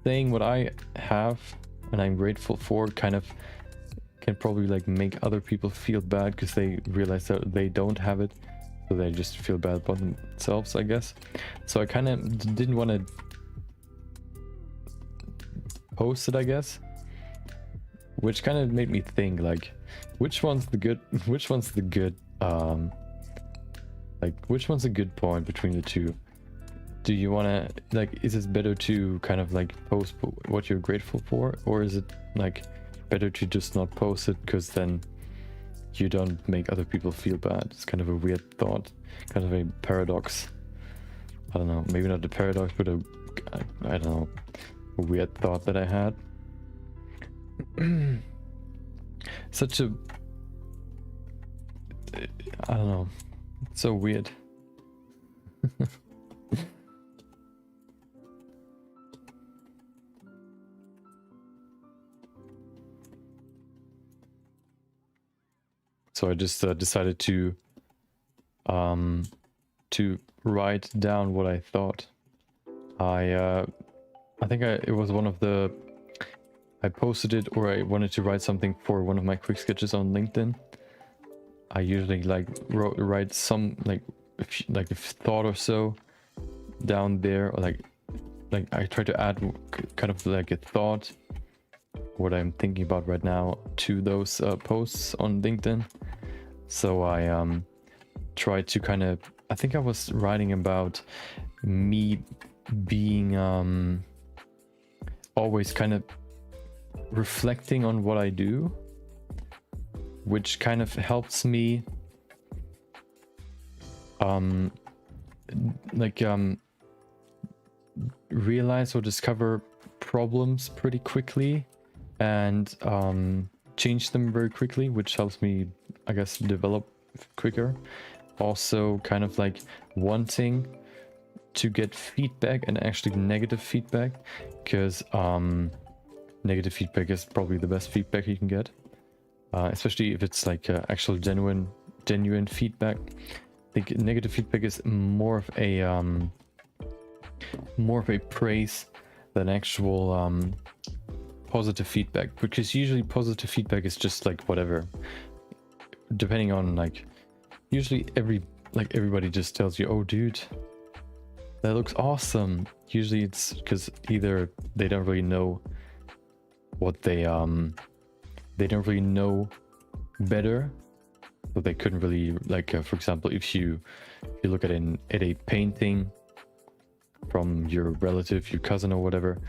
saying what I have and I'm grateful for kind of can probably like make other people feel bad because they realize that they don't have it, so they just feel bad about themselves, I guess. So I kind of didn't want to post it, I guess, which kind of made me think like which one's the good like which one's a good point between the two. Do you want to like, is it better to kind of like post what you're grateful for, or is it like better to just not post it because then you don't make other people feel bad? It's kind of a weird thought, kind of a paradox. I don't know, maybe not a paradox, but I don't know, a weird thought that I had. Such a, I don't know, so weird. So I just decided to write down what I thought. I think it was one of the, I posted it, or I wanted to write something for one of my quick sketches on LinkedIn. I usually like write some like a thought or so down there, or like I try to add kind of like a thought, what I'm thinking about right now, to those posts on LinkedIn. So I tried to kind of, I think I was writing about me being always kind of reflecting on what I do, which kind of helps me realize or discover problems pretty quickly and change them very quickly, which helps me, I guess, develop quicker. Also kind of like wanting to get feedback, and actually negative feedback, because negative feedback is probably the best feedback you can get, especially if it's like actual genuine feedback. I think negative feedback is more of a praise than actual positive feedback, because usually positive feedback is just like whatever, depending on like, usually everybody just tells you, oh dude, that looks awesome. Usually it's because either they don't really know what they don't really know better, so they couldn't really like for example, if you look at a painting from your relative, your cousin or whatever,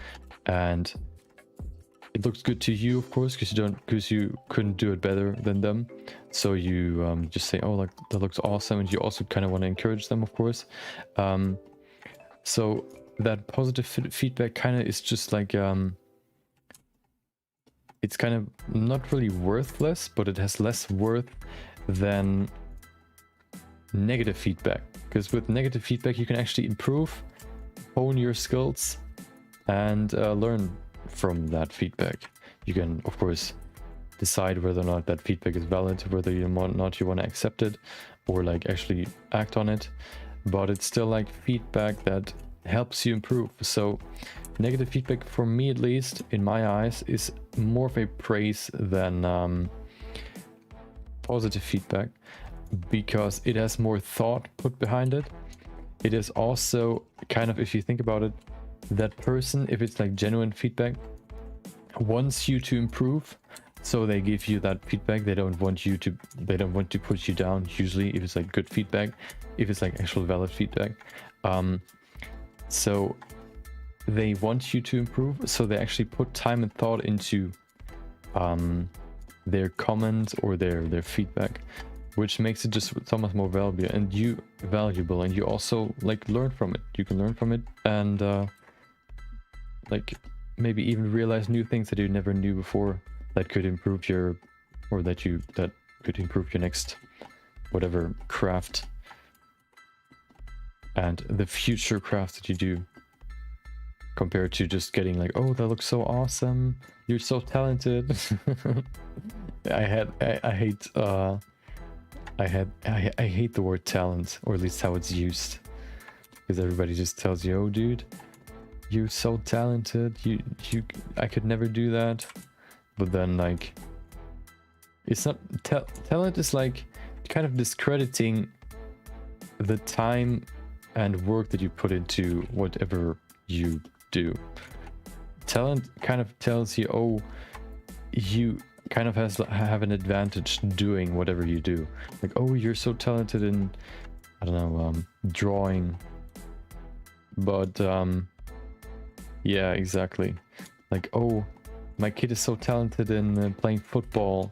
and it looks good to you, of course, because you couldn't do it better than them, so you just say, oh, like that looks awesome, and you also kind of want to encourage them, of course. So that positive feedback kind of is just like it's kind of not really worthless, but it has less worth than negative feedback, because with negative feedback you can actually improve, hone your skills, and learn from that feedback. You can, of course, decide whether or not that feedback is valid, whether you want to accept it or like actually act on it, but it's still like feedback that helps you improve. So negative feedback, for me at least, in my eyes, is more of a praise than positive feedback, because it has more thought put behind it. It is also kind of, if you think about it, that person, if it's like genuine feedback, wants you to improve, so they give you that feedback. They don't want to put you down, usually, if it's like good feedback, if it's like actual valid feedback. So they want you to improve, so they actually put time and thought into their comments or their feedback, which makes it just so much more valuable, and you also like learn from it. You can learn from it and like maybe even realize new things that you never knew before, that could improve your, or that could improve your next whatever craft and the future craft that you do, compared to just getting like, oh, that looks so awesome, you're so talented. I hate I hate the word talent, or at least how it's used, because everybody just tells you, oh dude, you're so talented, I could never do that. But then like, it's not talent is like kind of discrediting the time and work that you put into whatever you do. Talent kind of tells you, oh, you kind of have an advantage doing whatever you do. Like, oh, you're so talented in, I don't know, drawing. But yeah, exactly. Like, oh, my kid is so talented in playing football,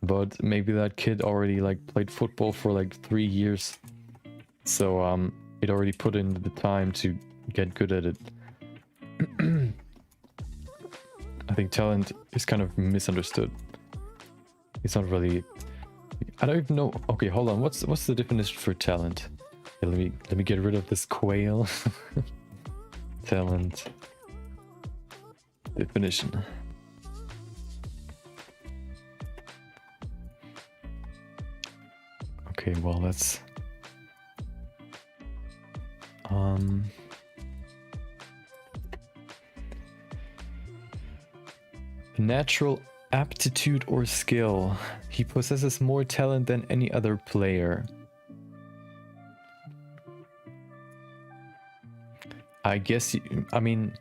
but maybe that kid already like played football for like 3 years, so it already put in the time to get good at it. I think talent is kind of misunderstood. It's not really, I don't even know. Okay, hold on, what's the definition for talent? Okay, let me get rid of this quail. Talent definition. Okay, well, let's natural aptitude or skill. He possesses more talent than any other player. I guess, I mean,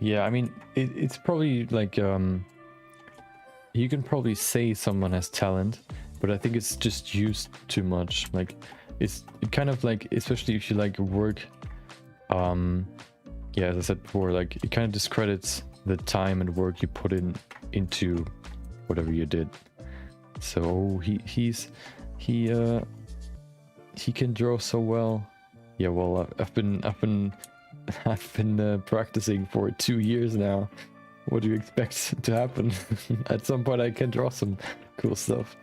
yeah, I mean, it's probably like, you can probably say someone has talent, but I think it's just used too much. Like, it kind of like, especially if you like work, yeah, as I said before, like, it kind of discredits the time and work you put into whatever you did. So he can draw so well. Yeah, well, I've been practicing for 2 years now. What do you expect to happen? At some point I can draw some cool stuff.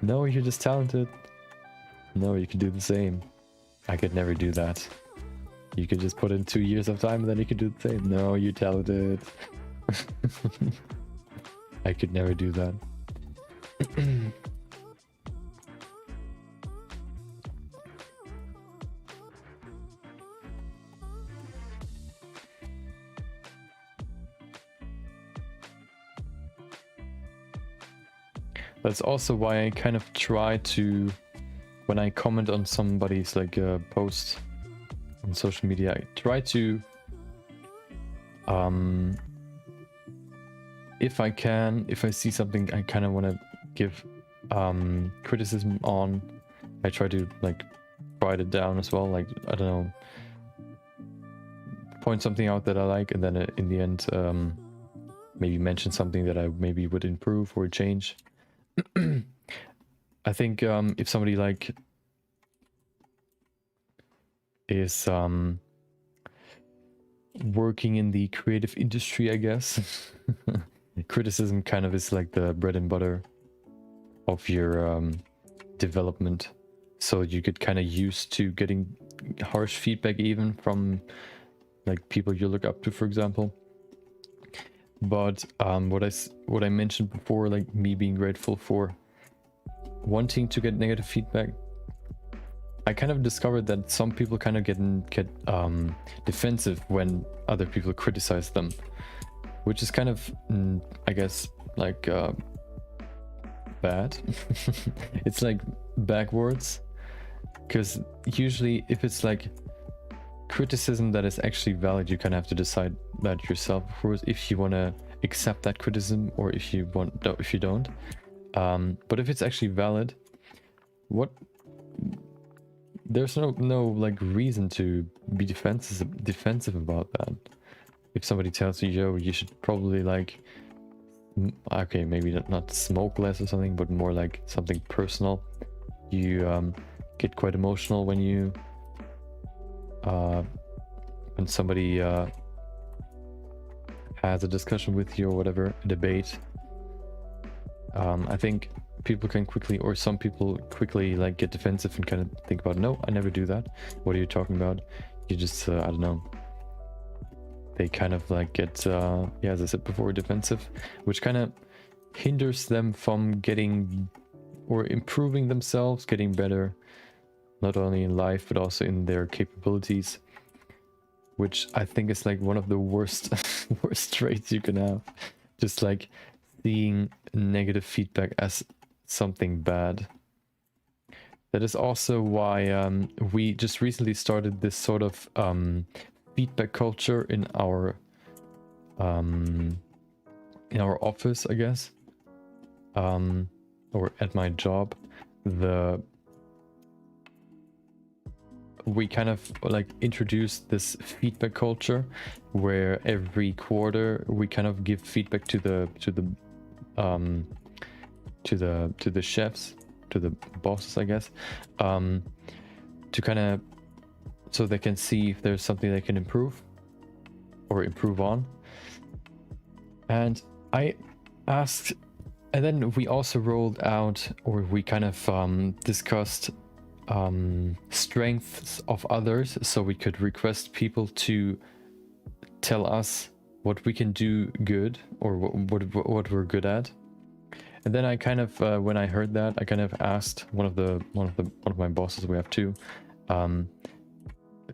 No, you're just talented. No, you can do the same. I could never do that. You could just put in 2 years of time and then you could do the same. No, you're talented. I could never do that. That's also why I kind of try to, when I comment on somebody's like post on social media, I try to, if I can, if I see something I kind of want to give criticism on, I try to like write it down as well. Like, I don't know, point something out that I like, and then in the end, maybe mention something that I maybe would improve or change. I think if somebody like is working in the creative industry, I guess, criticism kind of is like the bread and butter of your development. So you get kind of used to getting harsh feedback even from like people you look up to, for example. But what I mentioned before, like me being grateful for wanting to get negative feedback, I kind of discovered that some people kind of get defensive when other people criticize them, which is kind of, I guess, like bad. It's like backwards, because usually if it's like criticism that is actually valid, you kind of have to decide that yourself, of course, if you want to accept that criticism or if you don't. But if it's actually valid, there's no like reason to be defensive about that. If somebody tells you, yo, you should probably like, okay, maybe not smoke less or something, but more like something personal. You get quite emotional when you when somebody has a discussion with you or whatever, a debate. I think people can quickly, or some people quickly like get defensive and kind of think about, no, I never do that. What are you talking about? You just, I don't know. They kind of like get, yeah, as I said before, defensive, which kind of hinders them from getting or improving themselves, getting better, not only in life, but also in their capabilities, which I think is like one of the worst, worst traits you can have. Just like seeing negative feedback as something bad. That is also why we just recently started this sort of feedback culture in our office, I guess, or at my job. We kind of like introduced this feedback culture where every quarter we kind of give feedback to the chefs, to the bosses, I guess, to kind of, so they can see if there's something they can improve or improve on. And I asked, and then we also rolled out, or we kind of discussed strengths of others, so we could request people to tell us what we can do good, or what we're good at. And then I kind of, when I heard that, I kind of asked one of my bosses, we have two,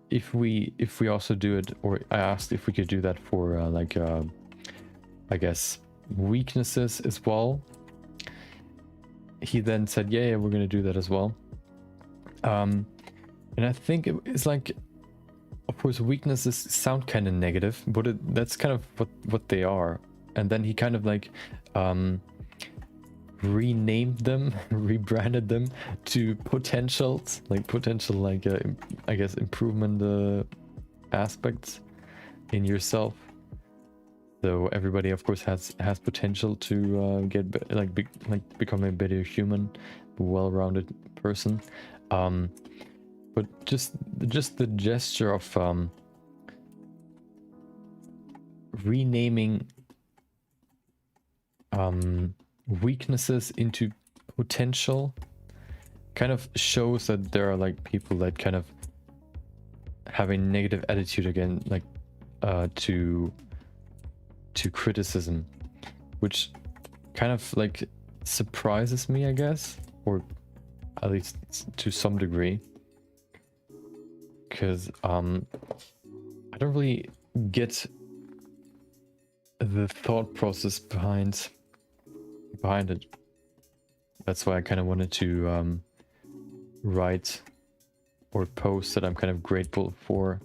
if we also do it, or I asked if we could do that for like I guess weaknesses as well. He then said, yeah, we're gonna do that as well. And I think it's like, of course, weaknesses sound kind of negative, but that's kind of what they are. And then he kind of like renamed them, rebranded them to potentials, like potential, like I guess improvement aspects in yourself. So everybody, of course, has potential to become a better human, well-rounded person. But just the gesture of renaming weaknesses into potential kind of shows that there are like people that kind of have a negative attitude again, like to criticism, which kind of like surprises me, I guess, or at least to some degree, because I don't really get the thought process behind it. That's why I kind of wanted to write or post that I'm kind of grateful for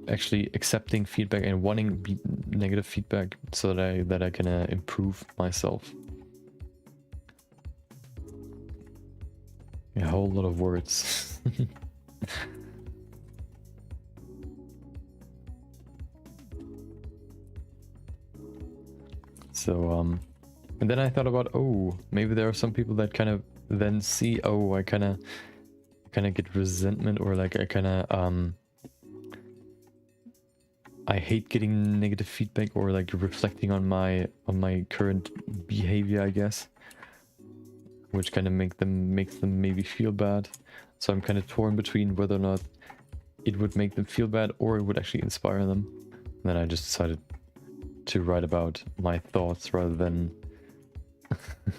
actually accepting feedback and wanting negative feedback, so that I can improve myself. A whole lot of words. So and then I thought about, oh, maybe there are some people that kind of then see, oh, I kind of get resentment, or like I kind of I hate getting negative feedback, or like reflecting on my current behavior, I guess, which kind of makes them maybe feel bad. So I'm kind of torn between whether or not it would make them feel bad or it would actually inspire them. And then I just decided to write about my thoughts rather than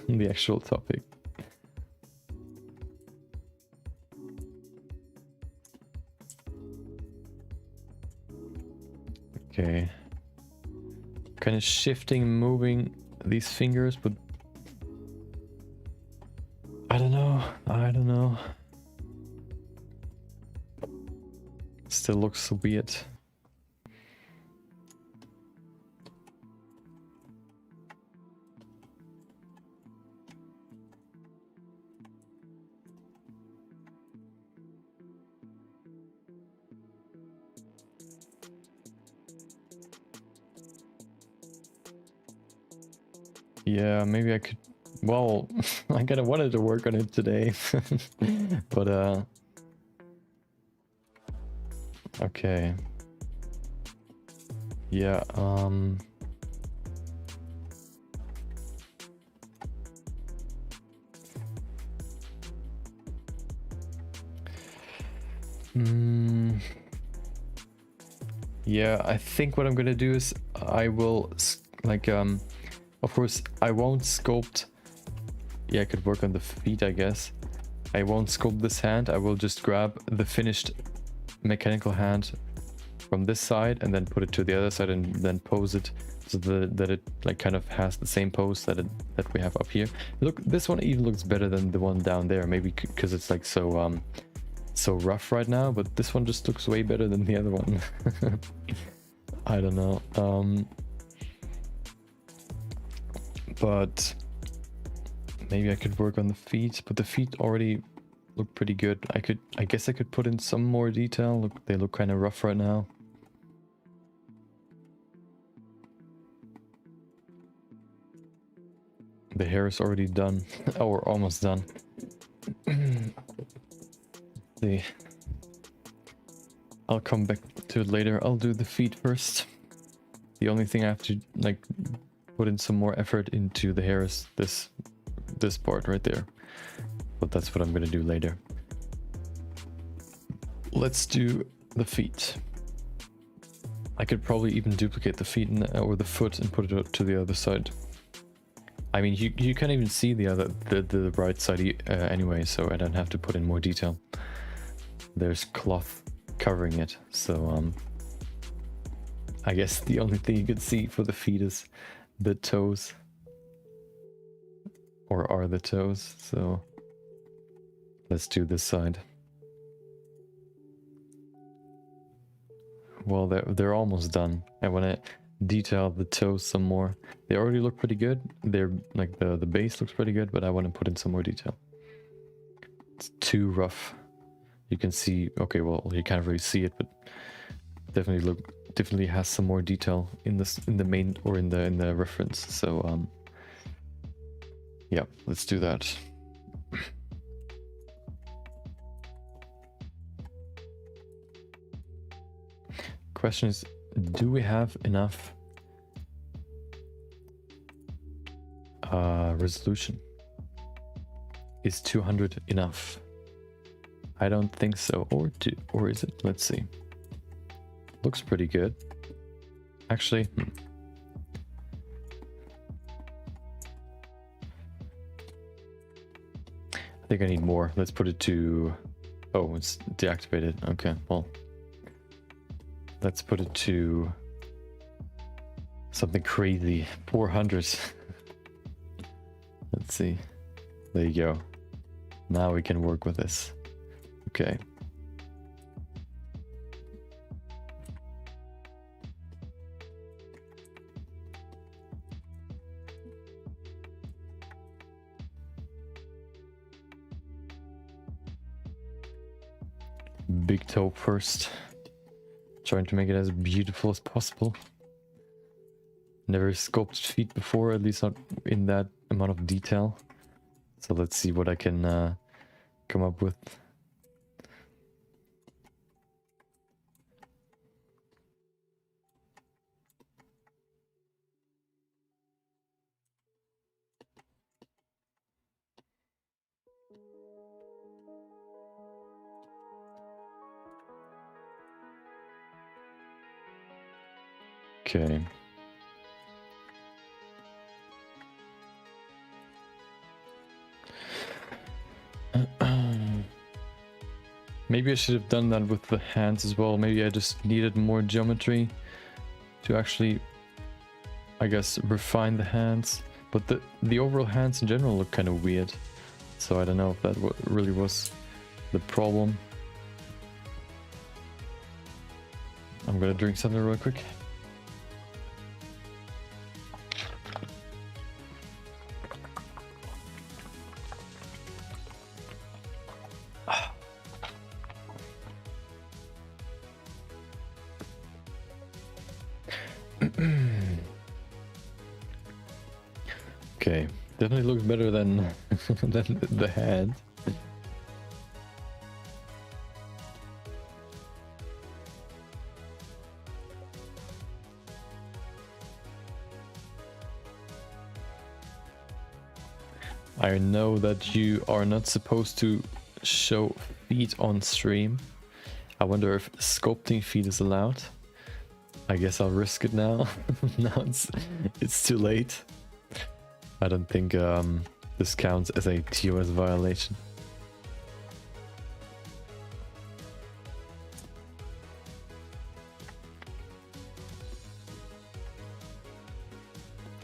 the actual topic. Okay, kind of shifting, moving these fingers, but I don't know. Still looks weird. Yeah, maybe I could, well, I kind of wanted to work on it today, but okay. Yeah, yeah, I think what I'm gonna do is I will of course I won't sculpt. Yeah, I could work on the feet, I guess. I won't sculpt this hand. I will just grab the finished mechanical hand from this side and then put it to the other side and then pose it so that it like kind of has the same pose that we have up here. Look, this one even looks better than the one down there, maybe because it's like so rough right now, but this one just looks way better than the other one. I don't know. But maybe I could work on the feet, but the feet already look pretty good. I guess I could put in some more detail. Look, they look kind of rough right now. The hair is already done, or almost done. See, I'll come back to it later. I'll do the feet first. The only thing I have to like put in some more effort into the hair is this part right there. But that's what I'm gonna do later. Let's do the feet. I could probably even duplicate the feet or the foot and put it to the other side. I mean, you can't even see the right side anyway, so I don't have to put in more detail. There's cloth covering it, so I guess the only thing you could see for the feet is the toes, or are the toes. So let's do this side. Well, they're almost done. I want to detail the toes some more. They already look pretty good. They're like the base looks pretty good, but I want to put in some more detail. It's too rough. You can see, okay, well, you can't really see it, but definitely has some more detail in the main or in the reference. So yeah, let's do that. Question is, do we have enough resolution? Is 200 enough? I don't think so. Or is it? Let's see. Looks pretty good. Actually, I think I need more. Let's put it to... Oh, it's deactivated. Okay, well. Let's put it to something crazy. 400. Let's see. There you go. Now we can work with this. Okay. Big toe first. Trying to make it as beautiful as possible. Never sculpted feet before, at least not in that amount of detail. So let's see what I can come up with. Okay. Maybe I should have done that with the hands as well. Maybe I just needed more geometry to actually, I guess, refine the hands. But the overall hands in general look kind of weird. So I don't know if that really was the problem. I'm gonna drink something real quick. Okay, definitely looks better than than the hand. I know that you are not supposed to show feet on stream. I wonder if sculpting feet is allowed. I guess I'll risk it now. Now it's too late. I don't think this counts as a TOS violation.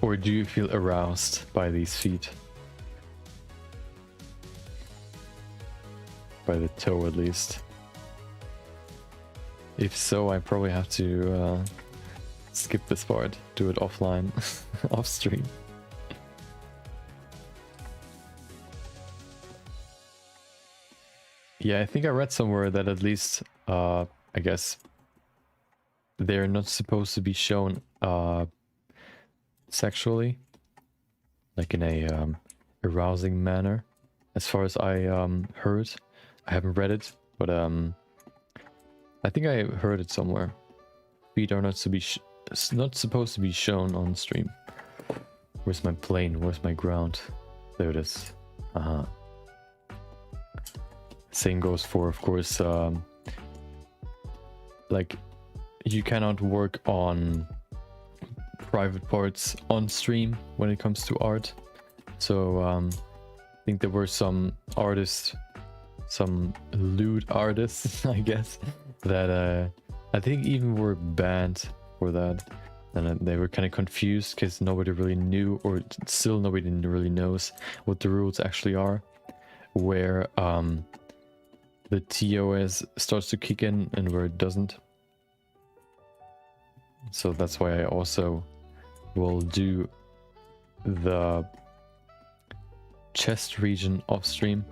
Or do you feel aroused by these feet? By the toe at least. If so, I probably have to skip this part, do it offline, off stream. Yeah, I think I read somewhere that at least, I guess, they're not supposed to be shown sexually, like in a arousing manner, as far as I heard. I haven't read it, but I think I heard it somewhere. Feet are not supposed to be shown on stream. Where's my plane? Where's my ground? There it is. Same goes for, of course, like you cannot work on private parts on stream when it comes to art. So I think there were some artists, some lewd artists, I guess, that I think even were banned for that. And they were kind of confused because nobody really knew, or still nobody really knows what the rules actually are, where the TOS starts to kick in and where it doesn't. So that's why I also will do the chest region off stream.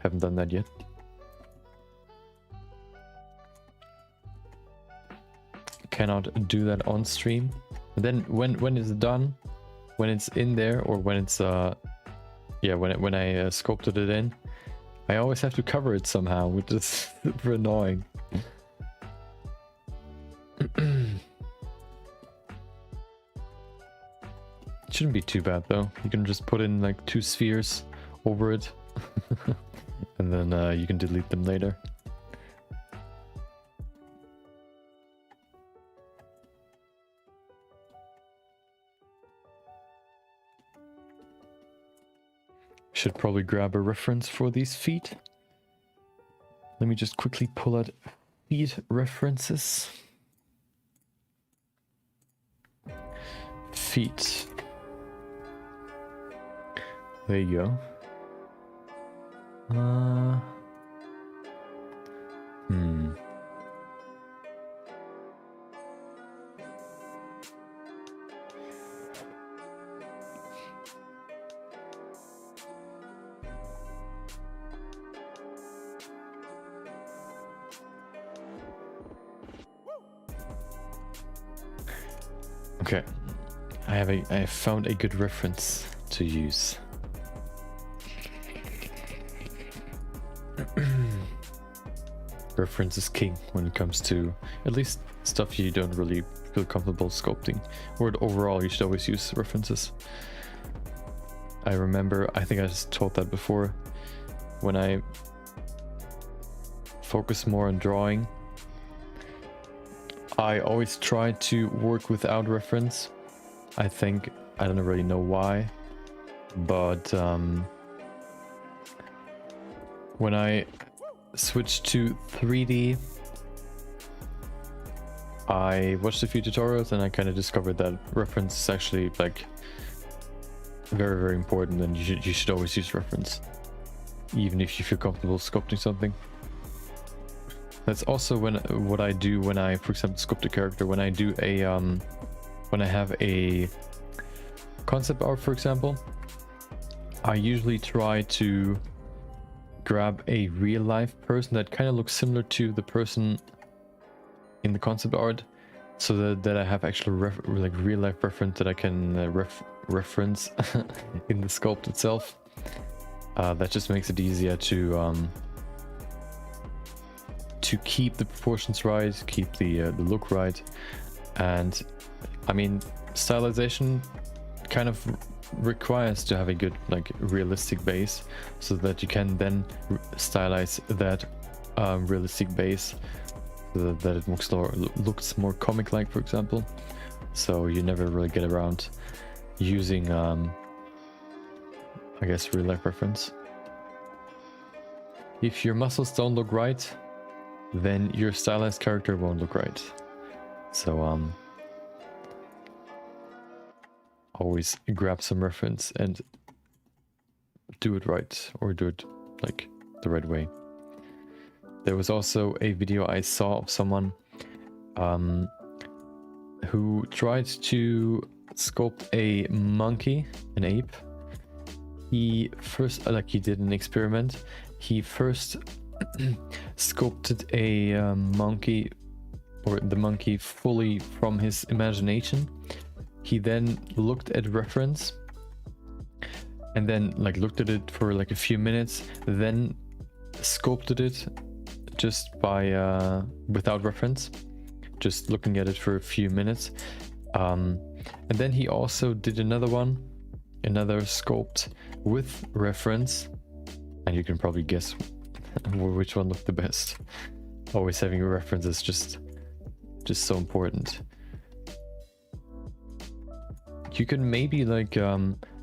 Haven't done that yet. Cannot do that on stream. And then when it's done, when it's in there, or when it's yeah, when I sculpted it in, I always have to cover it somehow, which is super annoying. It shouldn't be too bad though. You can just put in like 2 spheres over it and then you can delete them later. Should probably grab a reference for these feet. Let me just quickly pull out feet references. Feet. There you go. Okay, I have found a good reference to use. Reference is king when it comes to at least stuff you don't really feel comfortable sculpting, or overall you should always use references. I remember, I think I just told that before, when I focus more on drawing, I always try to work without reference. I think, I don't really know why, but when I switched to 3D, I watched a few tutorials and I kind of discovered that reference is actually like very, very important, and you should always use reference, even if you feel comfortable sculpting something. That's also what I do when I, for example, sculpt a character. When I do a when I have a concept art, for example, I usually try to grab a real life person that kind of looks similar to the person in the concept art, so that I have actual like real life reference that I can reference in the sculpt itself. That just makes it easier to keep the proportions right, keep the look right. And I mean, stylization kind of requires to have a good like realistic base, so that you can then stylize that realistic base so that it looks more comic-like, for example. So you never really get around using I guess real life reference. If your muscles don't look right, then your stylized character won't look right. So always grab some reference and do it right, or do it like the right way. There was also a video I saw of someone who tried to sculpt a monkey, an ape. He first, like he did an experiment, he first sculpted a monkey, or the monkey fully from his imagination. He then looked at reference and then like looked at it for like a few minutes, then sculpted it just by without reference, just looking at it for a few minutes. And then he also did another sculpt with reference, and you can probably guess which one looked the best. Always having a reference is just so important. You can maybe like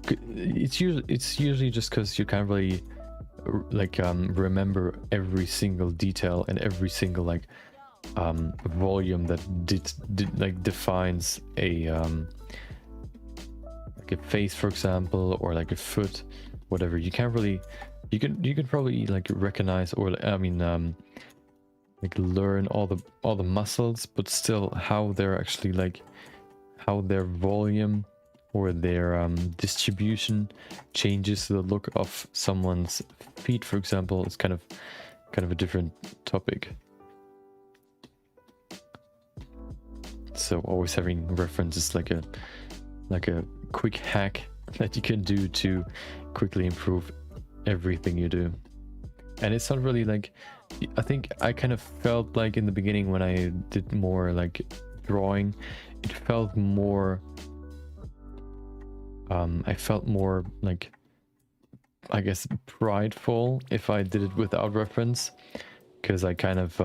it's usually just because you can't really like remember every single detail and every single like volume that like defines a like a face, for example, or like a foot, whatever. You can't really, you can probably like recognize, or I mean like learn all the muscles, but still how they're actually like, how their volume or their distribution changes the look of someone's feet, for example. It's kind of a different topic. So always having reference is like a quick hack that you can do to quickly improve everything you do. And it's not really like, I think I kind of felt like in the beginning when I did more like drawing, it felt more I felt more like, I guess, prideful if I did it without reference, because I kind of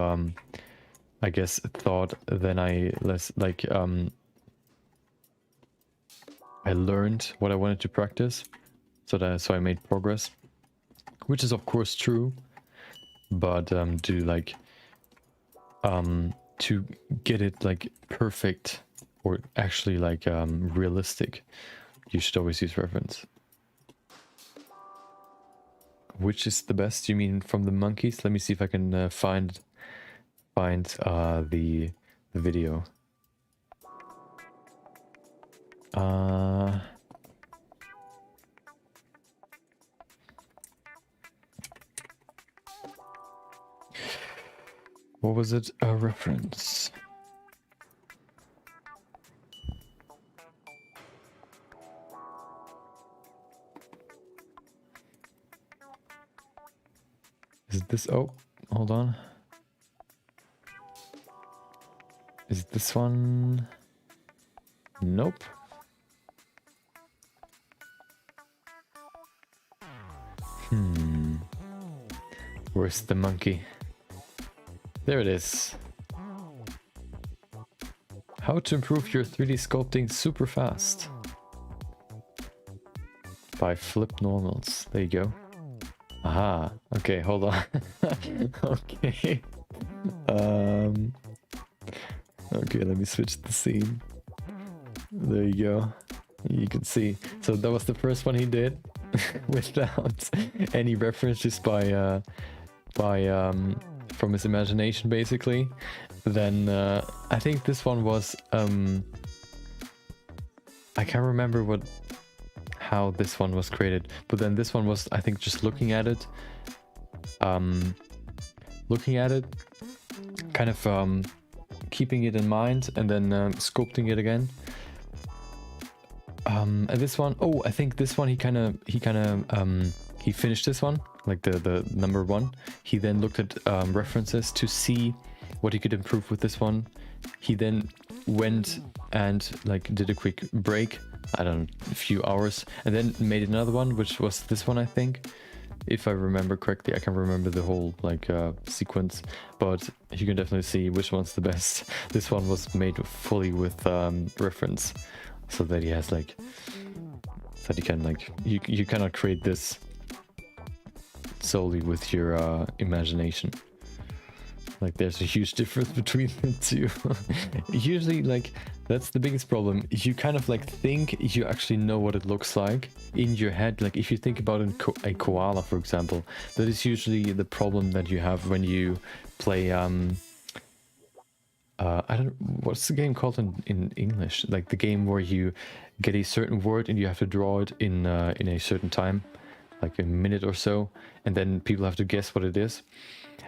I guess thought then I learned what I wanted to practice, so I made progress, which is of course true, but to get it like perfect or actually like realistic, you should always use reference. Which is the best? You mean from the monkeys? Let me see if I can find the video. What was it? A reference. Is it this? Oh, hold on. Is it this one? Nope. Where's the monkey? There it is. How to improve your 3D sculpting super fast. By Flip Normals. There you go. Aha. Okay, hold on. Okay. Okay, let me switch the scene. There you go. You can see. So that was the first one he did without any reference, just by from his imagination, basically. Then I think this one was I can't remember how this one was created, but then this one was, I think, just looking at it, kind of keeping it in mind, and then sculpting it again. And this one, oh, I think this one he finished this one, like the number one. He then looked at references to see what he could improve with this one. He then went and like did a quick break I don't know, a few hours, and then made another one, which was this one, I think, if I remember correctly. I can't remember the whole like sequence, but you can definitely see which one's the best. This one was made fully with reference, so that he has like, that you can like, you cannot create this solely with your imagination. Like, there's a huge difference between the two. Usually, like, that's the biggest problem. You kind of like think you actually know what it looks like in your head. Like, if you think about a koala, for example, that is usually the problem that you have when you play I don't, what's the game called in English? Like the game where you get a certain word and you have to draw it in a certain time, like a minute or so, and then people have to guess what it is.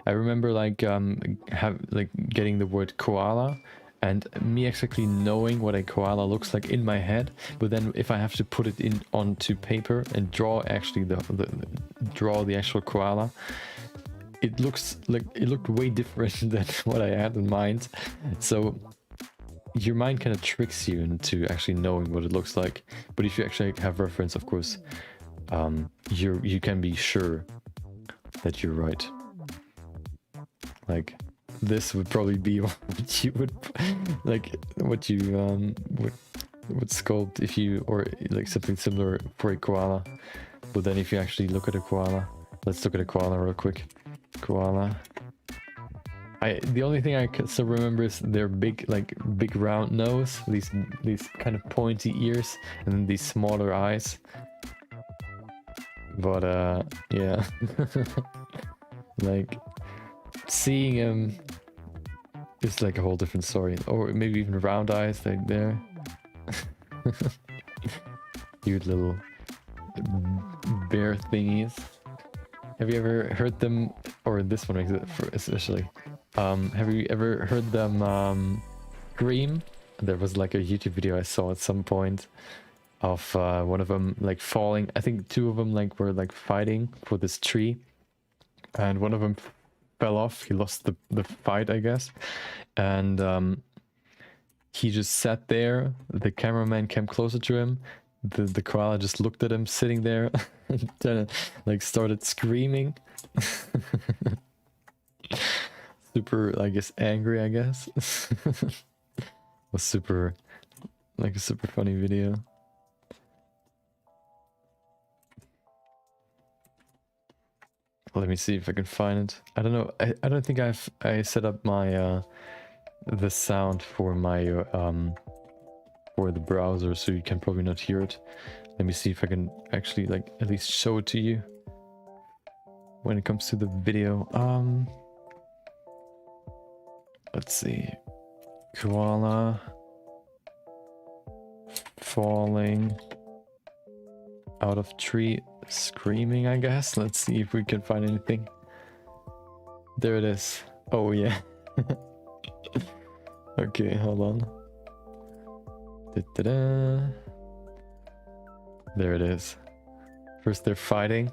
I remember like getting the word koala and me exactly knowing what a koala looks like in my head, but then if I have to put it in onto paper and draw actually draw the actual koala, it looks like it looked way different than what I had in mind. So your mind kind of tricks you into actually knowing what it looks like. But if you actually have reference, of course, you can be sure that you're right. Like, this would probably be what you would like, what you would sculpt if you, or like something similar for a koala. But then if you actually look at a koala, let's look at a koala real quick. Koala. The only thing I can still remember is their big round nose, these kind of pointy ears, and then these smaller eyes. But yeah. Like, seeing him is like a whole different story. Or maybe even round eyes like there. Cute little bear thingies. Have you ever heard them, or this one especially, have you ever heard them scream? There was like a YouTube video I saw at some point of one of them like falling. I think two of them like were like fighting for this tree, and one of them fell off. He lost the fight, I guess, and he just sat there. The cameraman came closer to him. The koala just looked at him sitting there and then like started screaming. Super, I guess, angry, I guess. Was super, like a super funny video. Let me see if I can find it. I don't know. I don't think I set up my the sound for my for the browser, so you can probably not hear it. Let me see if I can actually like at least show it to you when it comes to the video. Let's see. Koala falling out of tree screaming, I guess. Let's see if we can find anything. There it is. Oh yeah. Okay, hold on. Da-da-da. There it is. First they're fighting.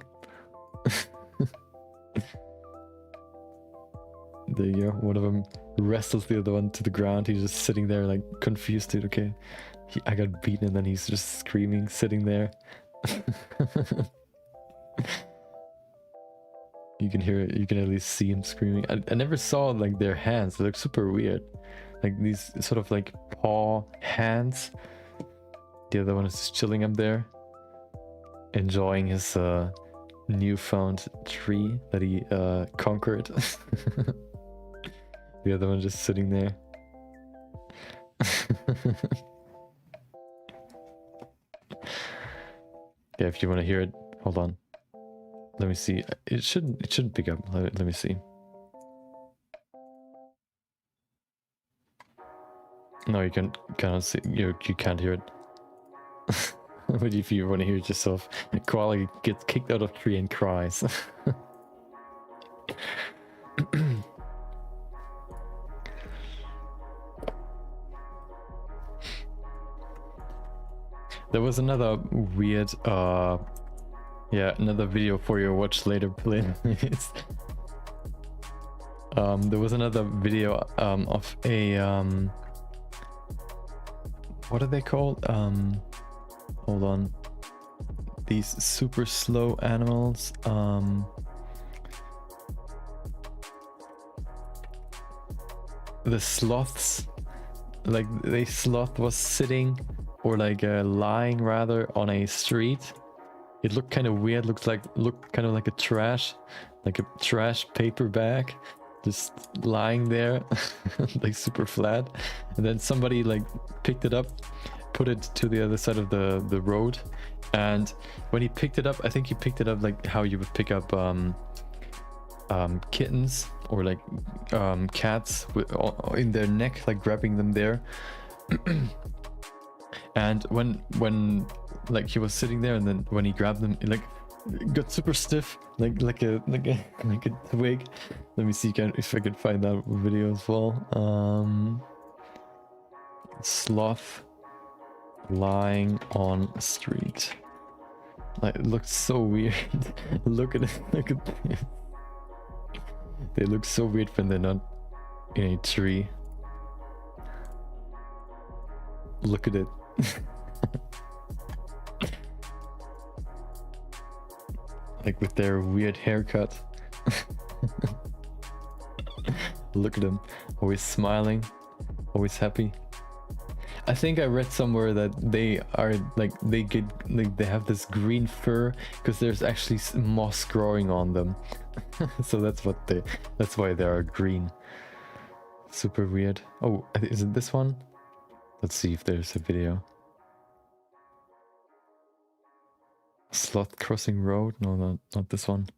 There you go. One of them wrestles the other one to the ground. He's just sitting there like confused, dude. Okay, I got beaten, and then he's just screaming, sitting there. You can hear it. You can at least see him screaming. I never saw like their hands. They look super weird. Like these sort of like paw hands. The other one is just chilling up there, enjoying his newfound tree that he conquered. The other one just sitting there. Yeah, if you want to hear it, hold on. Let me see. It shouldn't pick up. Let me see. No, you cannot see. You can't hear it. But if you want to hear it yourself, koala gets kicked out of tree and cries. There was another weird, yeah, another video for your watch later playlist. There was another video of a, what are they called? Hold on. These super slow animals. The sloths, like the sloth was sitting, or like lying rather, on a street. It looked kind of weird. Looked kind of like a trash paper bag, just lying there, like super flat. And then somebody like picked it up, put it to the other side of the road. And when he picked it up, I think he picked it up like how you would pick up kittens or like cats in their neck, like grabbing them there. And when like he was sitting there, and then when he grabbed them, it like got super stiff, like a twig. Let me see if I can find that video as well. Sloth lying on a street. Like, it looks so weird. Look at it. Look at this. They look so weird when they're not in a tree. Look at it. Like with their weird haircut. Look at them. Always smiling. Always happy. I think I read somewhere that they are like, they have this green fur because there's actually moss growing on them. So that's why they are green. Super weird. Oh, is it this one? Let's see if there's a video. Sloth crossing road? No, not this one.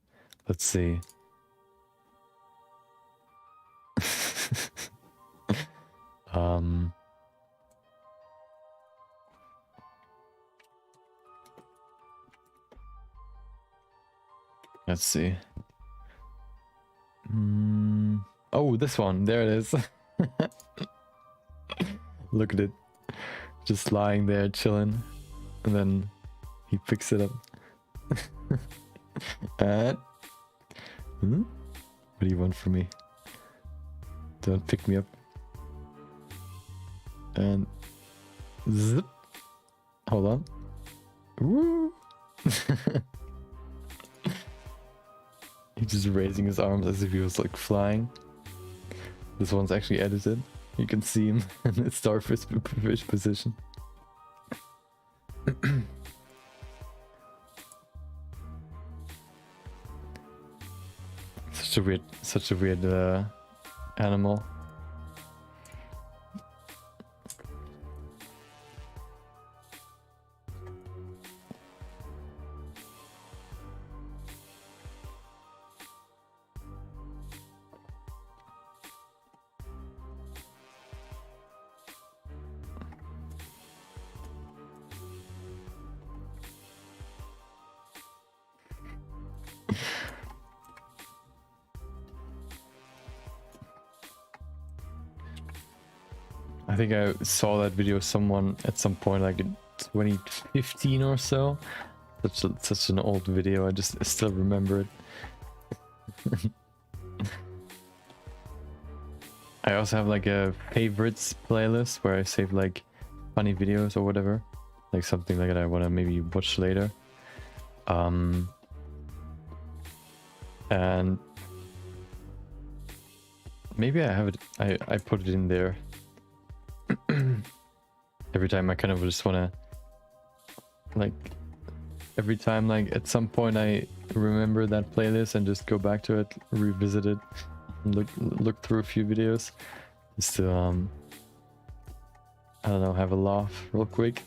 Let's see. Let's see. Oh, this one. There it is. Look at it. Just lying there, chilling. And then he picks it up. And... what do you want from me? Don't pick me up. And... zip. Hold on. Woo! He's just raising his arms as if he was like flying. This one's actually edited. You can see him in the starfish position. Such a weird animal. I think I saw that video of someone at some point, like in 2015 or so. Such an old video. I still remember it. I also have like a favorites playlist where I save like funny videos or whatever, like something like that I want to maybe watch later. And maybe I have it. I put it in there. Every time I kind of just want to, like, every time like at some point I remember that playlist and just go back to it, revisit it, look through a few videos, just to I don't know, have a laugh real quick.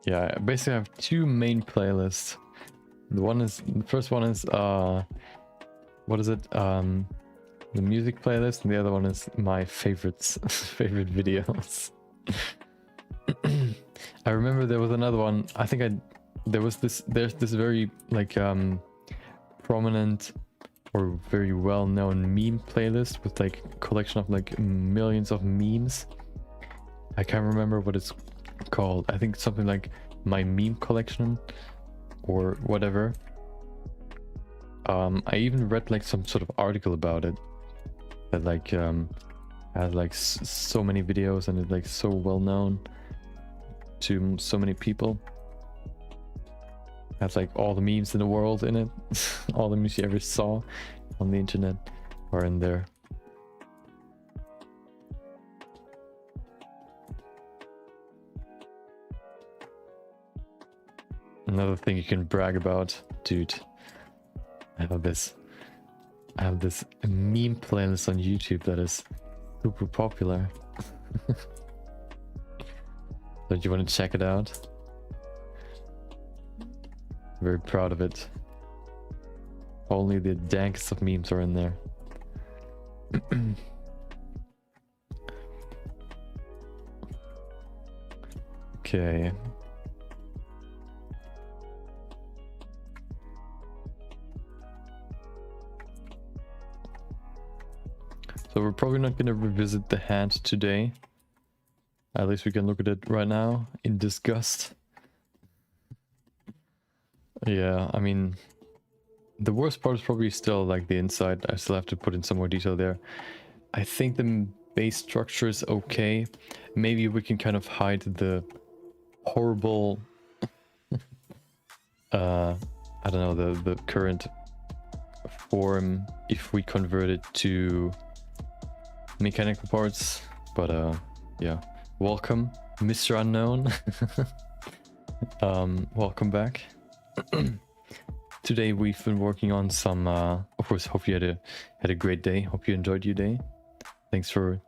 Yeah, I basically have two main playlists. The first one is what is it? The music playlist, and the other one is my favorites, favorite videos. I remember there was another one. I think there's this very like prominent or very well-known meme playlist with like a collection of like millions of memes. I can't remember what it's called. I think something like my meme collection or whatever. I even read like some sort of article about it that like has like so many videos and it's like so well known to so many people. Has like all the memes in the world in it. All the memes you ever saw on the internet are in there. Another thing you can brag about, dude. I have this meme playlist on YouTube that is super popular. Don't you want to check it out? Very proud of it. Only the dankest of memes are in there. Okay. So we're probably not going to revisit the hand today. At least we can look at it right now in disgust. Yeah, I mean, the worst part is probably still like the inside. I still have to put in some more detail there. I think the base structure is okay. Maybe we can kind of hide the horrible, I don't know, the current form if we convert it to mechanical parts. But yeah, welcome, Mr. Unknown. Welcome back. Today we've been working on some of course, hope you had a great day. Hope you enjoyed your day. Thanks for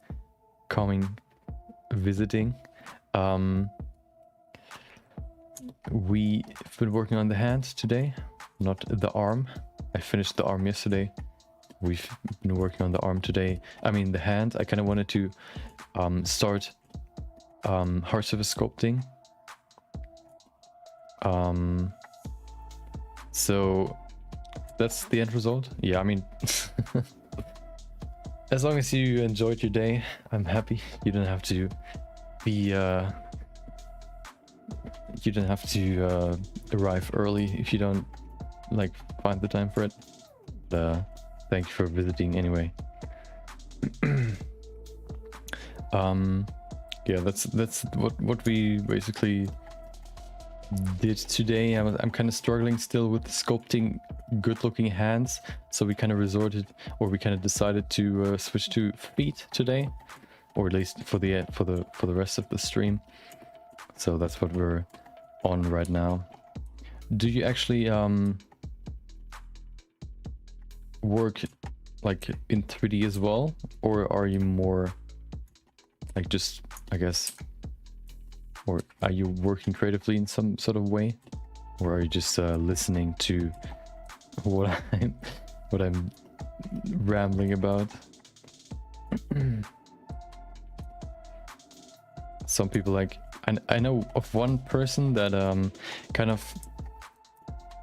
coming, visiting. We've been working on the hand today, not the arm. I finished the arm yesterday. We've been working on the arm today. I mean the hand. I kind of wanted to start hard surface sculpting. So that's the end result. Yeah, I mean, as long as you enjoyed your day, I'm happy. You don't have to be, you don't have to arrive early if you don't like find the time for it. Thank you for visiting anyway. Yeah, that's what we basically did today. I'm kind of struggling still with sculpting good looking hands, so we kind of decided to switch to feet today, or at least for the rest of the stream. So that's what we're on right now. Do you actually work like in 3D as well, or are you more like just, I guess, or are you working creatively in some sort of way, or are you just listening to what I'm rambling about? Some people like, I know of one person that kind of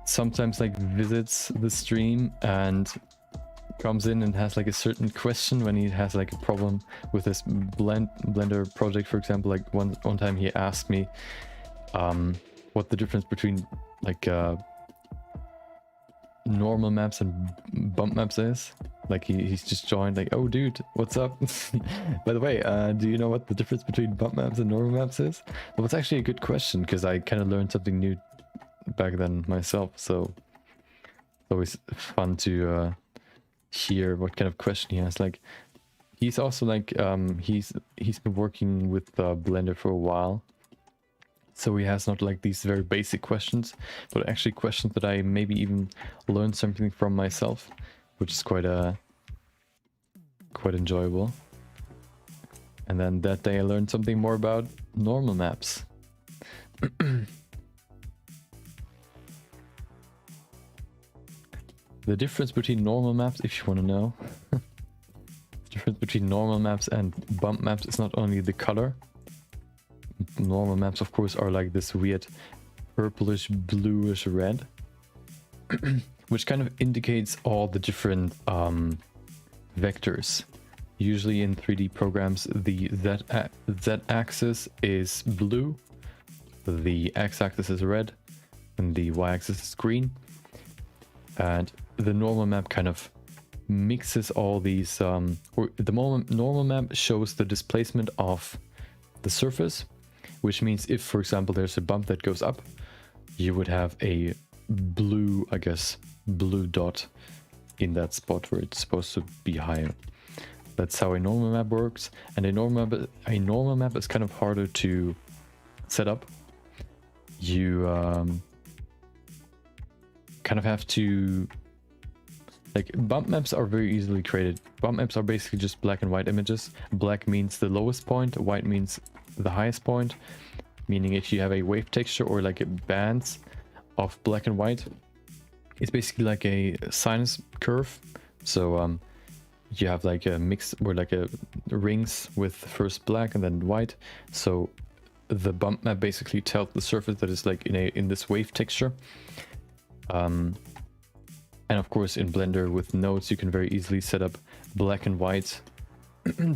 sometimes like visits the stream and comes in and has like a certain question when he has like a problem with this blender project, for example. Like one time he asked me what the difference between like normal maps and bump maps is. Like he's just joined, like, oh dude, what's up? By the way, do you know what the difference between bump maps and normal maps is? Well, it's actually a good question, because I kind of learned something new back then myself, so it's always fun to hear what kind of question he has. Like, he's also like he's been working with Blender for a while, so he has not like these very basic questions, but actually questions that I maybe even learned something from myself, which is quite enjoyable. And then that day I learned something more about normal maps. The difference between normal maps, if you want to know, the difference between normal maps and bump maps is not only the color. Normal maps, of course, are like this weird purplish, bluish red, which kind of indicates all the different vectors Usually in 3D programs, the z-axis is blue, the x-axis is red, and the y-axis is green. And the normal map kind of mixes all these, or the normal map shows the displacement of the surface, which means if, for example, there's a bump that goes up, you would have a blue, I guess, blue dot in that spot where it's supposed to be higher. That's how a normal map works, and a normal map is kind of harder to set up. You kind of have to, like, bump maps are very easily created. Bump maps are basically just black and white images. Black means the lowest point, white means the highest point, meaning if you have a wave texture or like bands of black and white, it's basically like a sinus curve. So you have like a mix, or like a rings with first black and then white. So the bump map basically tells the surface that is like in this wave texture. And of course in Blender with nodes you can very easily set up black and white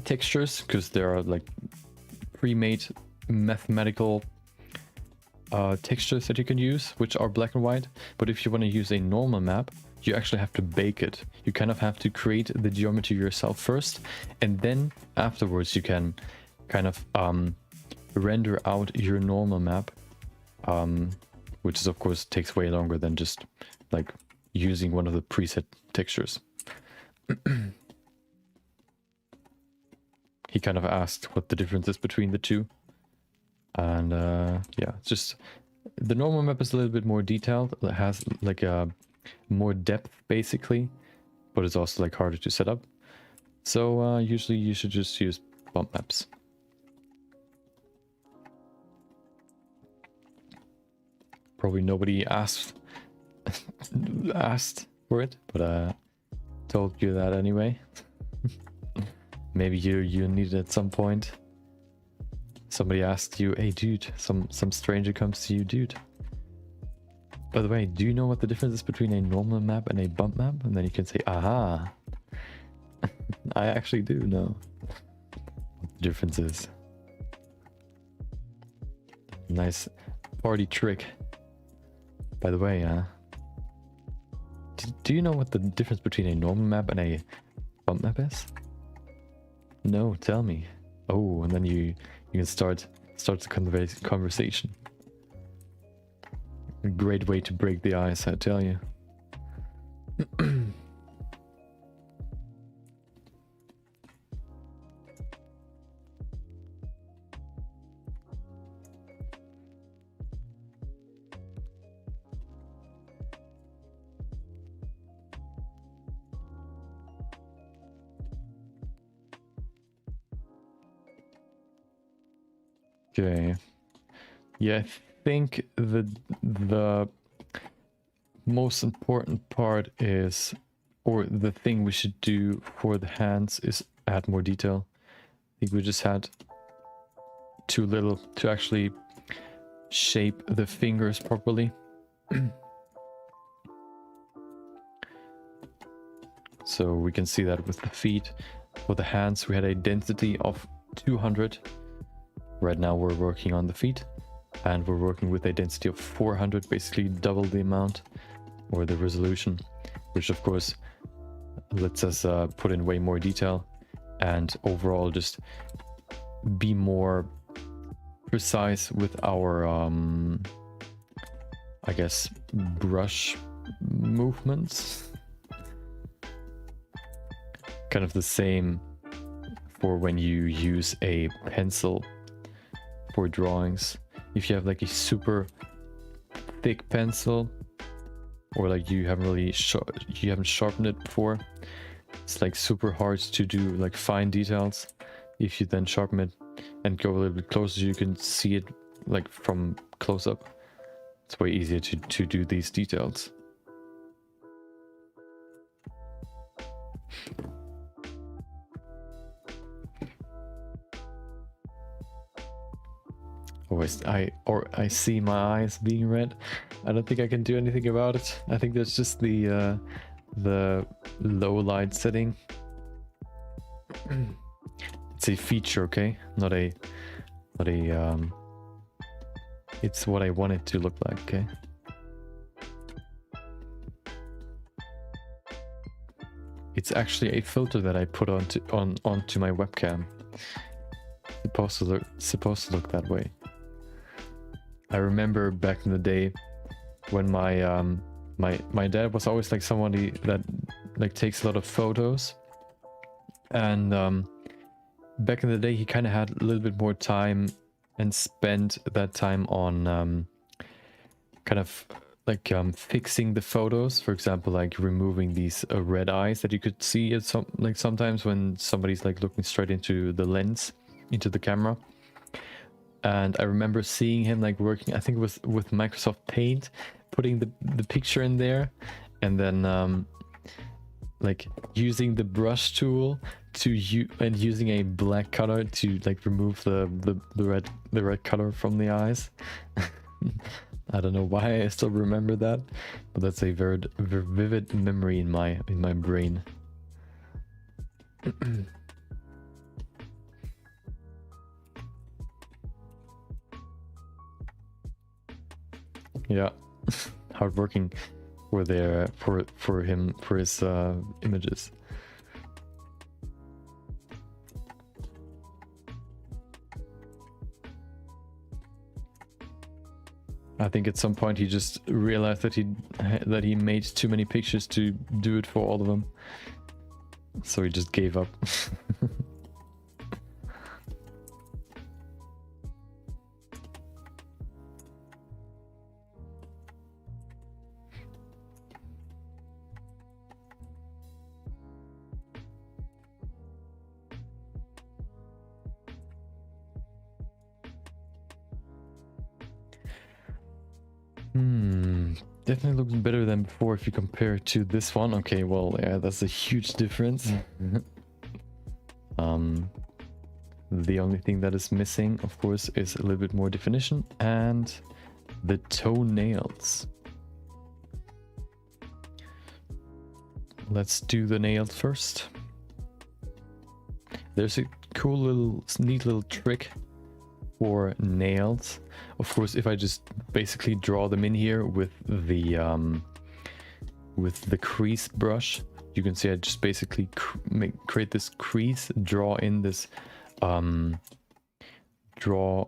textures, because there are like pre-made mathematical textures that you can use which are black and white. But if you want to use a normal map, you actually have to bake it. You kind of have to create the geometry yourself first, and then afterwards you can kind of render out your normal map, which is of course takes way longer than just like using one of the preset textures. He kind of asked what the difference is between the two, and yeah, it's just the normal map is a little bit more detailed. It has like a more depth basically, but it's also like harder to set up. So usually you should just use bump maps. Probably nobody asked for it, but told you that anyway. Maybe you need it at some point. Somebody asked you, hey dude, some stranger comes to you, dude, by the way, do you know what the difference is between a normal map and a bump map? And then you can say, aha. I actually do know what the difference is. Nice party trick. By the way, do you know what the difference between a normal map and a bump map is? No, tell me. Oh, and then you can start the conversation. A great way to break the ice, I tell you. Okay. Yeah, I think the most important part is, or the thing we should do for the hands, is add more detail. I think we just had too little to actually shape the fingers properly. So we can see that with the feet. For the hands we had a density of 200. Right now we're working on the feet, and we're working with a density of 400, basically double the amount, or the resolution, which of course lets us put in way more detail and overall just be more precise with our I guess brush movements. Kind of the same for when you use a pencil for drawings. If you have like a super thick pencil, or like you haven't sharpened it before, it's like super hard to do like fine details. If you then sharpen it and go a little bit closer, you can see it like from close up. It's way easier to do these details. I see my eyes being red. I don't think I can do anything about it. I think that's just the low light setting. It's a feature, okay? Not a it's what I want it to look like, okay? It's actually a filter that I put onto my webcam. Supposed to look that way. I remember back in the day when my dad was always like somebody that like takes a lot of photos, and back in the day he kind of had a little bit more time and spent that time on kind of like fixing the photos. For example, like removing these red eyes that you could see at sometimes when somebody's like looking straight into the lens, into the camera. And I remember seeing him like working, I think it was with Microsoft Paint, putting the picture in there, and then like using the brush tool and using a black color to like remove the red color from the eyes. I don't know why I still remember that, but that's a very vivid memory in my brain. Yeah, hardworking for his images. I think at some point he just realized that he made too many pictures to do it for all of them, so he just gave up. Definitely looks better than before if you compare it to this one. Okay, well, yeah, that's a huge difference. The only thing that is missing, of course, is a little bit more definition and the toenails. Let's do the nails first. There's a cool little, neat little trick for nails. Of course, if I just basically draw them in here with the crease brush, you can see I just basically create this crease, draw in this, draw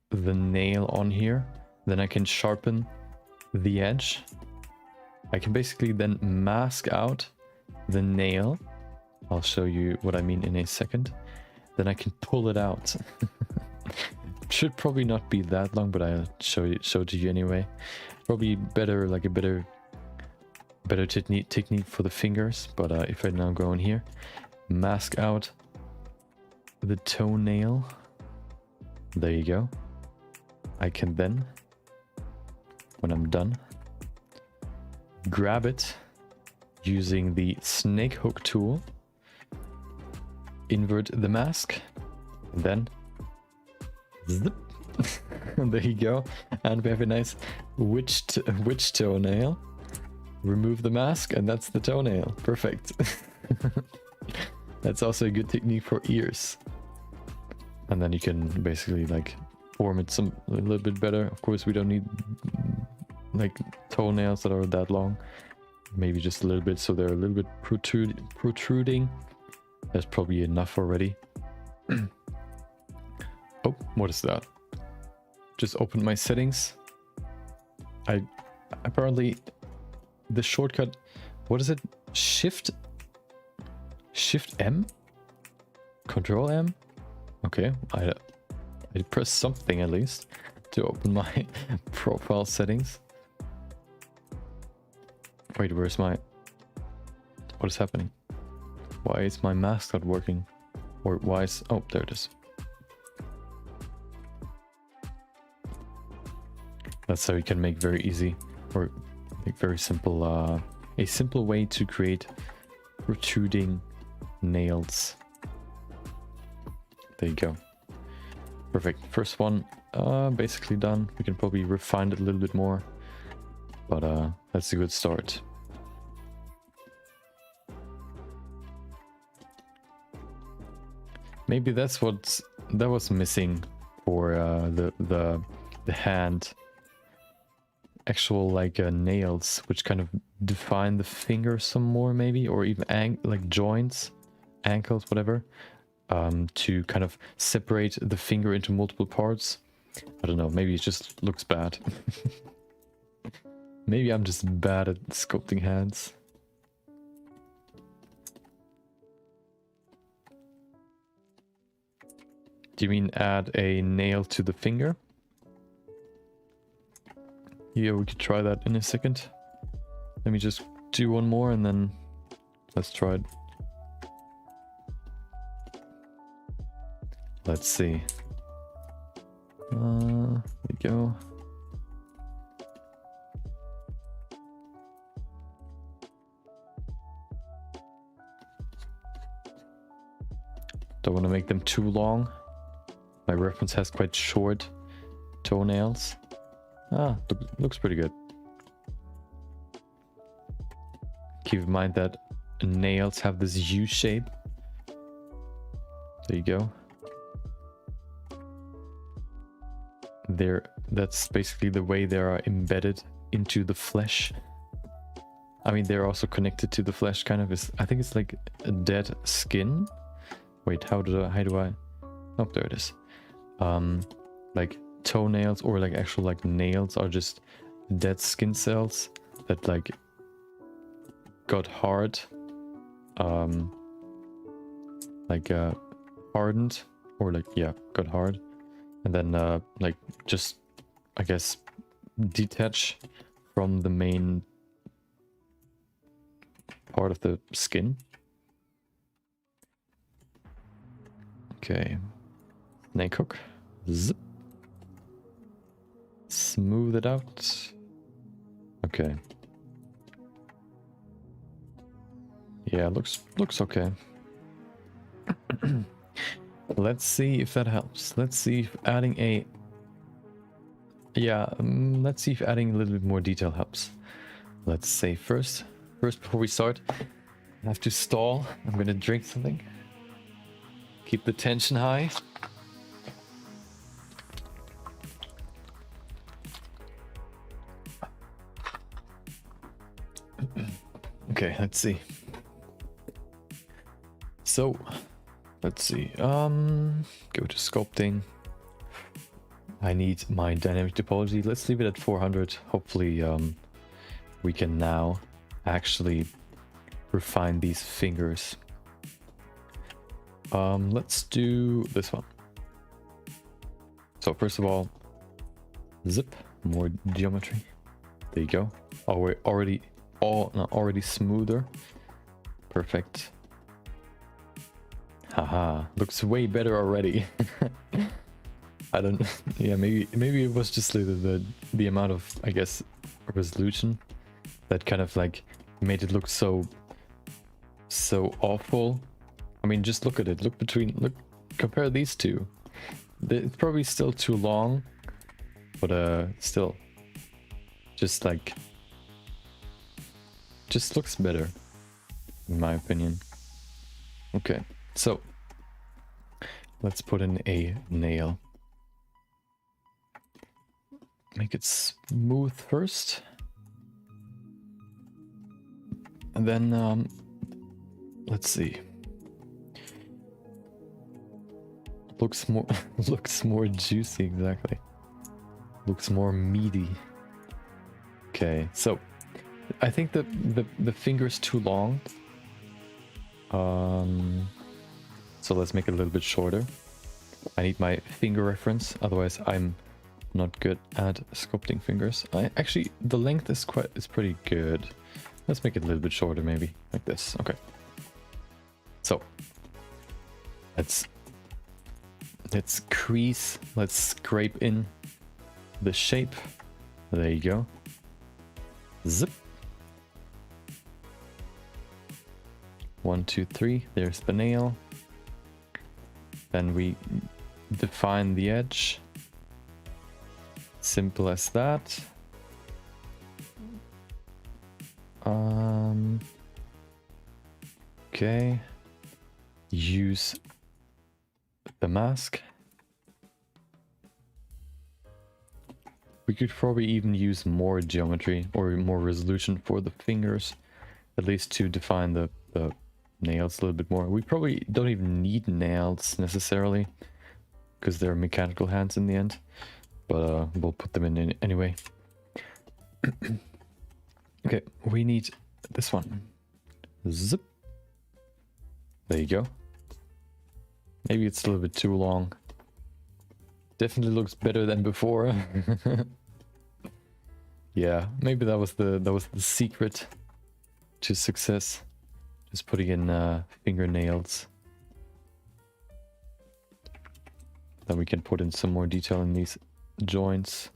the nail on here. Then I can sharpen the edge. I can basically then mask out the nail. I'll show you what I mean in a second. Then I can pull it out. Should probably not be that long, but I'll show it to you anyway. Probably better, like a better technique for the fingers. But if I now go in here, mask out the toenail. There you go. I can then, when I'm done, grab it using the snake hook tool, invert the mask, and then zip. There you go, and we have a nice witch toenail. Remove the mask, and that's the toenail. Perfect. That's also a good technique for ears. And then you can basically like form it a little bit better. Of course, we don't need like toenails that are that long. Maybe just a little bit, so they're a little bit protruding. That's probably enough already. Oh, what is that? Just opened my settings. I apparently the shortcut, what is it? Shift M? Control M? Okay, I pressed something at least to open my profile settings. Wait, where's my... What is happening? Why is my mask not working? Or why is... Oh, there it is. That's how you can make very easy, or make very simple, a simple way to create protruding nails. There you go. Perfect. First one, basically done. We can probably refine it a little bit more, but that's a good start. Maybe that's what that was missing for the hand. Actual like nails, which kind of define the finger some more, maybe, or even like joints, ankles, whatever, to kind of separate the finger into multiple parts. I don't know. Maybe it just looks bad. Maybe I'm just bad at sculpting hands. Do you mean add a nail to the finger? Yeah, we could try that in a second. Let me just do one more and then let's try it. Let's see. There we go. Don't want to make them too long. My reference has quite short toenails. Ah, looks pretty good. Keep in mind that nails have this U shape. There you go. That's basically the way they are embedded into the flesh. I mean, they're also connected to the flesh, kind of. I think it's like a dead skin. Wait, how do I? Oh, there it is. Like toenails or like actual like nails are just dead skin cells that like got hard, like hardened, or like, yeah, got hard, and then like just, I guess, detach from the main part of the skin. Okay, snake hook, zip, smooth it out. Okay. Yeah, looks okay. Let's see if that helps. Let's see if adding a... Yeah, let's see if adding a little bit more detail helps. Let's say first before we start, I have to stall. I'm gonna drink something. Keep the tension high. Okay, let's see. So, let's see. Go to sculpting. I need my dynamic topology. Let's leave it at 400. Hopefully, we can now actually refine these fingers. Let's do this one. So first of all, zip, more geometry. There you go. Oh, we're already smoother. Perfect. Haha, looks way better already. I don't. Yeah, maybe it was just the amount of, I guess, resolution that kind of like made it look so awful. I mean, just look at it. Look, compare these two. It's probably still too long, but still, just looks better, in my opinion. Okay, so let's put in a nail. Make it smooth first, and then let's see. Looks more juicy, exactly. Looks more meaty. Okay, so I think the finger is too long. So let's make it a little bit shorter. I need my finger reference, otherwise I'm not good at sculpting fingers. Actually, the length is pretty good. Let's make it a little bit shorter, maybe like this. Okay. So let's crease. Let's scrape in the shape. There you go. Zip. 1, 2, 3. There's the nail. Then we define the edge. Simple as that. Okay. Use the mask. We could probably even use more geometry or more resolution for the fingers, at least to define the nails a little bit more. We probably don't even need nails necessarily, because they're mechanical hands in the end, but we'll put them in anyway. Okay, we need this one. Zip. There you go. Maybe it's a little bit too long. Definitely looks better than before. Yeah, maybe that was the secret to success. Just putting in fingernails. Then we can put in some more detail in these joints,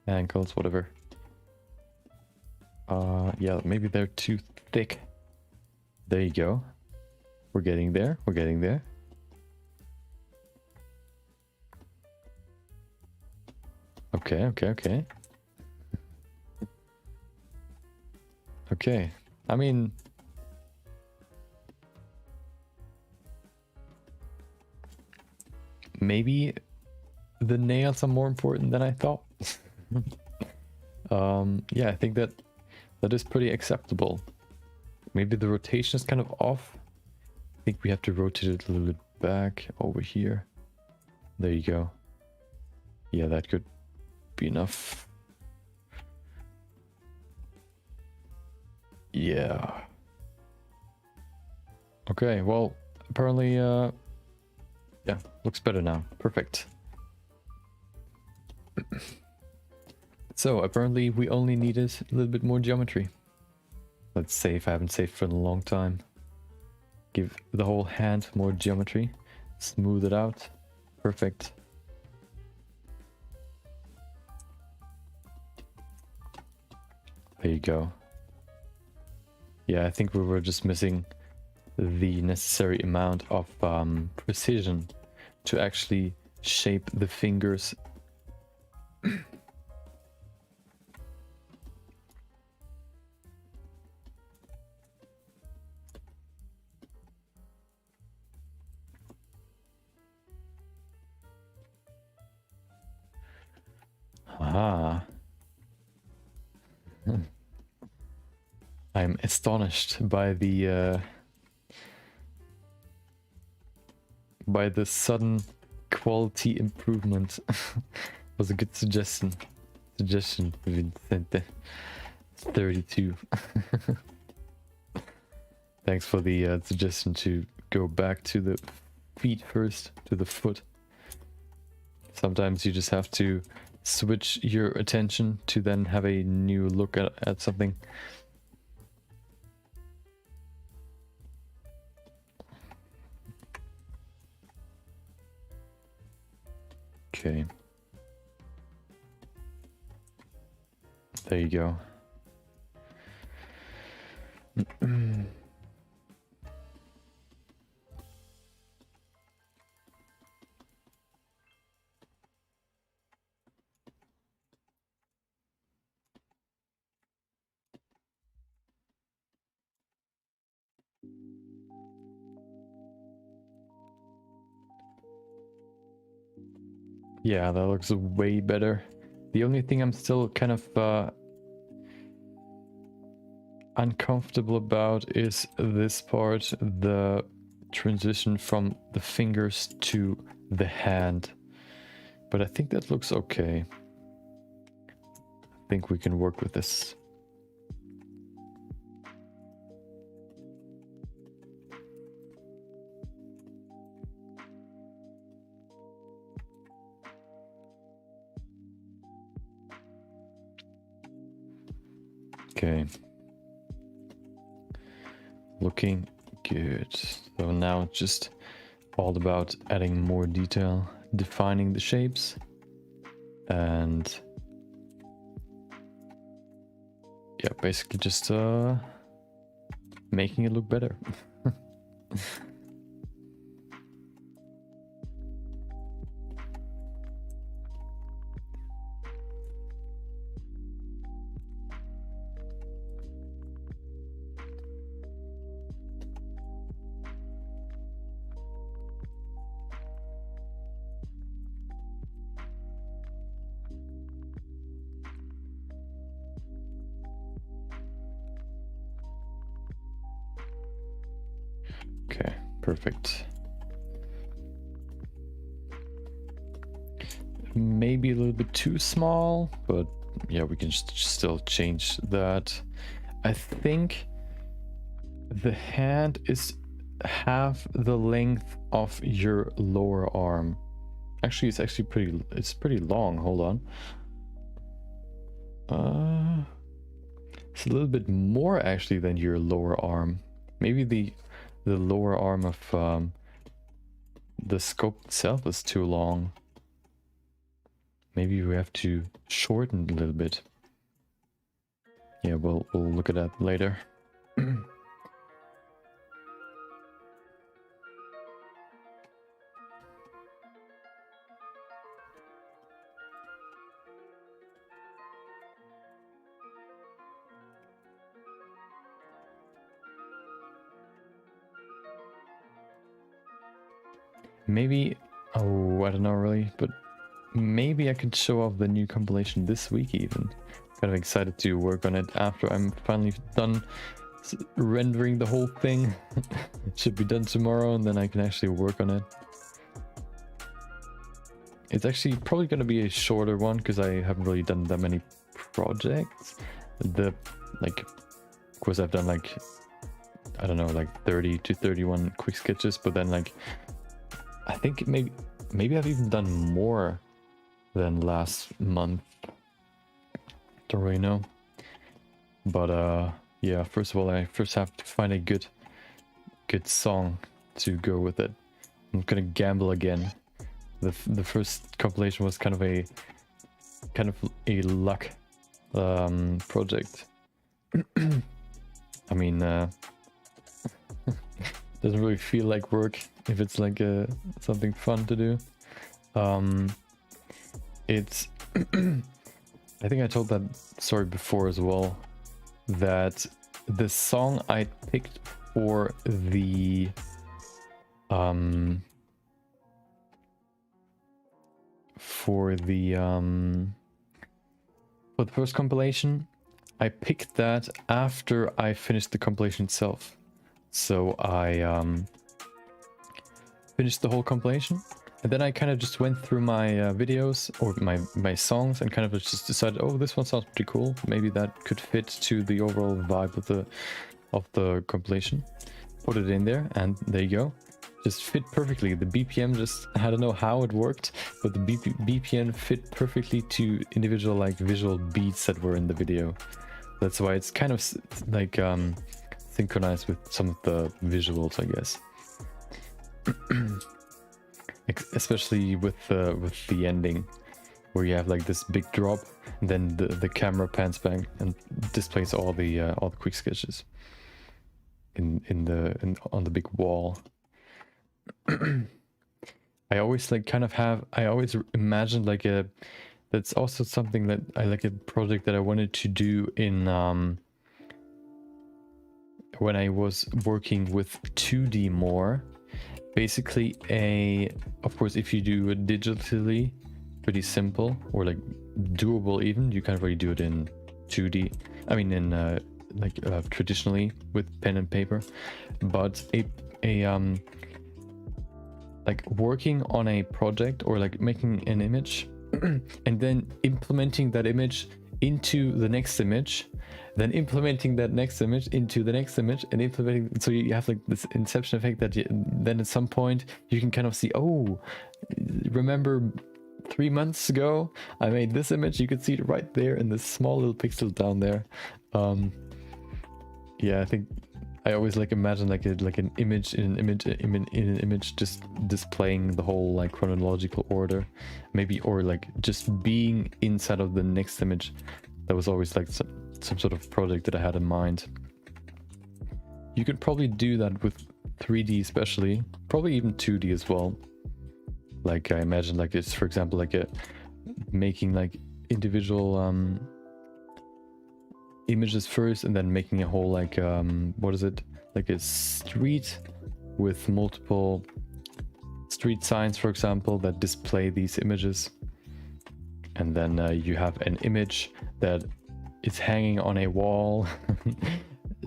ankles, whatever. Yeah, maybe they're too thick. There you go. We're getting there. We're getting there. Okay, okay, okay. Okay. I mean, maybe the nails are more important than I thought. Yeah, I think that is pretty acceptable. Maybe the rotation is kind of off. I think we have to rotate it a little bit back over here. There you go. Yeah, that could be enough. Yeah. Okay, well, apparently, yeah, looks better now. Perfect. So, apparently we only needed a little bit more geometry. Let's save. I haven't saved for a long time. Give the whole hand more geometry. Smooth it out. Perfect. There you go. Yeah, I think we were just missing the necessary amount of precision to actually shape the fingers. Ah. I'm astonished by the sudden quality improvement. Was a good suggestion. Vincente. 32. Thanks for the suggestion to go back to the feet first, to the foot. Sometimes you just have to switch your attention to then have a new look at something. Okay. There you go. Yeah, that looks way better. The only thing I'm still kind of uncomfortable about is this part, the transition from the fingers to the hand. But I think that looks okay. I think we can work with this. Okay. Looking good. So now it's just all about adding more detail, defining the shapes, and yeah, basically just making it look better. Okay, perfect. Maybe a little bit too small, but yeah, we can still change that. I think the hand is half the length of your lower arm. Actually, it's pretty long. Hold on. It's a little bit more actually than your lower arm. Maybe the lower arm of the sculpt itself is too long. Maybe we have to shorten it a little bit. Yeah, we'll look at that later. Maybe, oh, I don't know really, but maybe I could show off the new compilation this week even. Kind of excited to work on it after I'm finally done rendering the whole thing. It should be done tomorrow and then I can actually work on it. It's actually probably going to be a shorter one because I haven't really done that many projects. Of course I've done like, I don't know, like 30 to 31 quick sketches, but then like, I think maybe I've even done more than last month. Don't really know. But yeah, first of all, I have to find a good song to go with it. I'm gonna gamble again. The first compilation was kind of a luck project. I mean, doesn't really feel like work if it's like something fun to do. It's I think I told that story before as well, that the song I picked for the first compilation, I picked that after I finished the compilation itself. So I finished the whole compilation, and then I kind of just went through my videos or my songs and kind of just decided, oh, this one sounds pretty cool. Maybe that could fit to the overall vibe of the compilation. Put it in there, and there you go. Just fit perfectly. The BPM just, I don't know how it worked, but the BPM fit perfectly to individual like visual beats that were in the video. That's why it's kind of like synchronized with some of the visuals, I guess. Especially with the ending, where you have like this big drop, and then the camera pans back and displays all the quick sketches on the big wall. I always like I always imagined like that's also something that I like, a project that I wanted to do in when I was working with 2D more. Basically of course, if you do it digitally, pretty simple, or like doable even, you can't really do it in 2D. I mean in traditionally with pen and paper, but like working on a project or like making an image and then implementing that image into the next image, then implementing that next image into the next image, and implementing, so you have like this inception effect that then at some point you can kind of see, oh, remember 3 months ago I made this image? You could see it right there in this small little pixel down there. Yeah, I think I always like imagine like an image in an image, just displaying the whole like chronological order, maybe, or like just being inside of the next image. That was always like some sort of project that I had in mind. You could probably do that with 3D especially, probably even 2D as well. Like I imagine like it's, for example, like making like individual images first, and then making a whole like what is it, like a street with multiple street signs, for example, that display these images. And then you have an image that is hanging on a wall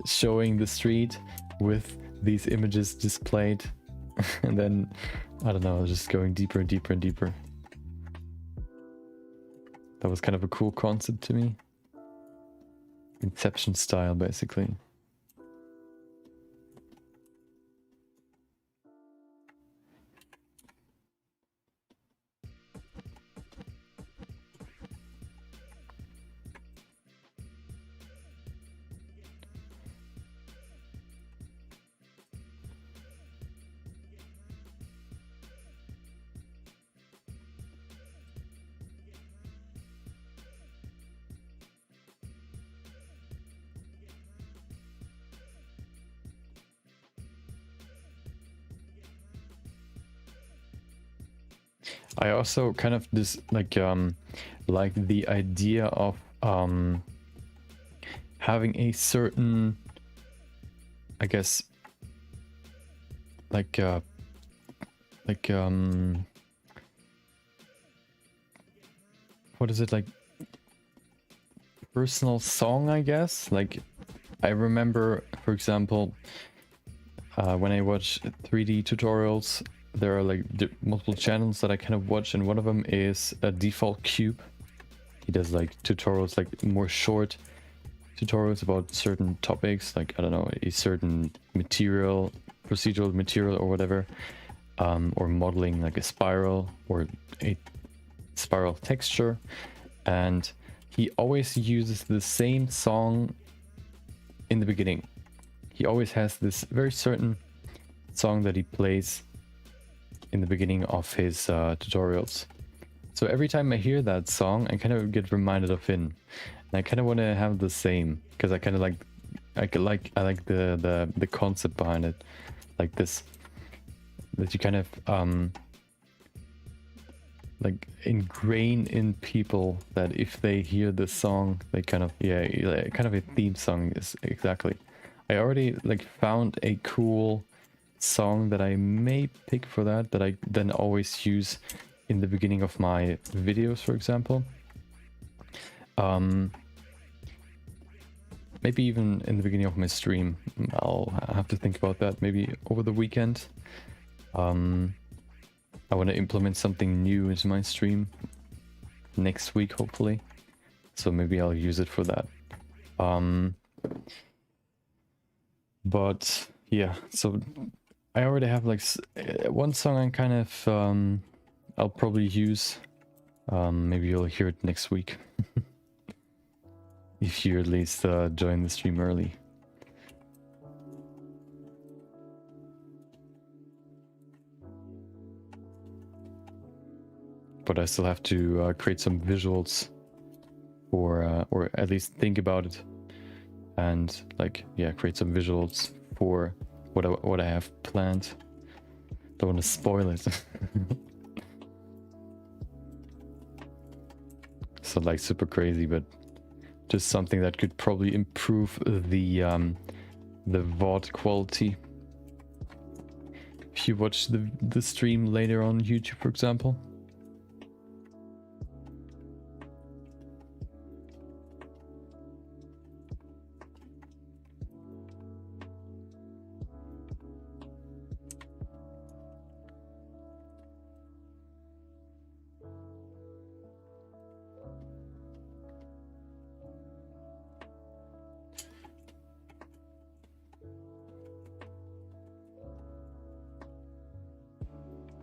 showing the street with these images displayed, and then I don't know, just going deeper and deeper and deeper. That was kind of a cool concept to me. Inception style, basically. I also kind of like the idea of having a certain, I guess, what is it, like personal song, I guess. Like I remember, for example, when I watch 3D tutorials, there are like multiple channels that I kind of watch, and one of them is a Default Cube. He does like tutorials, like more short tutorials about certain topics, like I don't know, a certain material, procedural material or whatever, or modeling like a spiral or a spiral texture. And he always uses the same song in the beginning. He always has this very certain song that he plays in the beginning of his tutorials. So every time I hear that song, I kind of get reminded of him, and I kind of want to have the same, because I kind of like, I like the concept behind it, like this, that you kind of like ingrain in people that if they hear this song, they kind of, yeah, kind of a theme song is exactly. I already like found a cool song that I may pick for that I then always use in the beginning of my videos, for example. Maybe even in the beginning of my stream. I'll have to think about that, maybe over the weekend. I want to implement something new into my stream next week, hopefully, so maybe I'll use it for that. But yeah, so I already have like one song I'm kind of I'll probably use. Maybe you'll hear it next week. If you at least join the stream early. But I still have to create some visuals, or at least think about it, and like, yeah, create some visuals for what I have planned. Don't want to spoil it. It's not like super crazy, but just something that could probably improve the VOD quality. If you watch the stream later on YouTube, for example.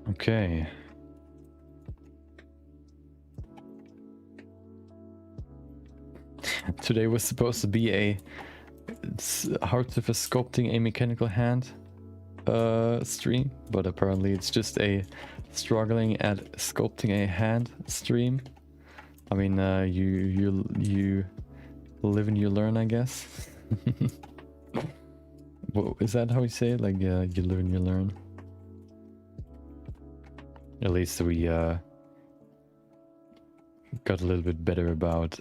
Okay. Today was supposed to be a hard surface sculpting a mechanical hand stream, but apparently it's just a struggling at sculpting a hand stream. I mean, you live and you learn, I guess. Well, is that how you say it? Like, you live and you learn. At least we got a little bit better about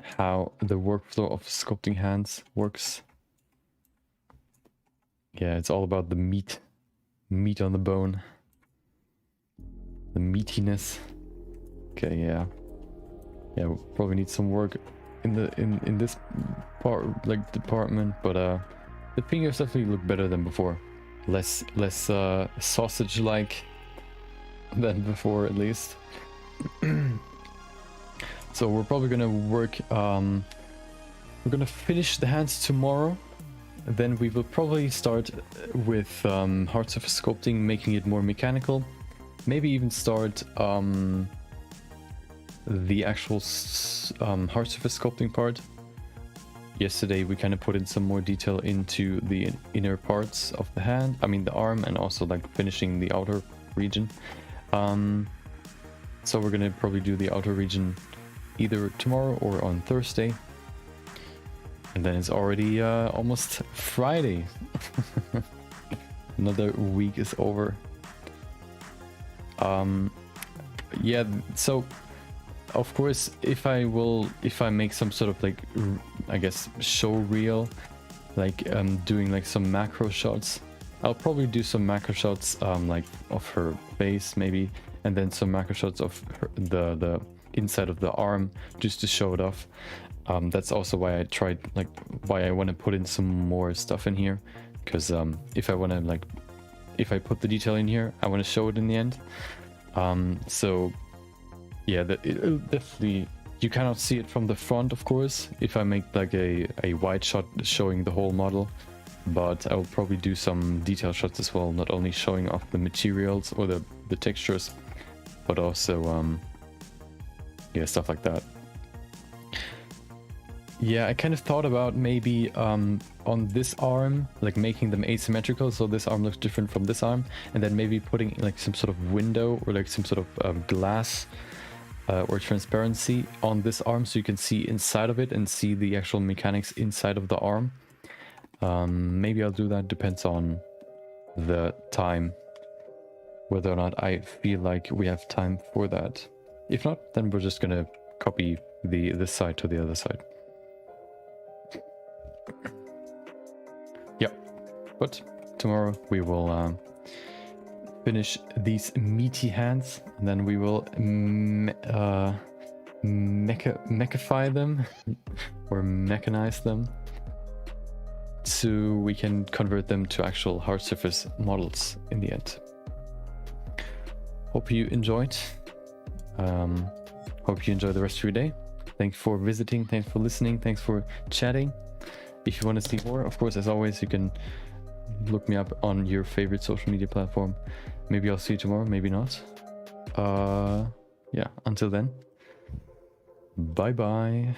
how the workflow of sculpting hands works. Yeah, it's all about the meat on the bone, the meatiness. Okay, yeah, we'll probably need some work in this part, like department, but the fingers definitely look better than before. Less sausage like than before, at least. So we're probably gonna work, we're gonna finish the hands tomorrow. Then we will probably start with hard surface sculpting, making it more mechanical. Maybe even start the actual hard surface sculpting part. Yesterday we kind of put in some more detail into the inner parts of the hand, I mean the arm, and also like finishing the outer region. So we're gonna probably do the outer region either tomorrow or on Thursday. And then it's already almost Friday. Another week is over. Yeah, so of course, if I make some sort of like, I guess, show reel, like doing like some macro shots, I'll probably do some macro shots like of her face maybe, and then some macro shots of her, the inside of the arm, just to show it off. That's also why I tried, like, why I want to put in some more stuff in here, because if I want to, like, if I put the detail in here, I want to show it in the end. So yeah, it'll definitely, you cannot see it from the front, of course, if I make like a wide shot showing the whole model, but I will probably do some detail shots as well, not only showing off the materials or the textures, but also yeah, stuff like that. Yeah, I kind of thought about maybe on this arm, like making them asymmetrical, so this arm looks different from this arm, and then maybe putting like some sort of window or like some sort of glass or transparency on this arm, so you can see inside of it and see the actual mechanics inside of the arm. Maybe I'll do that, depends on the time, whether or not I feel like we have time for that. If not, then we're just gonna copy this side to the other side. Yeah, but tomorrow we will finish these meaty hands, and then we will mechify them or mechanize them, so we can convert them to actual hard surface models in the end. Hope you enjoyed. Hope you enjoy the rest of your day. Thanks for visiting, thanks for listening, thanks for chatting. If you want to see more, of course, as always, you can look me up on your favorite social media platform. Maybe I'll see you tomorrow, maybe not. Yeah, until then, bye bye.